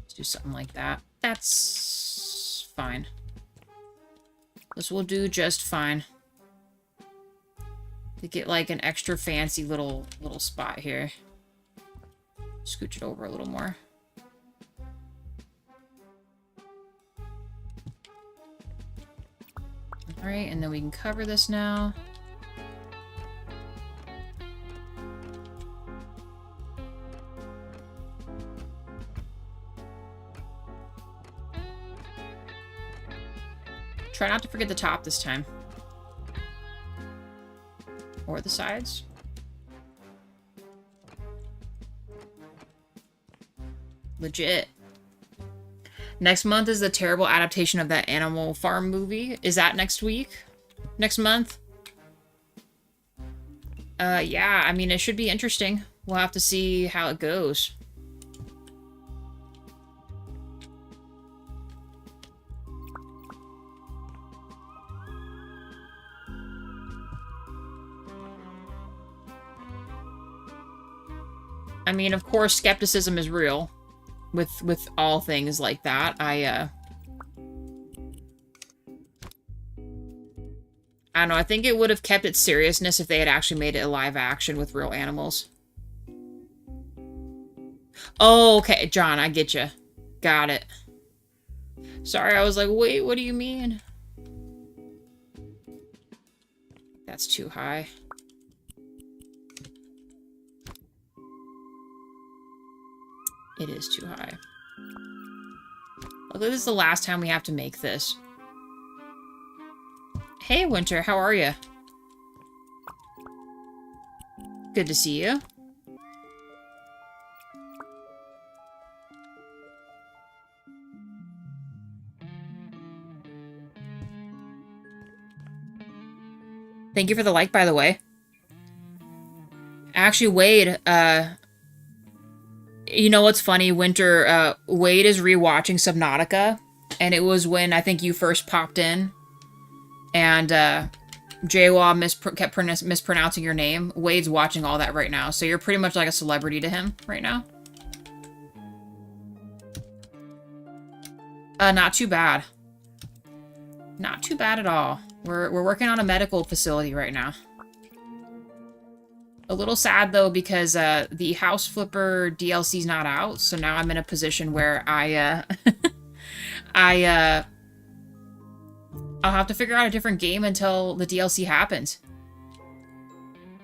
Let's do something like that. That's fine. This will do just fine. To get like an extra fancy little spot here. Scooch it over a little more. Alright, and then we can cover this now. Try not to forget the top this time. Or the sides. Legit. Next month is the terrible adaptation of that Animal Farm movie. Is that next week? Next month? Yeah, I mean, it should be interesting. We'll have to see how it goes. I mean, of course, skepticism is real with all things like that. I don't know, I think it would have kept its seriousness if they had actually made it a live action with real animals. Oh, okay, John, I get you. Got it. Sorry, I was like, wait, what do you mean? That's too high. It is too high. Luckily, this is the last time we have to make this. Hey, Winter, how are you? Good to see you. Thank you for the like, by the way. Actually, Wade, you know what's funny, Winter? Wade is rewatching Subnautica, and it was when I think you first popped in, and Jawa kept mispronouncing your name. Wade's watching all that right now, so you're pretty much like a celebrity to him right now. Not too bad. Not too bad at all. We're working on a medical facility right now. A little sad, though, because the House Flipper DLC's not out, so now I'm in a position where I'll have to figure out a different game until the DLC happens.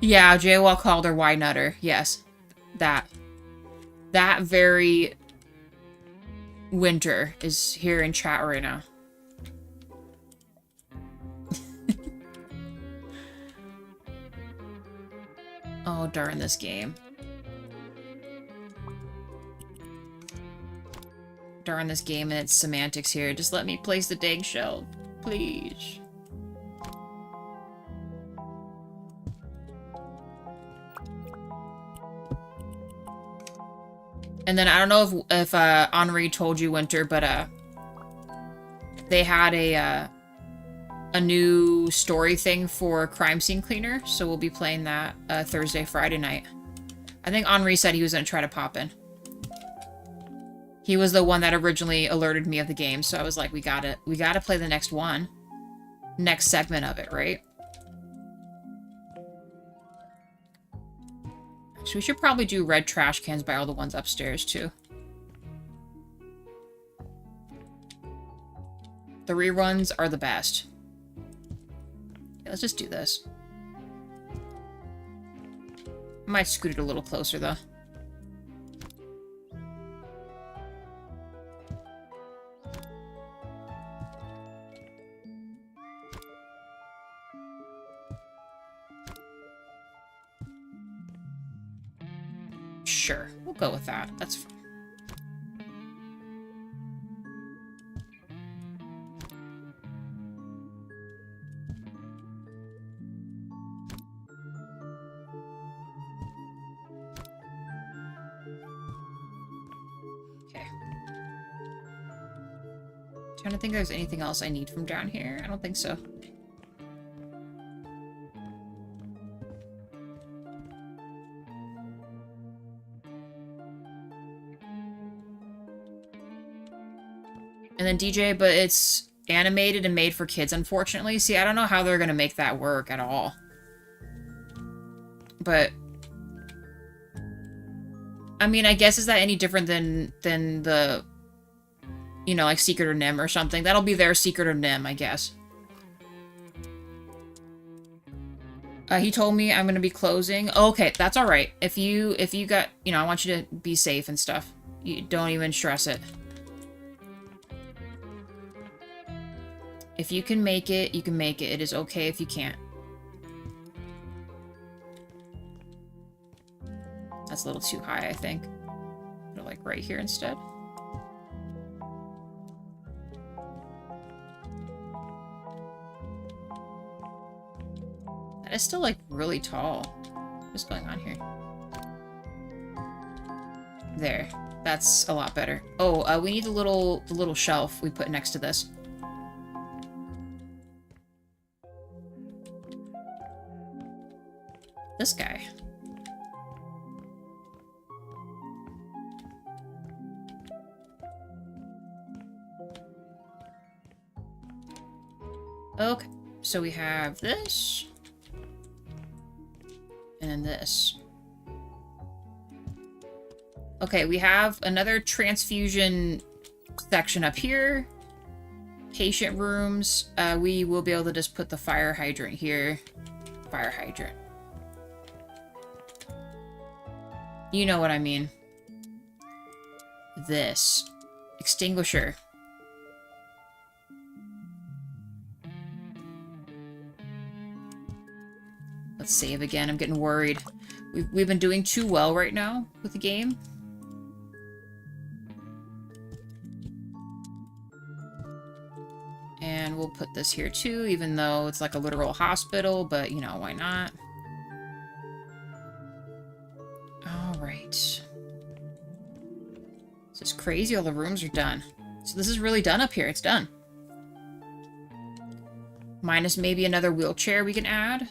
Yeah, Jaywalk called her Why Nutter. Yes. That very Winter is here in chat right now. Oh, darn this game. Darn this game and its semantics here. Just let me place the dang shell, please. And then I don't know if Henri told you, Winter, but they had a new story thing for Crime Scene Cleaner, so we'll be playing that Thursday, Friday night. I think Henri said he was going to try to pop in. He was the one that originally alerted me of the game, so I was like, we gotta play the next one. Next segment of it, right? So we should probably do red trash cans by all the ones upstairs, too. The reruns are the best. Yeah, let's just do this. I might scoot it a little closer, though. Sure, we'll go with that. That's fine. Okay. Trying to think if there's anything else I need from down here. I don't think so. And then DJ, but it's animated and made for kids, unfortunately. See, I don't know how they're going to make that work at all. But, I mean, I guess is that any different than the, you know, like Secret or Nim or something? That'll be their Secret or Nim, I guess. He told me I'm going to be closing. Oh, okay, that's all right. If you got, you know, I want you to be safe and stuff. You don't even stress it. If you can make it, you can make it. It is okay if you can't. That's a little too high, I think. Put it, like, right here instead. That is still, like, really tall. What's going on here? There. That's a lot better. Oh, we need the little shelf we put next to this. This guy. Okay, so we have this. And this. Okay, we have another transfusion section up here. Patient rooms. We will be able to just put the fire hydrant here. Fire hydrant. You know what I mean. This. Extinguisher. Let's save again. I'm getting worried. We've been doing too well right now with the game. And we'll put this here too, even though it's like a literal hospital, but you know, why not? Alright. This is crazy, all the rooms are done. So this is really done up here, it's done. Minus maybe another wheelchair we can add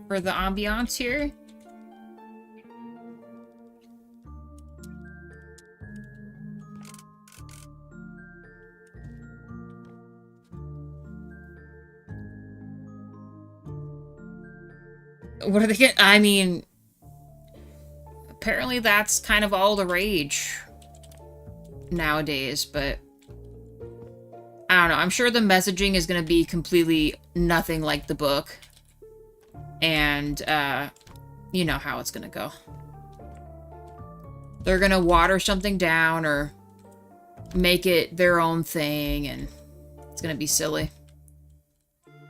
for the ambiance here. What are they getting? I mean, apparently that's kind of all the rage nowadays, but I don't know. I'm sure the messaging is going to be completely nothing like the book. And, you know how it's going to go. They're going to water something down or make it their own thing, and it's going to be silly.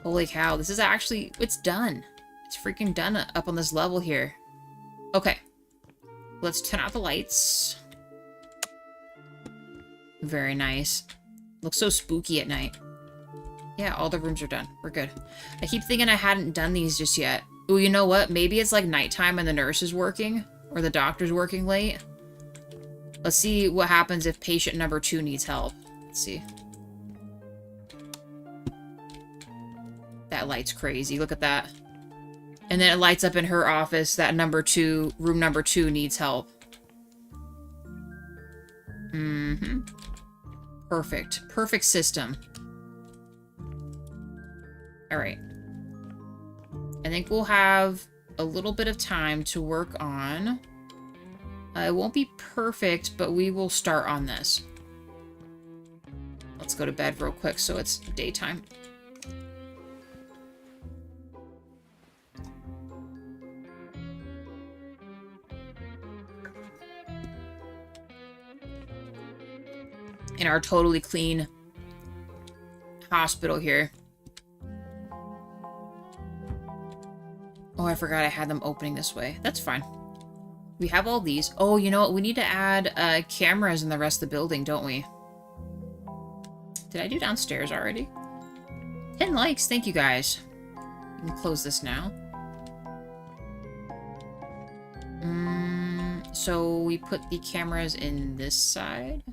Holy cow, this is actually, it's done. It's freaking done up on this level here. Okay. Let's turn out the lights. Very nice. Looks so spooky at night. Yeah, all the rooms are done. We're good. I keep thinking I hadn't done these just yet. Ooh, you know what? Maybe it's like nighttime and the nurse is working. Or the doctor's working late. Let's see what happens if patient number 2 needs help. Let's see. That light's crazy. Look at that. And then it lights up in her office that room number 2 needs help. Mm-hmm. Perfect. Perfect system. Alright. I think we'll have a little bit of time to work on... it won't be perfect, but we will start on this. Let's go to bed real quick so it's daytime. In our totally clean hospital here. Oh, I forgot I had them opening this way. That's fine. We have all these. Oh, you know what? We need to add cameras in the rest of the building, don't we? Did I do downstairs already? 10 likes. Thank you, guys. We can close this now. So we put the cameras in this side.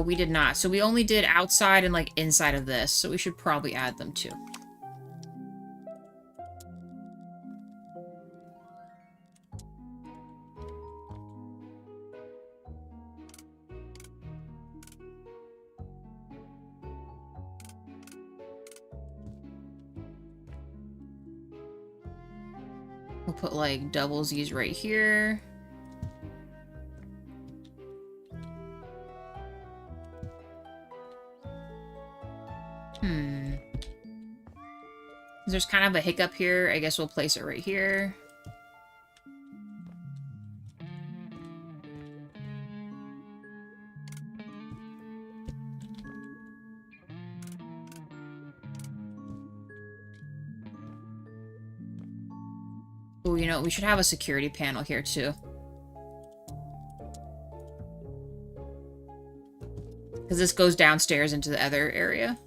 We did not. So we only did outside and, like, inside of this. So we should probably add them, too. We'll put, like, doublesies right here. There's kind of a hiccup here. I guess we'll place it right here. Oh, you know, we should have a security panel here, too. Because this goes downstairs into the other area.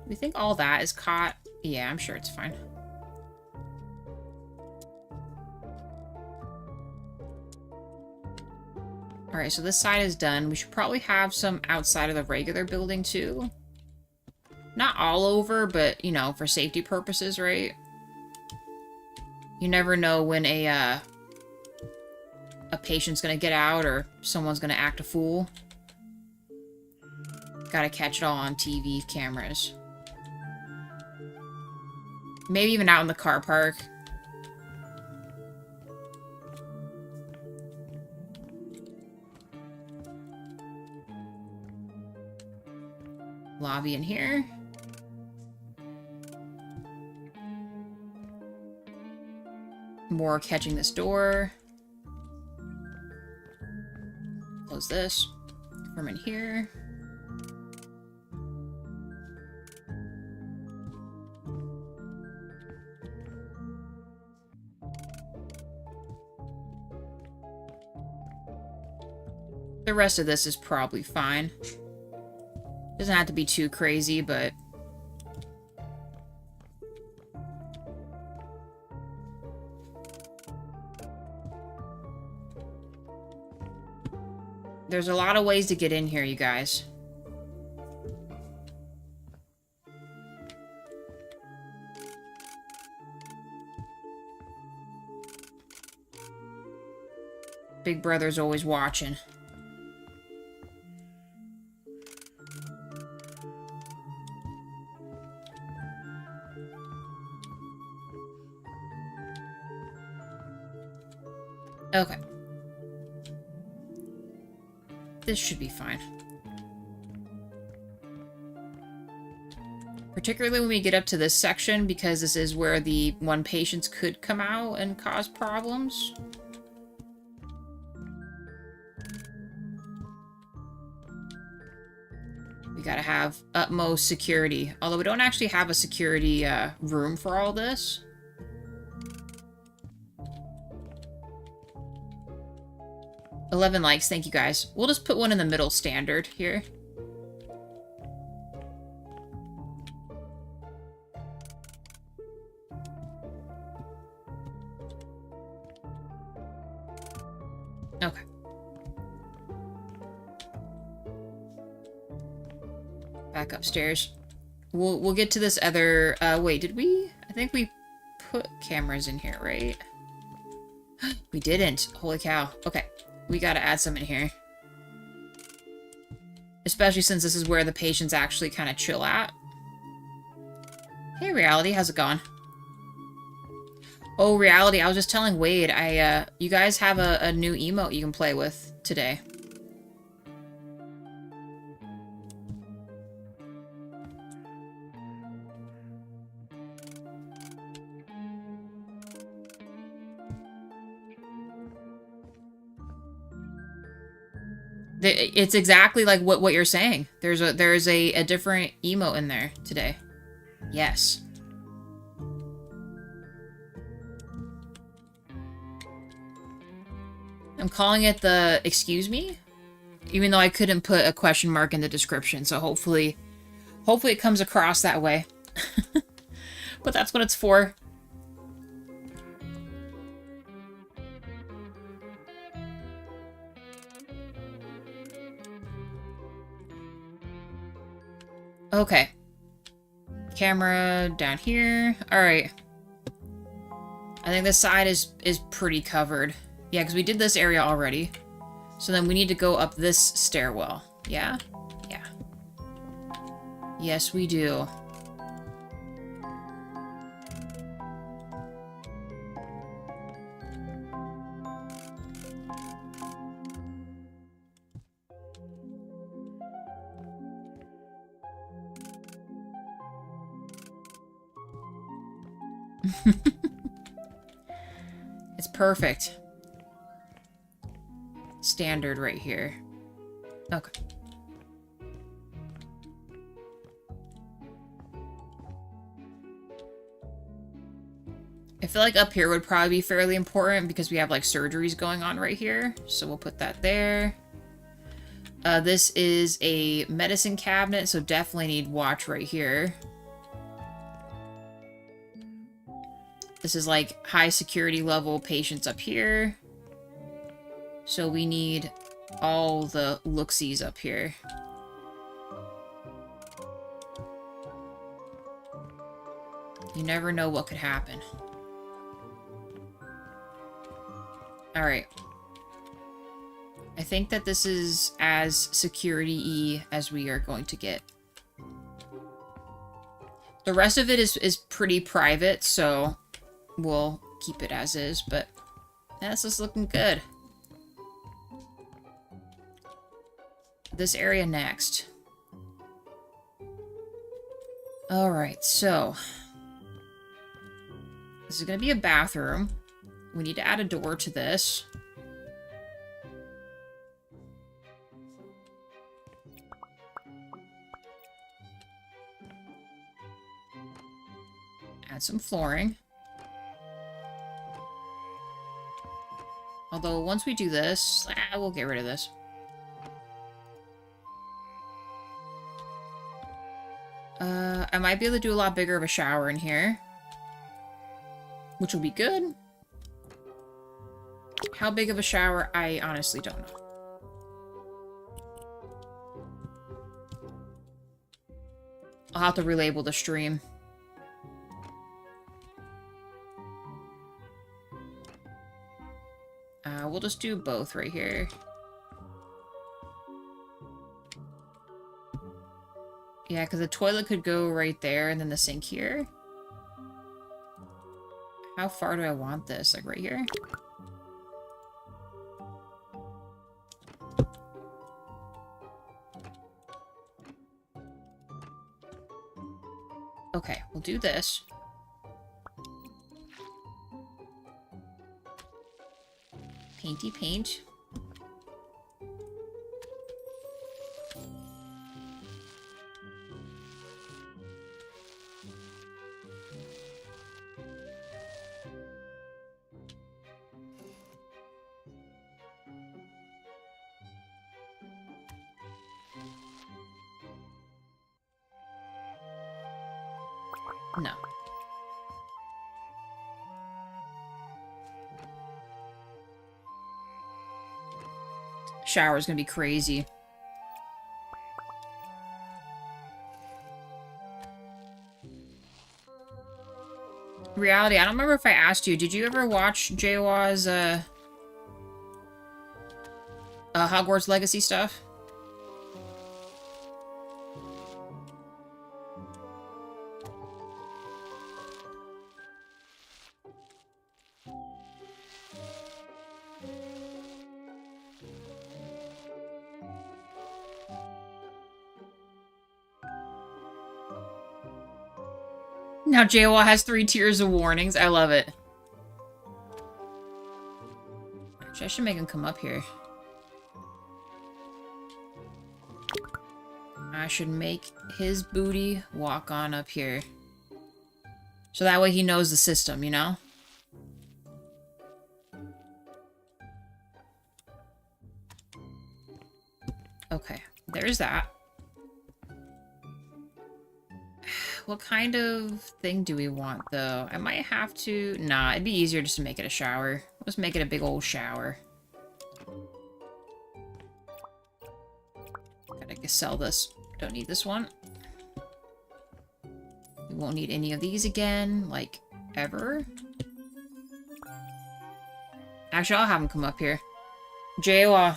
We think all that is caught. Yeah, I'm sure it's fine. Alright, so this side is done. We should probably have some outside of the regular building, too. Not all over, but, you know, for safety purposes, right? You never know when a patient's gonna get out or someone's gonna act a fool. Gotta catch it all on TV cameras. Maybe even out in the car park. Lobby in here. More catching this door. Close this. From in here. The rest of this is probably fine. Doesn't have to be too crazy, but... There's a lot of ways to get in here, you guys. Big Brother's always watching. Okay. This should be fine. Particularly when we get up to this section, because this is where the one patients could come out and cause problems. We gotta have utmost security. Although we don't actually have a security room for all this. $11 likes, thank you guys. We'll just put one in the middle standard here. Okay. Back upstairs. We'll get to this other wait, did we? I think we put cameras in here, right? We didn't. Holy cow. Okay. We gotta add some in here. Especially since this is where the patients actually kind of chill at. Hey, Reality, how's it going? Oh, Reality, I was just telling Wade, you guys have a new emote you can play with today. It's exactly like what you're saying. There's a different emote in there today. Yes. I'm calling it the excuse me, even though I couldn't put a question mark in the description, so hopefully it comes across that way. But that's what it's for. Okay. Camera down here. Alright. I think this side is pretty covered. Yeah, because we did this area already. So then we need to go up this stairwell. Yeah? Yeah. Yes, we do. It's perfect. Standard right here. Okay. I feel like up here would probably be fairly important because we have like surgeries going on right here. So we'll put that there. This is a medicine cabinet, so definitely need watch right here. This is like high security level patients up here. So we need all the look-sees up here. You never know what could happen. Alright. I think that this is as security-y as we are going to get. The rest of it is pretty private, so we'll keep it as is, but this is looking good. This area next. Alright, so this is going to be a bathroom. We need to add a door to this. Add some flooring. Although, once we do this, we'll get rid of this. I might be able to do a lot bigger of a shower in here. Which will be good. How big of a shower, I honestly don't know. I'll have to relabel the stream. We'll just do both right here. Yeah, because the toilet could go right there and then the sink here. How far do I want this? Like right here? Okay, we'll do this. Painty paint. No. Shower's gonna be crazy. Reality, I don't remember if I asked you. Did you ever watch Jawa's Hogwarts Legacy stuff? Now Jawa has 3 tiers of warnings. I love it. Actually, I should make him come up here. I should make his booty walk on up here. So that way he knows the system, you know? Okay, there's that. What kind of thing do we want, though? I might have to... Nah, it'd be easier just to make it a shower. Let's make it a big old shower. Gotta sell this. Don't need this one. We won't need any of these again, like, ever. Actually, I'll have him come up here. Jawa.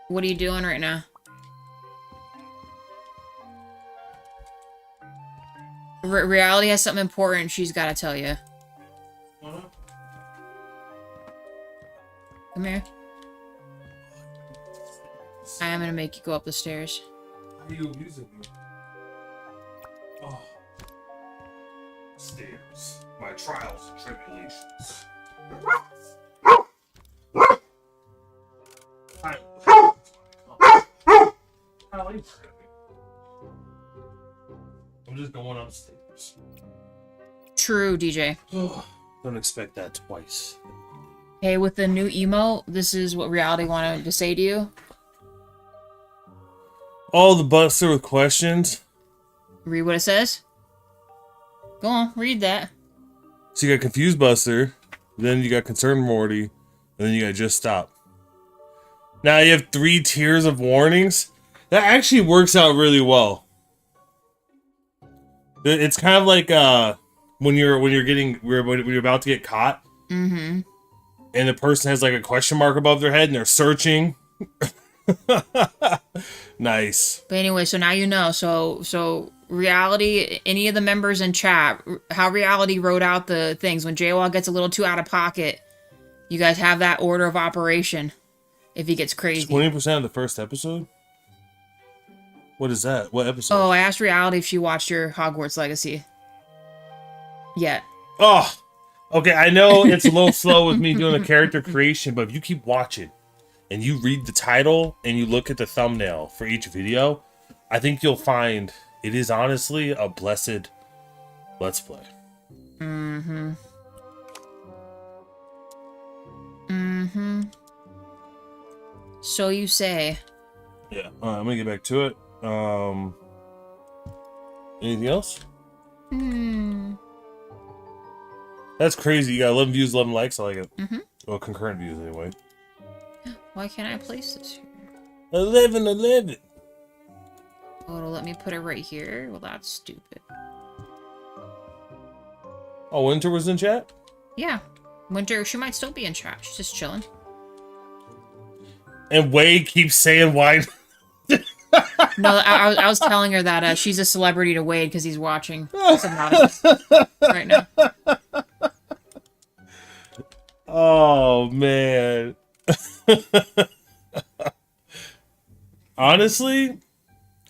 What are you doing right now? Reality has something important she's got to tell you. Come here. I am going to make you go up the stairs. How are you using me? Oh. Stairs. My trials and tribulations. I'm just going upstairs. True, DJ. Don't expect that twice. Hey, with the new emote, this is what Reality wanted to say to you. All the Buster with questions. Read what it says. Go on, read that. So you got Confused Buster, then you got Concerned Morty, and then you got Just Stop. Now you have 3 tiers of warnings. That actually works out really well. It's kind of like when you're about to get caught, mm-hmm. and the person has like a question mark above their head and they're searching. Nice. But anyway, so now you know. So Reality, any of the members in chat, how Reality wrote out the things. When JWoww gets a little too out of pocket, you guys have that order of operation. If he gets crazy. 20% of the first episode? What is that? What episode? Oh, I asked Reality if she watched your Hogwarts Legacy. Yet. Oh, okay. I know it's a little slow with me doing the character creation, but if you keep watching and you read the title and you look at the thumbnail for each video, I think you'll find it is honestly a blessed Let's Play. Mm-hmm. Mm-hmm. So you say. Yeah. I'm gonna get back to it. Anything else? That's crazy. You got 11 views, 11 likes. I like it. Mm-hmm. Well, concurrent views anyway. Why can't I place this here? 11. Oh, it'll let me put it right here? Well, that's stupid. Oh, Winter was in chat? Yeah. Winter, she might still be in chat. She's just chilling. And Wade keeps saying why. No, I was telling her that she's a celebrity to Wade because he's watching right now. Oh, man. Honestly,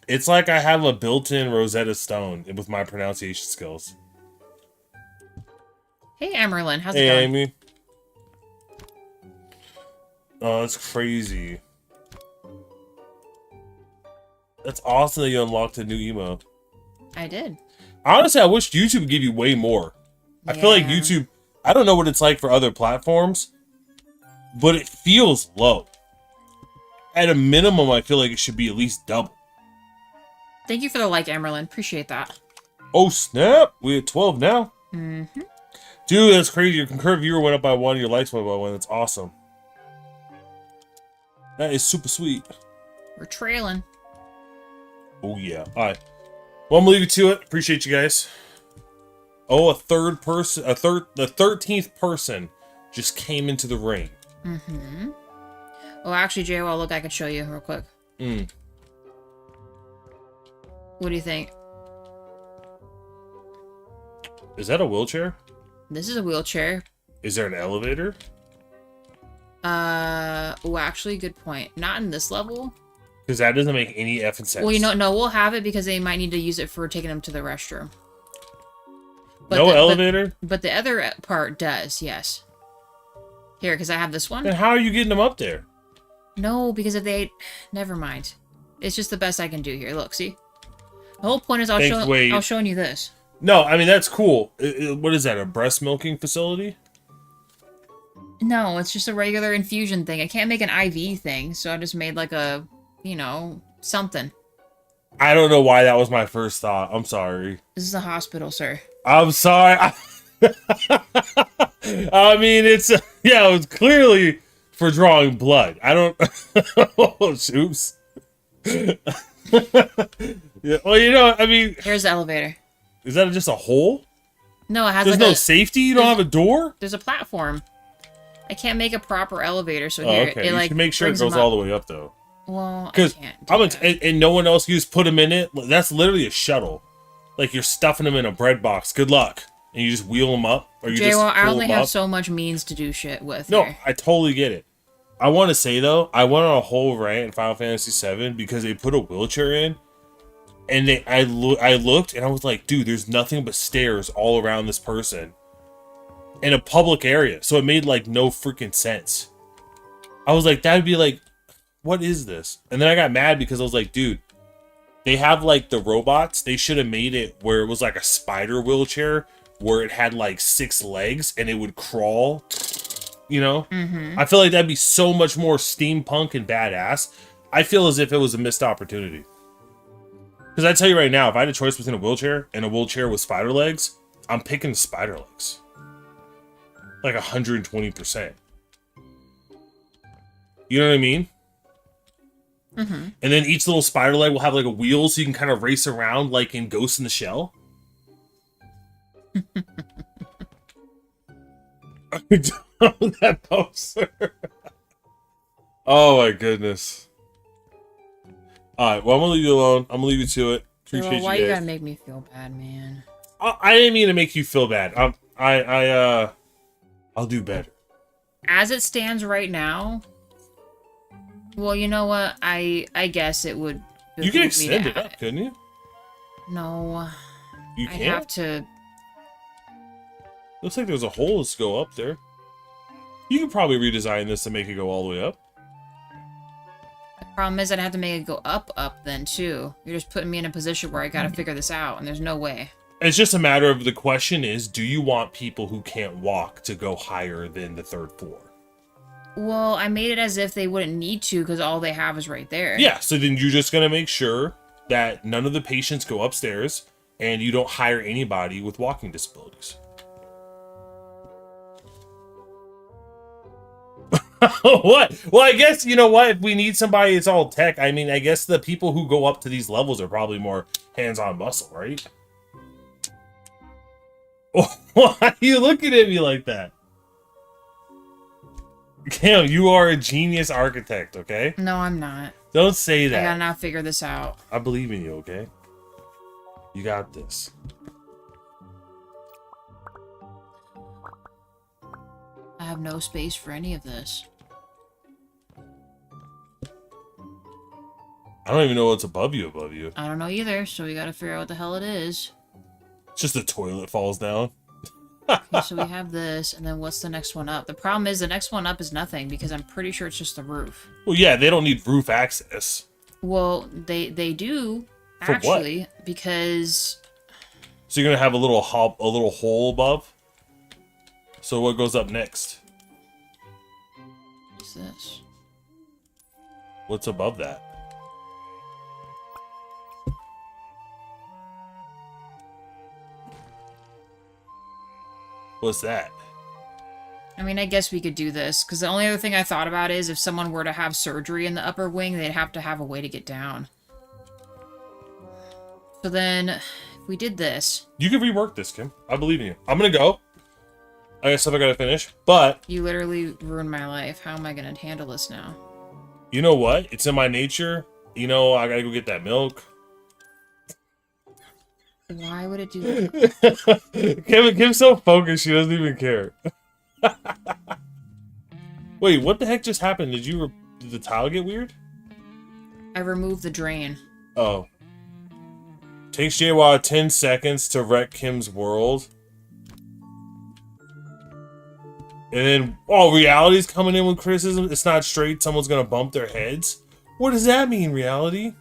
it's like I have a built-in Rosetta Stone with my pronunciation skills. Hey, Emerlyn. How's it Hey, going? Amy. Oh, that's crazy. That's awesome that you unlocked a new emo. I did. Honestly, I wish YouTube would give you way more. I feel like YouTube, I don't know what it's like for other platforms, but it feels low. At a minimum, I feel like it should be at least double. Thank you for the like, Emerlyn. Appreciate that. Oh, snap. We at 12 now. Mm-hmm. Dude, that's crazy. Your concurrent viewer went up by 1. Your likes went up by 1. That's awesome. That is super sweet. We're trailing. Oh, yeah. All right. Well, I'm going to leave you to it. Appreciate you guys. Oh, the 13th person just came into the ring. Mm-hmm. Oh, actually, JWoww, look, I can show you real quick. What do you think? Is that a wheelchair? This is a wheelchair. Is there an elevator? Oh, actually, good point. Not in this level. Because that doesn't make any effing sense. Well, you know, no, we'll have it because they might need to use it for taking them to the restroom. But no elevator? But the other part does, yes. Here, because I have this one. Then how are you getting them up there? No, because if they... Never mind. It's just the best I can do here. Look, see? The whole point is I was showing you this. No, I mean, that's cool. What is that, a breast milking facility? No, it's just a regular infusion thing. I can't make an IV thing, so I just made like a, something. I don't know why that was my first thought. I'm sorry. This is a hospital, sir. I'm sorry. I mean, it's yeah, it was clearly for drawing blood. I don't. Oh, oops. Yeah. Well, I mean, Here's the elevator. is that just a hole? No, it has There's like no safety. You don't have a door. There's a platform. I can't make a proper elevator, so Oh, here okay. it You like should make sure it brings them goes all the up. way up though. Well, I Because can't. Do that. and no one else. You just put them in it. That's literally a shuttle. Like you're stuffing them in a bread box. Good luck. And you just wheel them up, or you just Well, I pull only them have up. so much means to do shit with. No, here. I totally get it. I want to say though, I went on a whole rant in Final Fantasy VII because they put a wheelchair in, and I looked and I was like, dude, there's nothing but stairs all around this person, in a public area, so it made like no freaking sense. I was like, that'd be like, what is this? And then I got mad because I was like, dude, they have like the robots. They should have made it where it was like a spider wheelchair, where it had like 6 legs and it would crawl. I feel like that'd be so much more steampunk and badass. I feel as if it was a missed opportunity. Because I tell you right now, if I had a choice between a wheelchair and a wheelchair with spider legs, I'm picking spider legs. Like 120%. You know what I mean? Mm-hmm. And then each little spider leg will have like a wheel so you can kind of race around like in Ghost in the Shell. That poster. Oh my goodness. Alright, well, I'm gonna leave you alone. I'm gonna leave you to it. Appreciate Well, why you you guys. gotta make me feel bad, man? I didn't mean to make you feel bad. I'll do better. As it stands right now, well, you know what? I guess it would. You can behoove me extend to it up, couldn't you? No, You I can't? have to. Looks like there's a hole to go up there. You could probably redesign this to make it go all the way up. The problem is I'd have to make it go up then too. You're just putting me in a position where I gotta figure this out, and there's no way. It's just a matter of the question is, do you want people who can't walk to go higher than the 3rd floor? Well, I made it as if they wouldn't need to because all they have is right there. Yeah, so then you're just going to make sure that none of the patients go upstairs and you don't hire anybody with walking disabilities. What? Well, I guess, you know what? If we need somebody that's all tech, I mean, I guess the people who go up to these levels are probably more hands-on muscle, right? Why are you looking at me like that? Cam, you are a genius architect, okay? No, I'm not. Don't say I that. gotta now figure this out. I believe in you, okay? You got this. I have no space for any of this. I don't even know what's above you. I don't know either, so we gotta figure out what the hell it is. It's just the toilet falls down. Okay, so we have this, and then what's the next one up? The problem is the next one up is nothing, because I'm pretty sure it's just the roof. Well, yeah, they don't need roof access. Well, they do, For what? actually, because... So you're gonna have a little hole above? So what goes up next? What's this? What's above that? What's that? I mean, I guess we could do this, because the only other thing I thought about is if someone were to have surgery in the upper wing, they'd have to have a way to get down. So then, if we did this... You can rework this, Kim. I believe in you. I'm gonna go. I got stuff I gotta finish, but... You literally ruined my life. How am I gonna handle this now? You know what? It's in my nature. You know, I gotta go get that milk. Why would it do that? Kim's so focused, she doesn't even care. Wait, what the heck just happened? Did the tile get weird? I removed the drain. Oh. Takes JWoww 10 seconds to wreck Kim's world. And then, reality's coming in with criticism. It's not straight. Someone's gonna bump their heads. What does that mean, reality?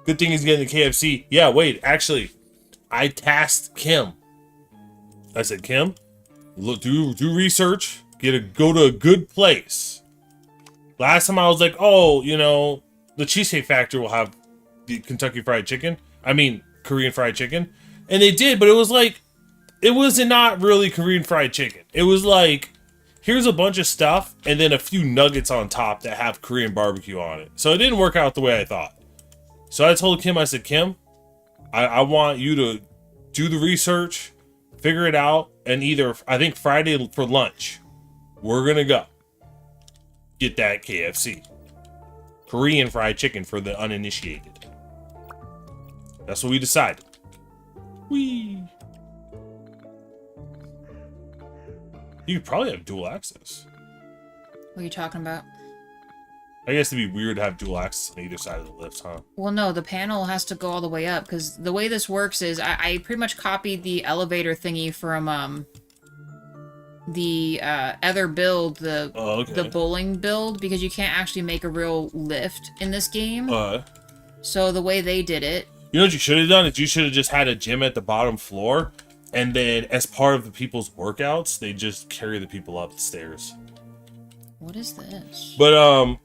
Good thing he's getting the KFC. Yeah, wait, actually, I tasked Kim. I said, Kim, look, do research. Go to a good place. Last time I was like, oh, you know, the Cheesecake Factory will have the Kentucky Fried Chicken. I mean, Korean Fried Chicken. And they did, but it was like, it was not really Korean Fried Chicken. It was like, here's a bunch of stuff and then a few nuggets on top that have Korean barbecue on it. So it didn't work out the way I thought. So I told Kim, I said, Kim, I want you to do the research, figure it out, and either, I think Friday for lunch, we're going to go get that KFC. Korean Fried Chicken for the uninitiated. That's what we decided. Whee! You could probably have dual access. What are you talking about? I guess it'd be weird to have dual access on either side of the lifts, huh? Well, no, the panel has to go all the way up, because the way this works is I pretty much copied the elevator thingy from, the, other build, the bowling build, because you can't actually make a real lift in this game. So the way they did it... You know what you should have done? Is you should have just had a gym at the bottom floor, and then as part of the people's workouts, they just carry the people up the stairs. What is this? But,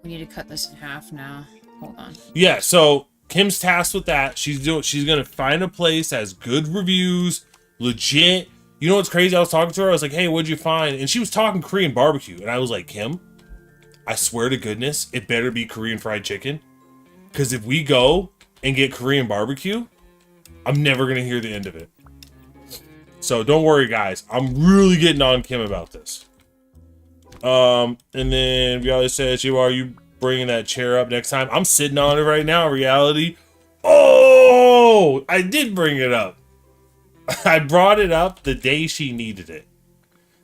we need to cut this in half now. Hold on. yeah, so Kim's tasked with that. She's gonna find a place that has good reviews, legit. You know what's crazy? I was talking to her. I was like, "Hey, what'd you find?" And she was talking Korean barbecue, and I was like, "Kim, I swear to goodness, it better be Korean fried chicken, because if we go and get Korean barbecue, I'm never gonna hear the end of it." So don't worry, guys. I'm really getting on Kim about this. And then Reality says, are you bringing that chair up next time? I'm sitting on it right now, Reality. Oh, I did bring it up. I brought it up the day she needed it.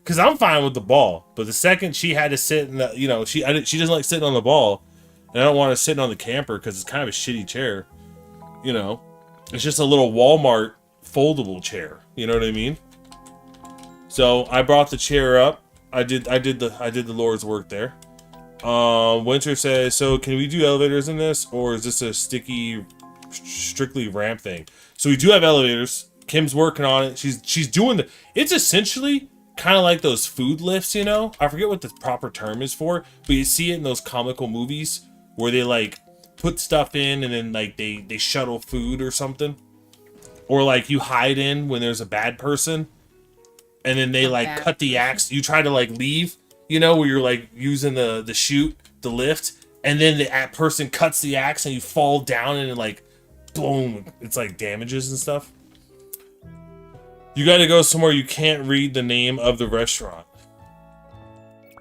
Because I'm fine with the ball. But the second she had to sit in the, you know, she doesn't like sitting on the ball. And I don't want to sit on the camper because it's kind of a shitty chair. You know, it's just a little Walmart foldable chair. You know what I mean? So I brought the chair up. I did the Lord's work there. Winter says, so can we do elevators in this, or is this a strictly ramp thing? So we do have elevators. Kim's working on it. She's doing it's essentially kind of like those food lifts, you know? I forget what the proper term is for, but you see it in those comical movies where they like put stuff in and then like they shuttle food or something. Or like you hide in when there's a bad person. And then they like cut the axe. You try to like leave, you know, where you're like using the chute, the lift, and then the person cuts the axe and you fall down and it like, boom, it's like damages and stuff. You got to go somewhere you can't read the name of the restaurant.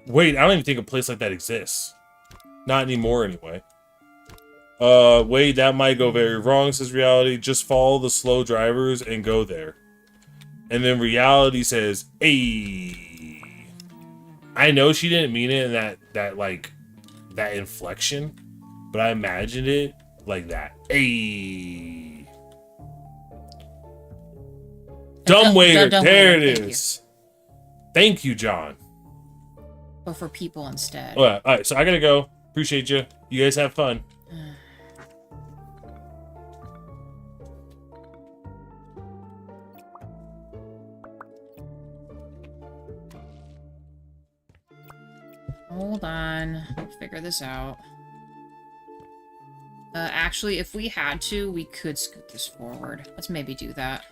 Wait, I don't even think a place like that exists. Not anymore, anyway. Wait, that might go very wrong, says Reality. Just follow the slow drivers and go there. And then Reality says, "Hey." I know she didn't mean it in that inflection, but I imagined it like that. Hey. Dumbwaiter, there it is. Thank you, John. But for people instead. All right, so I gotta go. Appreciate you. You guys have fun. Hold on. We'll figure this out. Actually, if we had to, we could scoot this forward. Let's maybe do that.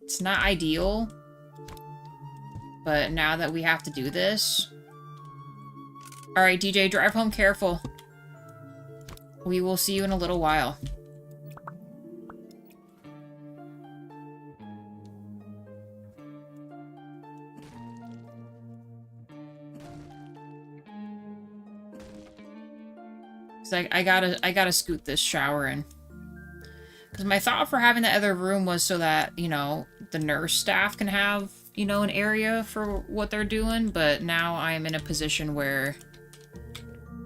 It's not ideal, but now that we have to do this... Alright, DJ, drive home careful. We will see you in a little while. So I gotta scoot this shower in. Because my thought for having the other room was so that, you know, the nurse staff can have, you know, an area for what they're doing, but now I'm in a position where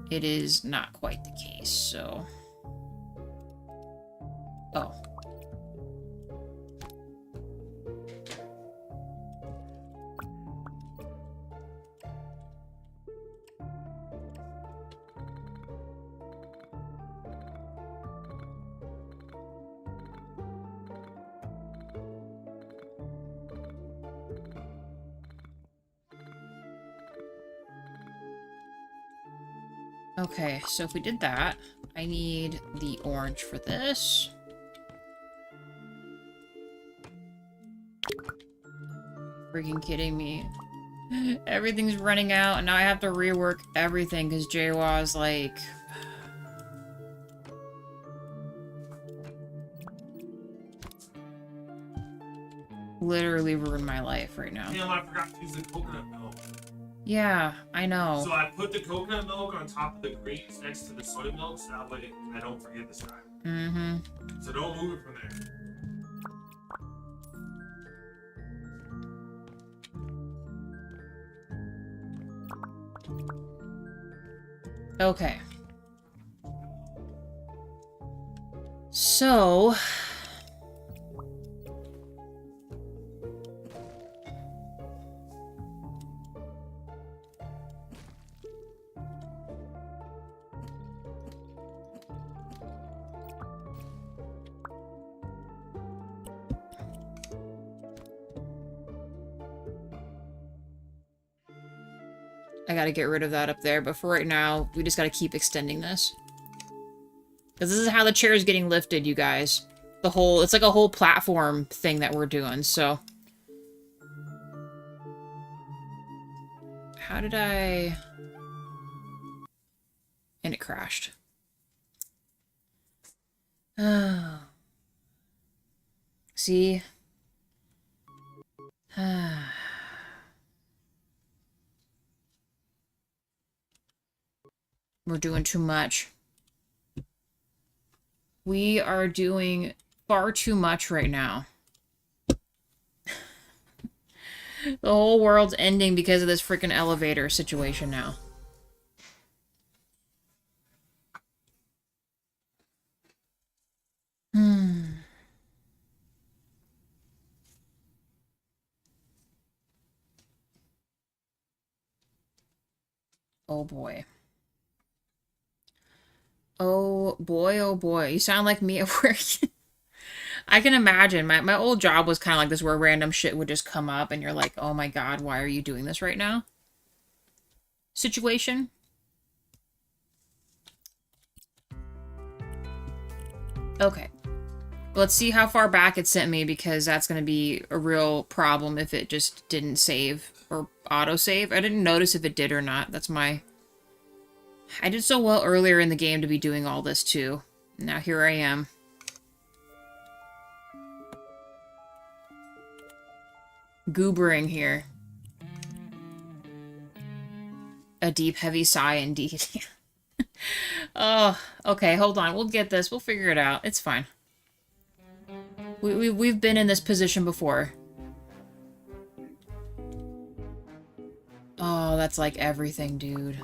it is not quite the case, so... Oh. Okay, so if we did that, I need the orange for this. Freaking kidding me. Everything's running out, and now I have to rework everything because Jaywaw's like... literally ruined my life right now. Damn, I forgot to use the coconut milk. Yeah, I know. So I put the coconut milk on top of the greens next to the soy milk, so that way I don't forget this time. Mm-hmm. So don't move it from there. Okay. So... I gotta get rid of that up there, but for right now, we just gotta keep extending this. Because this is how the chair is getting lifted, you guys. It's like a whole platform thing that we're doing, so... How did I... And it crashed. Oh. See? We're doing too much. We are doing far too much right now. The whole world's ending because of this freaking elevator situation now. Oh boy. Oh boy, oh boy. You sound like me at work. I can imagine. My old job was kind of like this where random shit would just come up and you're like, oh my god, why are you doing this right now? Situation. Okay. Let's see how far back it sent me because that's going to be a real problem if it just didn't save or autosave. I didn't notice if it did or not. That's my... I did so well earlier in the game to be doing all this too. Now here I am. Goobering here. A deep, heavy sigh indeed. Oh, okay, hold on. We'll get this. We'll figure it out. It's fine. We've been in this position before. Oh, that's like everything, dude.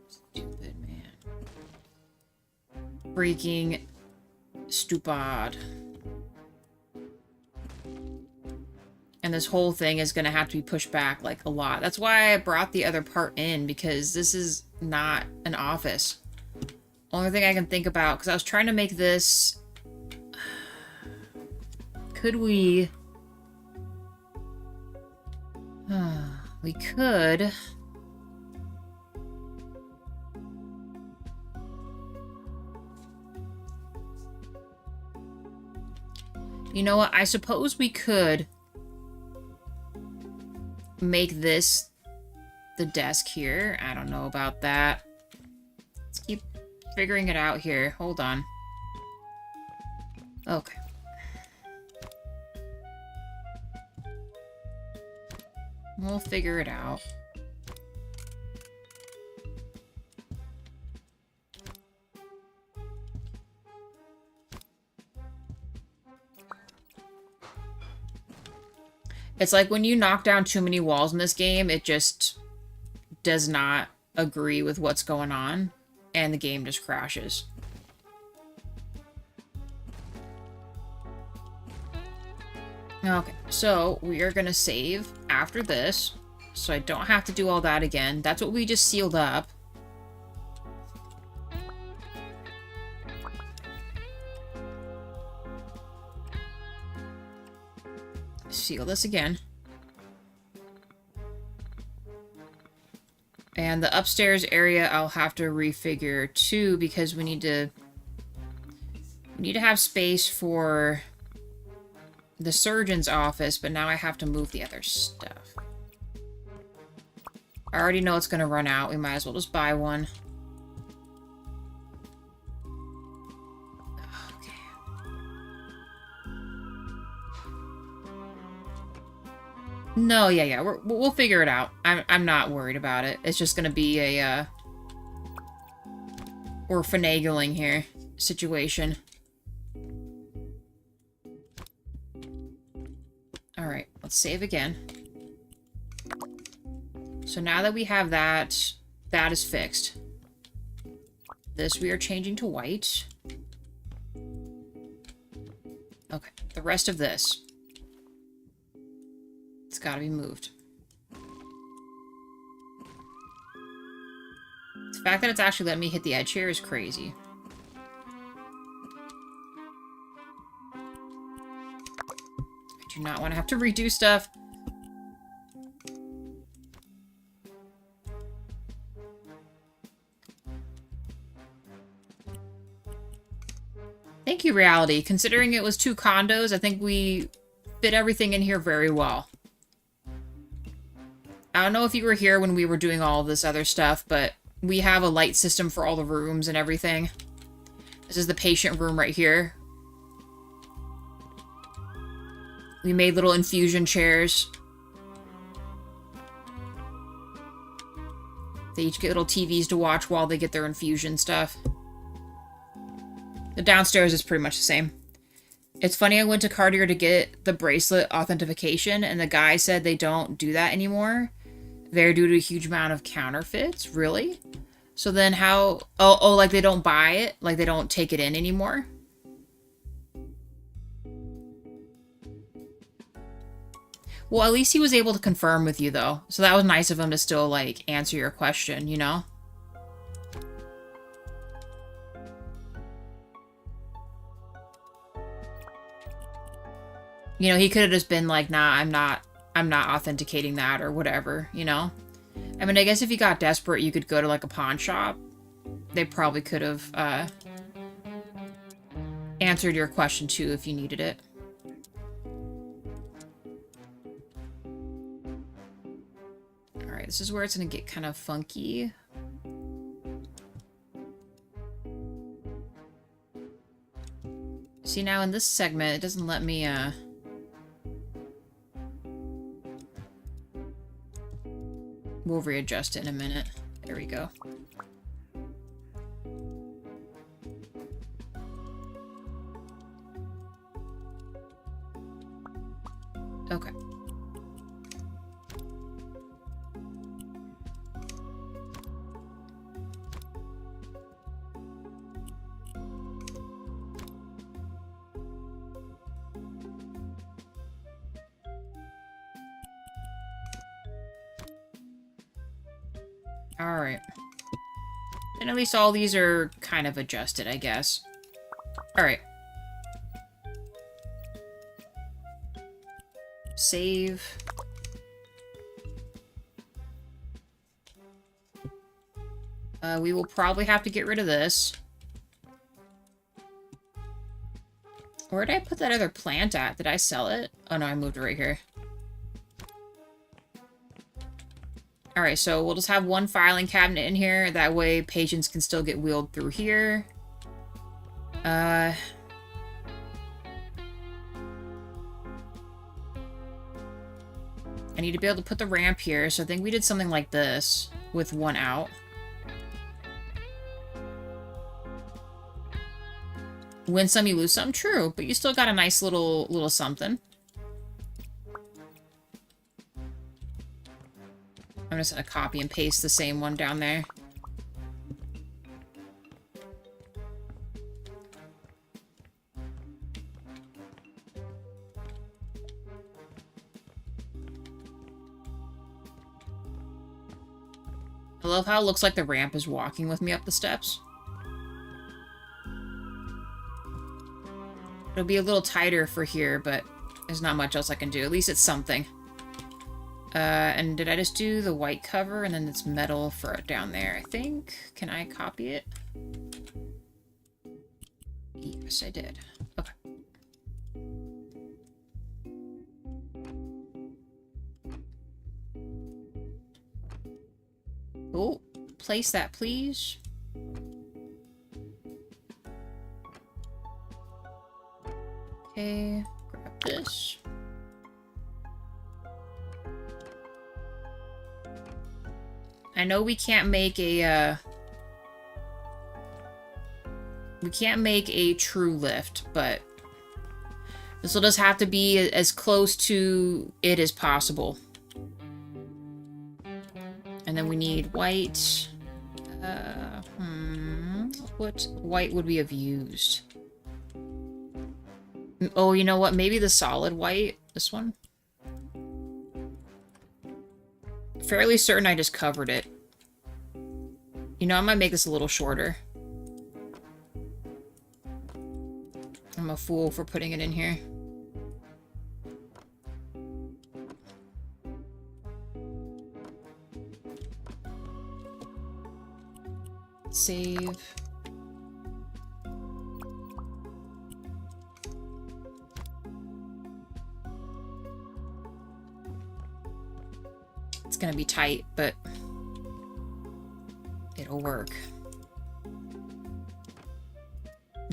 Stupid, man. Freaking stupid. And this whole thing is gonna have to be pushed back, like, a lot. That's why I brought the other part in, because this is not an office. Only thing I can think about, because I was trying to make this... Could we... we could... You know what? I suppose we could make this the desk here. I don't know about that. Let's keep figuring it out here. Hold on. Okay. We'll figure it out. It's like when you knock down too many walls in this game, it just does not agree with what's going on, and the game just crashes. Okay, so we are gonna save after this, so I don't have to do all that again. That's what we just sealed up. Seal this again. And the upstairs area I'll have to refigure too, because we need to have space for the surgeon's office, but now I have to move the other stuff. I already know it's going to run out. We might as well just buy one. Okay. No, yeah. We'll figure it out. I'm not worried about it. It's just going to be a, we're finagling here situation. Alright, let's save again. So now that we have that, that is fixed. This we are changing to white. Okay, the rest of this. It's gotta be moved. The fact that it's actually letting me hit the edge here is crazy. I do not want to have to redo stuff. Thank you, Reality. Considering it was 2 condos, I think we fit everything in here very well. I don't know if you were here when we were doing all of this other stuff, but we have a light system for all the rooms and everything. This is the patient room right here. We made little infusion chairs. They each get little TVs to watch while they get their infusion stuff. The downstairs is pretty much the same. It's funny, I went to Cartier to get the bracelet authentication, and the guy said they don't do that anymore. They're due to a huge amount of counterfeits. Really? So then how... Oh, like they don't buy it? Like they don't take it in anymore? Well, at least he was able to confirm with you, though. So that was nice of him to still, like, answer your question, you know? You know, he could have just been like, nah, I'm not authenticating that or whatever, you know? I mean, I guess if you got desperate, you could go to, like, a pawn shop. They probably could have, answered your question, too, if you needed it. Alright, this is where it's gonna get kind of funky. See, now in this segment, it doesn't let me, we'll readjust it in a minute. There we go. Okay. Alright. And at least all these are kind of adjusted, I guess. Alright. Save. We will probably have to get rid of this. Where did I put that other plant at? Did I sell it? Oh no, I moved it right here. Alright, so we'll just have one filing cabinet in here. That way patients can still get wheeled through here. I need to be able to put the ramp here, so I think we did something like this with one out. Win some, you lose some. True, but you still got a nice little something. I'm just gonna copy and paste the same one down there. I love how it looks like the ramp is walking with me up the steps. It'll be a little tighter for here, but there's not much else I can do. At least it's something. And did I just do the white cover and then it's metal for down there, I think? Can I copy it? Yes, I did. Okay. Oh, place that, please. Okay, grab this. I know we can't make a, we can't make a true lift, but this will just have to be as close to it as possible. And then we need white. What white would we have used? Oh, you know what? Maybe the solid white. This one. Fairly certain I just covered it. You know, I might make this a little shorter. I'm a fool for putting it in here. Save. It's gonna be tight, but it'll work.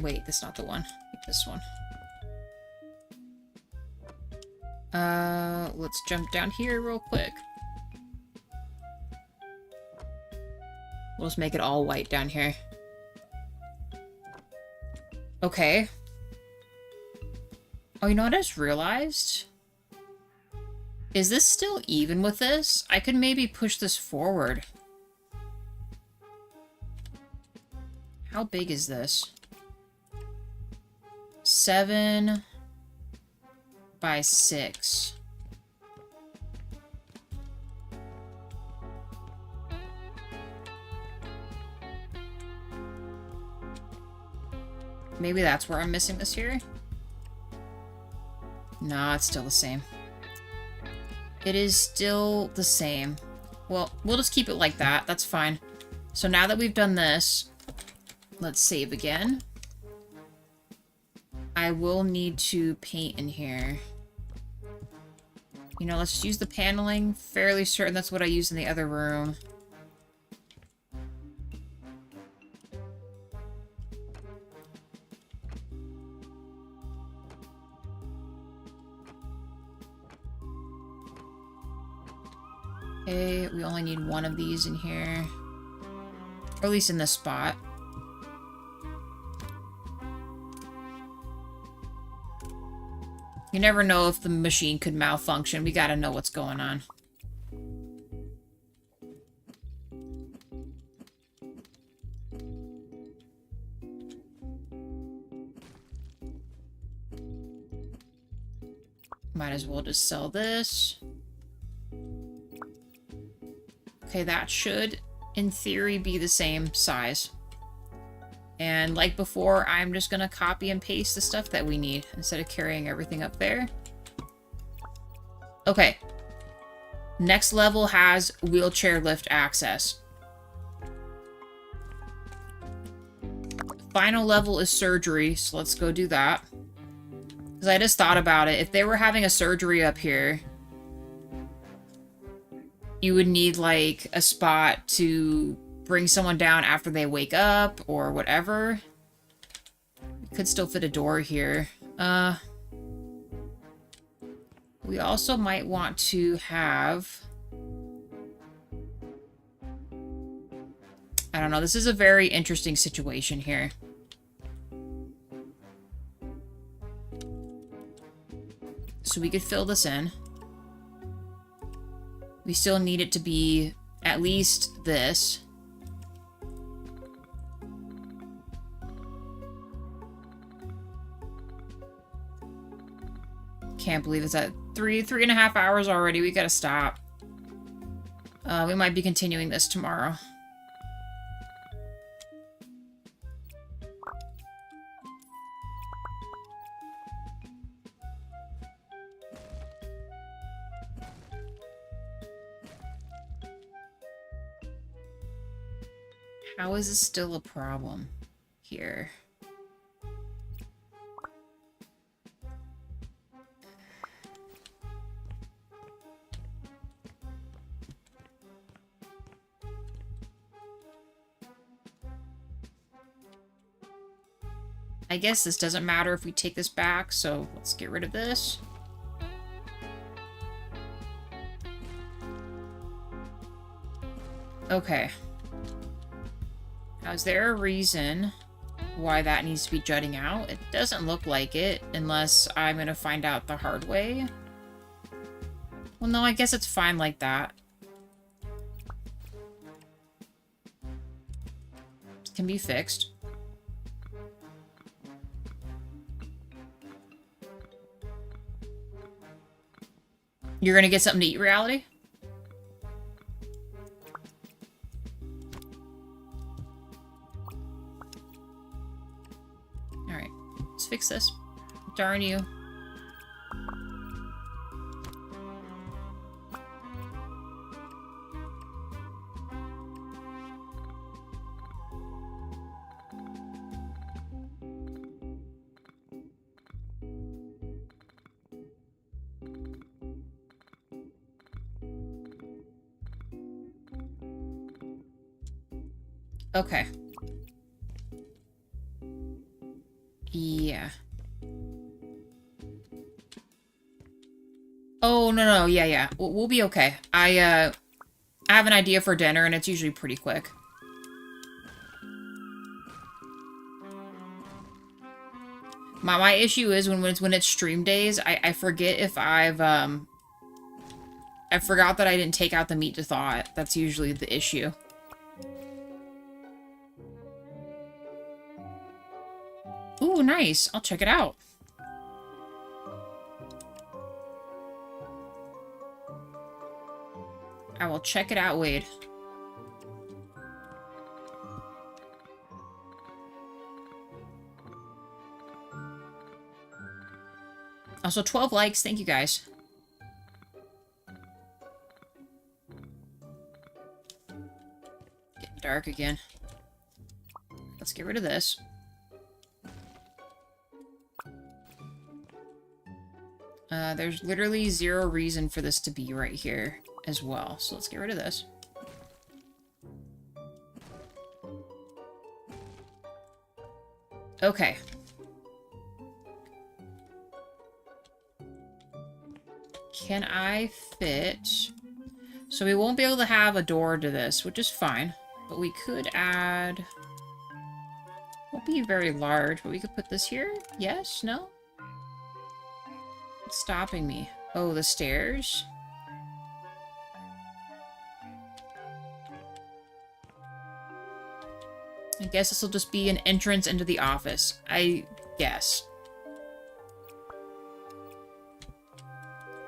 Wait, that's not the one. This one. Let's jump down here real quick. We'll just make it all white down here. Okay. Oh, you know what I just realized? Is this still even with this? I could maybe push this forward. How big is this? 7 by 6. Maybe that's where I'm missing this here. Nah, it's still the same. It is still the same. Well, we'll just keep it like that. That's fine. So now that we've done this, let's save again. I will need to paint in here. You know, let's just use the paneling. Fairly certain that's what I used in the other room. Okay, we only need one of these in here. Or at least in this spot. You never know if the machine could malfunction. We gotta know what's going on. Might as well just sell this. Okay, that should, in theory, be the same size. And like before, I'm just gonna copy and paste the stuff that we need instead of carrying everything up there. Okay. Next level has wheelchair lift access. Final level is surgery, so let's go do that. Because I just thought about it. If they were having a surgery up here, you would need, like, a spot to bring someone down after they wake up or whatever. We could still fit a door here. We also might want to have... I don't know. This is a very interesting situation here. So we could fill this in. We still need it to be at least this. Can't believe it's at 3.5 hours already. We gotta stop. We might be continuing this tomorrow. How is this still a problem here? I guess this doesn't matter if we take this back, so let's get rid of this. Okay. Now, is there a reason why that needs to be jutting out? It doesn't look like it, unless I'm gonna find out the hard way. Well, no, I guess it's fine like that. It can be fixed. You're gonna get something to eat, Reality? Alright, let's fix this. Darn you. Okay. Yeah. Oh, no, yeah. We'll be okay. I have an idea for dinner, and it's usually pretty quick. My issue is when it's stream days, I forget if I forgot that I didn't take out the meat to thaw it. That's usually the issue. Ooh, nice. I'll check it out. I will check it out, Wade. Also, 12 likes. Thank you, guys. Getting dark again. Let's get rid of this. There's literally zero reason for this to be right here as well. So let's get rid of this. Okay. Can I fit... So we won't be able to have a door to this, which is fine. But we could add... Won't be very large, but we could put this here? Yes? No? What's stopping me? Oh, the stairs? I guess this will just be an entrance into the office. I guess.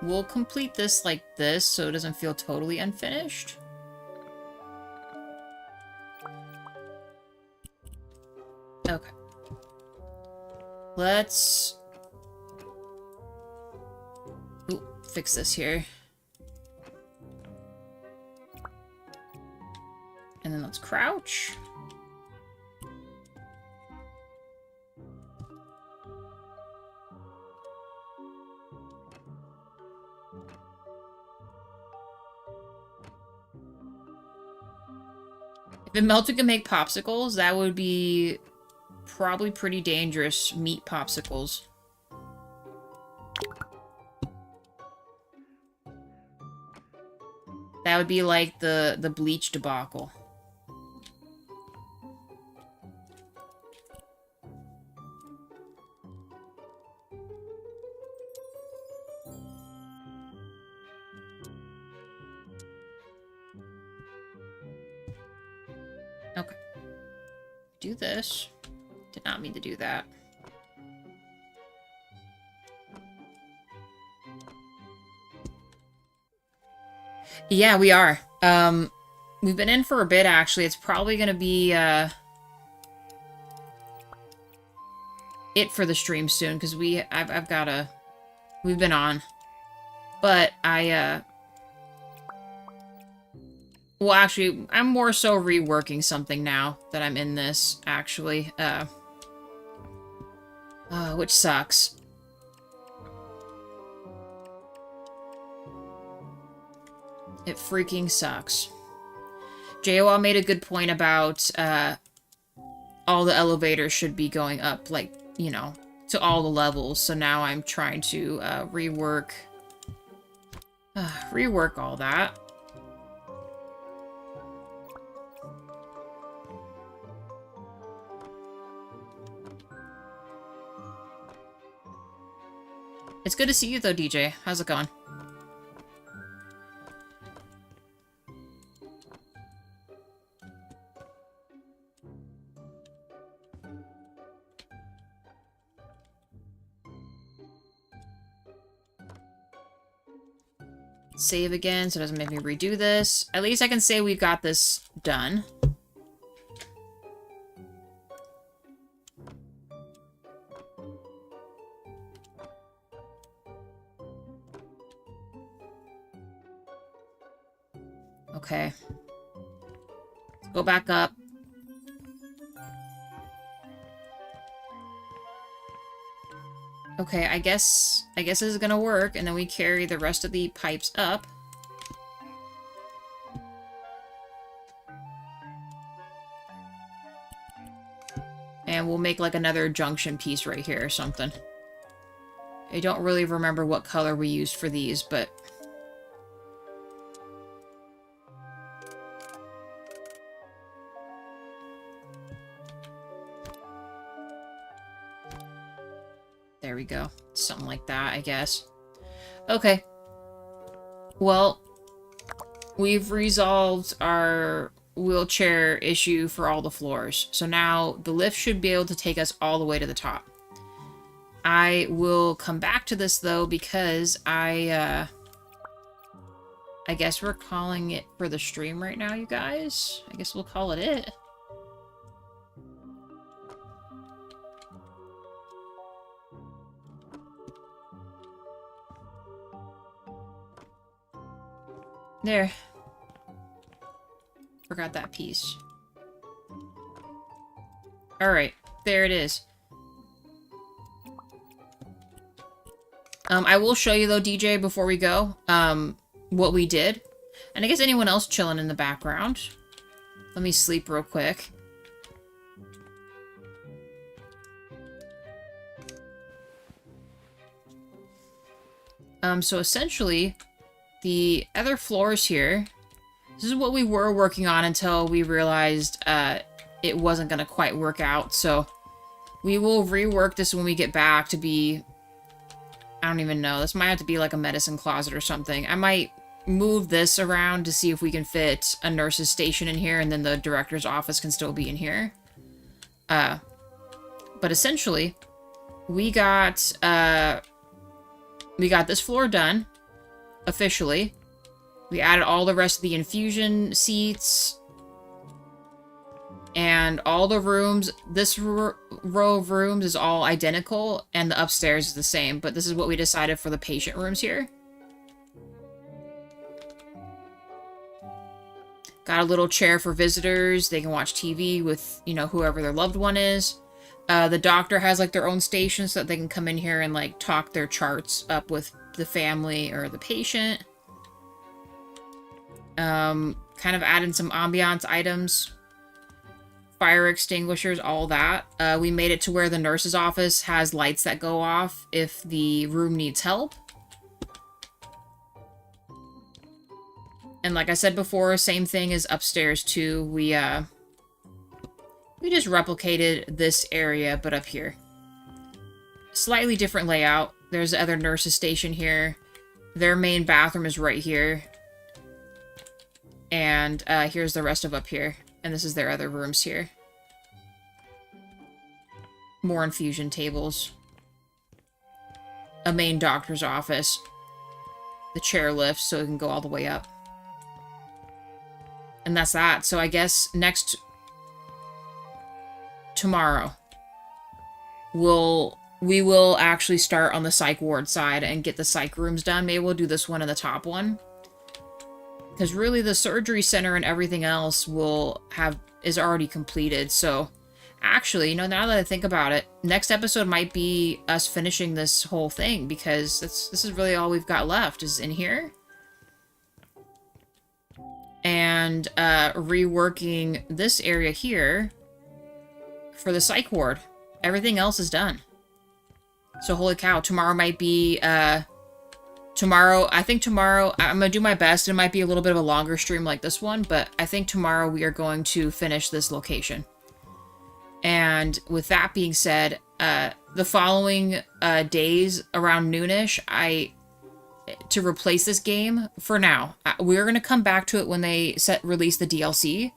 We'll complete this like this so it doesn't feel totally unfinished. Okay. Let's... Ooh, fix this here. And then let's crouch. If it melted can make popsicles, that would be probably pretty dangerous meat popsicles. That would be like the bleach debacle. Okay. Do this. Did not mean to do that. Yeah, we are. We've been in for a bit, actually. It's probably gonna be, it for the stream soon, because I've gotta... We've been on. But Well, actually, I'm more so reworking something now that I'm in this, actually. Which sucks. It freaking sucks. JOL made a good point about, all the elevators should be going up, like, you know, to all the levels. So now I'm trying to, rework all that. It's good to see you, though, DJ. How's it going? Save again so it doesn't make me redo this. At least I can say we got this done. Okay. Let's go back up. Okay, I guess this is gonna work, and then we carry the rest of the pipes up. And we'll make like another junction piece right here or something. I don't really remember what color we used for these, but... There we go. Something like that, I guess. Okay. Well, we've resolved our wheelchair issue for all the floors. So now the lift should be able to take us all the way to the top. I will come back to this, though, because I guess we're calling it for the stream right now, you guys. I guess we'll call it it. There. Forgot that piece. Alright, there it is. I will show you, though, DJ, before we go, what we did. And I guess anyone else chilling in the background. Let me sleep real quick. So essentially, the other floors here, this is what we were working on until we realized it wasn't going to quite work out. So we will rework this when we get back to be, I don't even know, this might have to be like a medicine closet or something. I might move this around to see if we can fit a nurse's station in here, and then the director's office can still be in here. But essentially, we got this floor done. Officially. We added all the rest of the infusion seats. And all the rooms. This row of rooms is all identical. And the upstairs is the same. But this is what we decided for the patient rooms here. Got a little chair for visitors. They can watch TV with, you know, whoever their loved one is. The doctor has, like, their own station so that they can come in here and, like, talk their charts up with the family or the patient. Kind of added some ambiance items. Fire extinguishers, all that. We made it to where the nurse's office has lights that go off if the room needs help. And like I said before, same thing as upstairs too. We just replicated this area, but up here. Slightly different layout. There's the other nurse's station here. Their main bathroom is right here. And here's the rest of up here. And this is their other rooms here. More infusion tables. A main doctor's office. The chair lift so it can go all the way up. And that's that. So I guess tomorrow, we will actually start on the psych ward side and get the psych rooms done. Maybe we'll do this one and the top one. Because really the surgery center and everything else is already completed. So actually, now that I think about it, next episode might be us finishing this whole thing, because this is really all we've got left is in here. And reworking this area here for the psych ward. Everything else is done. So holy cow, tomorrow might be, I think tomorrow, I'm going to do my best. It might be a little bit of a longer stream like this one, but I think tomorrow we are going to finish this location. And with that being said, the following days around noonish, to replace this game for now. We're going to come back to it when they release the DLC.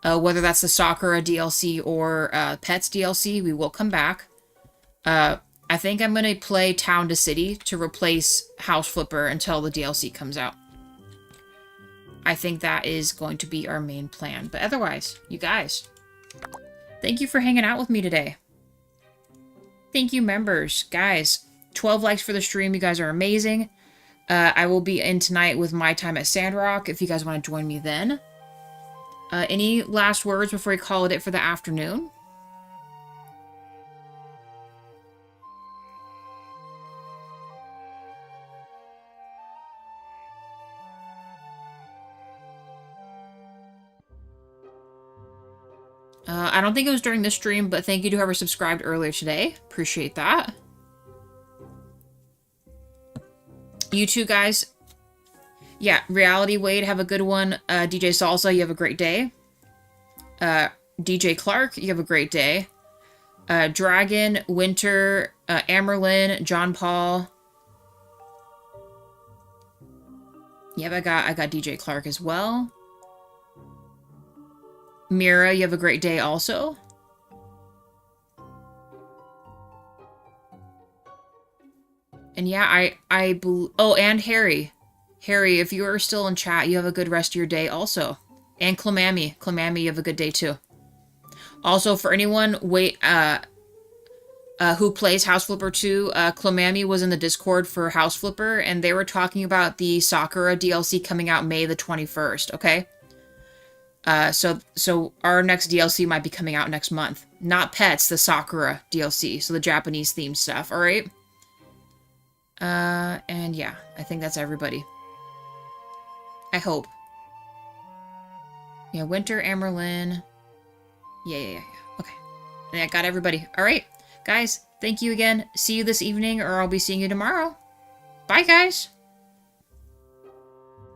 Whether that's the Sakura DLC or Pets DLC, we will come back. I think I'm going to play Town to City to replace House Flipper until the DLC comes out. I think that is going to be our main plan. But otherwise, you guys, thank you for hanging out with me today. Thank you, members. Guys, 12 likes for the stream. You guys are amazing. I will be in tonight with my time at Sandrock if you guys want to join me then. Any last words before we call it for the afternoon? I don't think it was during this stream, but thank you to whoever subscribed earlier today. Appreciate that. You two guys. Yeah, Reality Wade, have a good one. DJ Salsa, you have a great day. DJ Clark, you have a great day. Dragon, Winter, Amerlin, John Paul. Yep, I got DJ Clark as well. Mira, you have a great day also. And yeah, oh, and Harry. Harry, if you are still in chat, you have a good rest of your day also. And Clamammy. Clamammy, you have a good day too. Also, for anyone who plays House Flipper 2, Clamammy was in the Discord for House Flipper, and they were talking about the Sakura DLC coming out May the 21st, okay? So our next DLC might be coming out next month. Not Pets, the Sakura DLC, so the Japanese themed stuff, alright? And yeah, I think that's everybody. I hope. Yeah, Winter, Amerlin. Yeah. Okay. And I got everybody. Alright, guys, thank you again. See you this evening, or I'll be seeing you tomorrow. Bye, guys!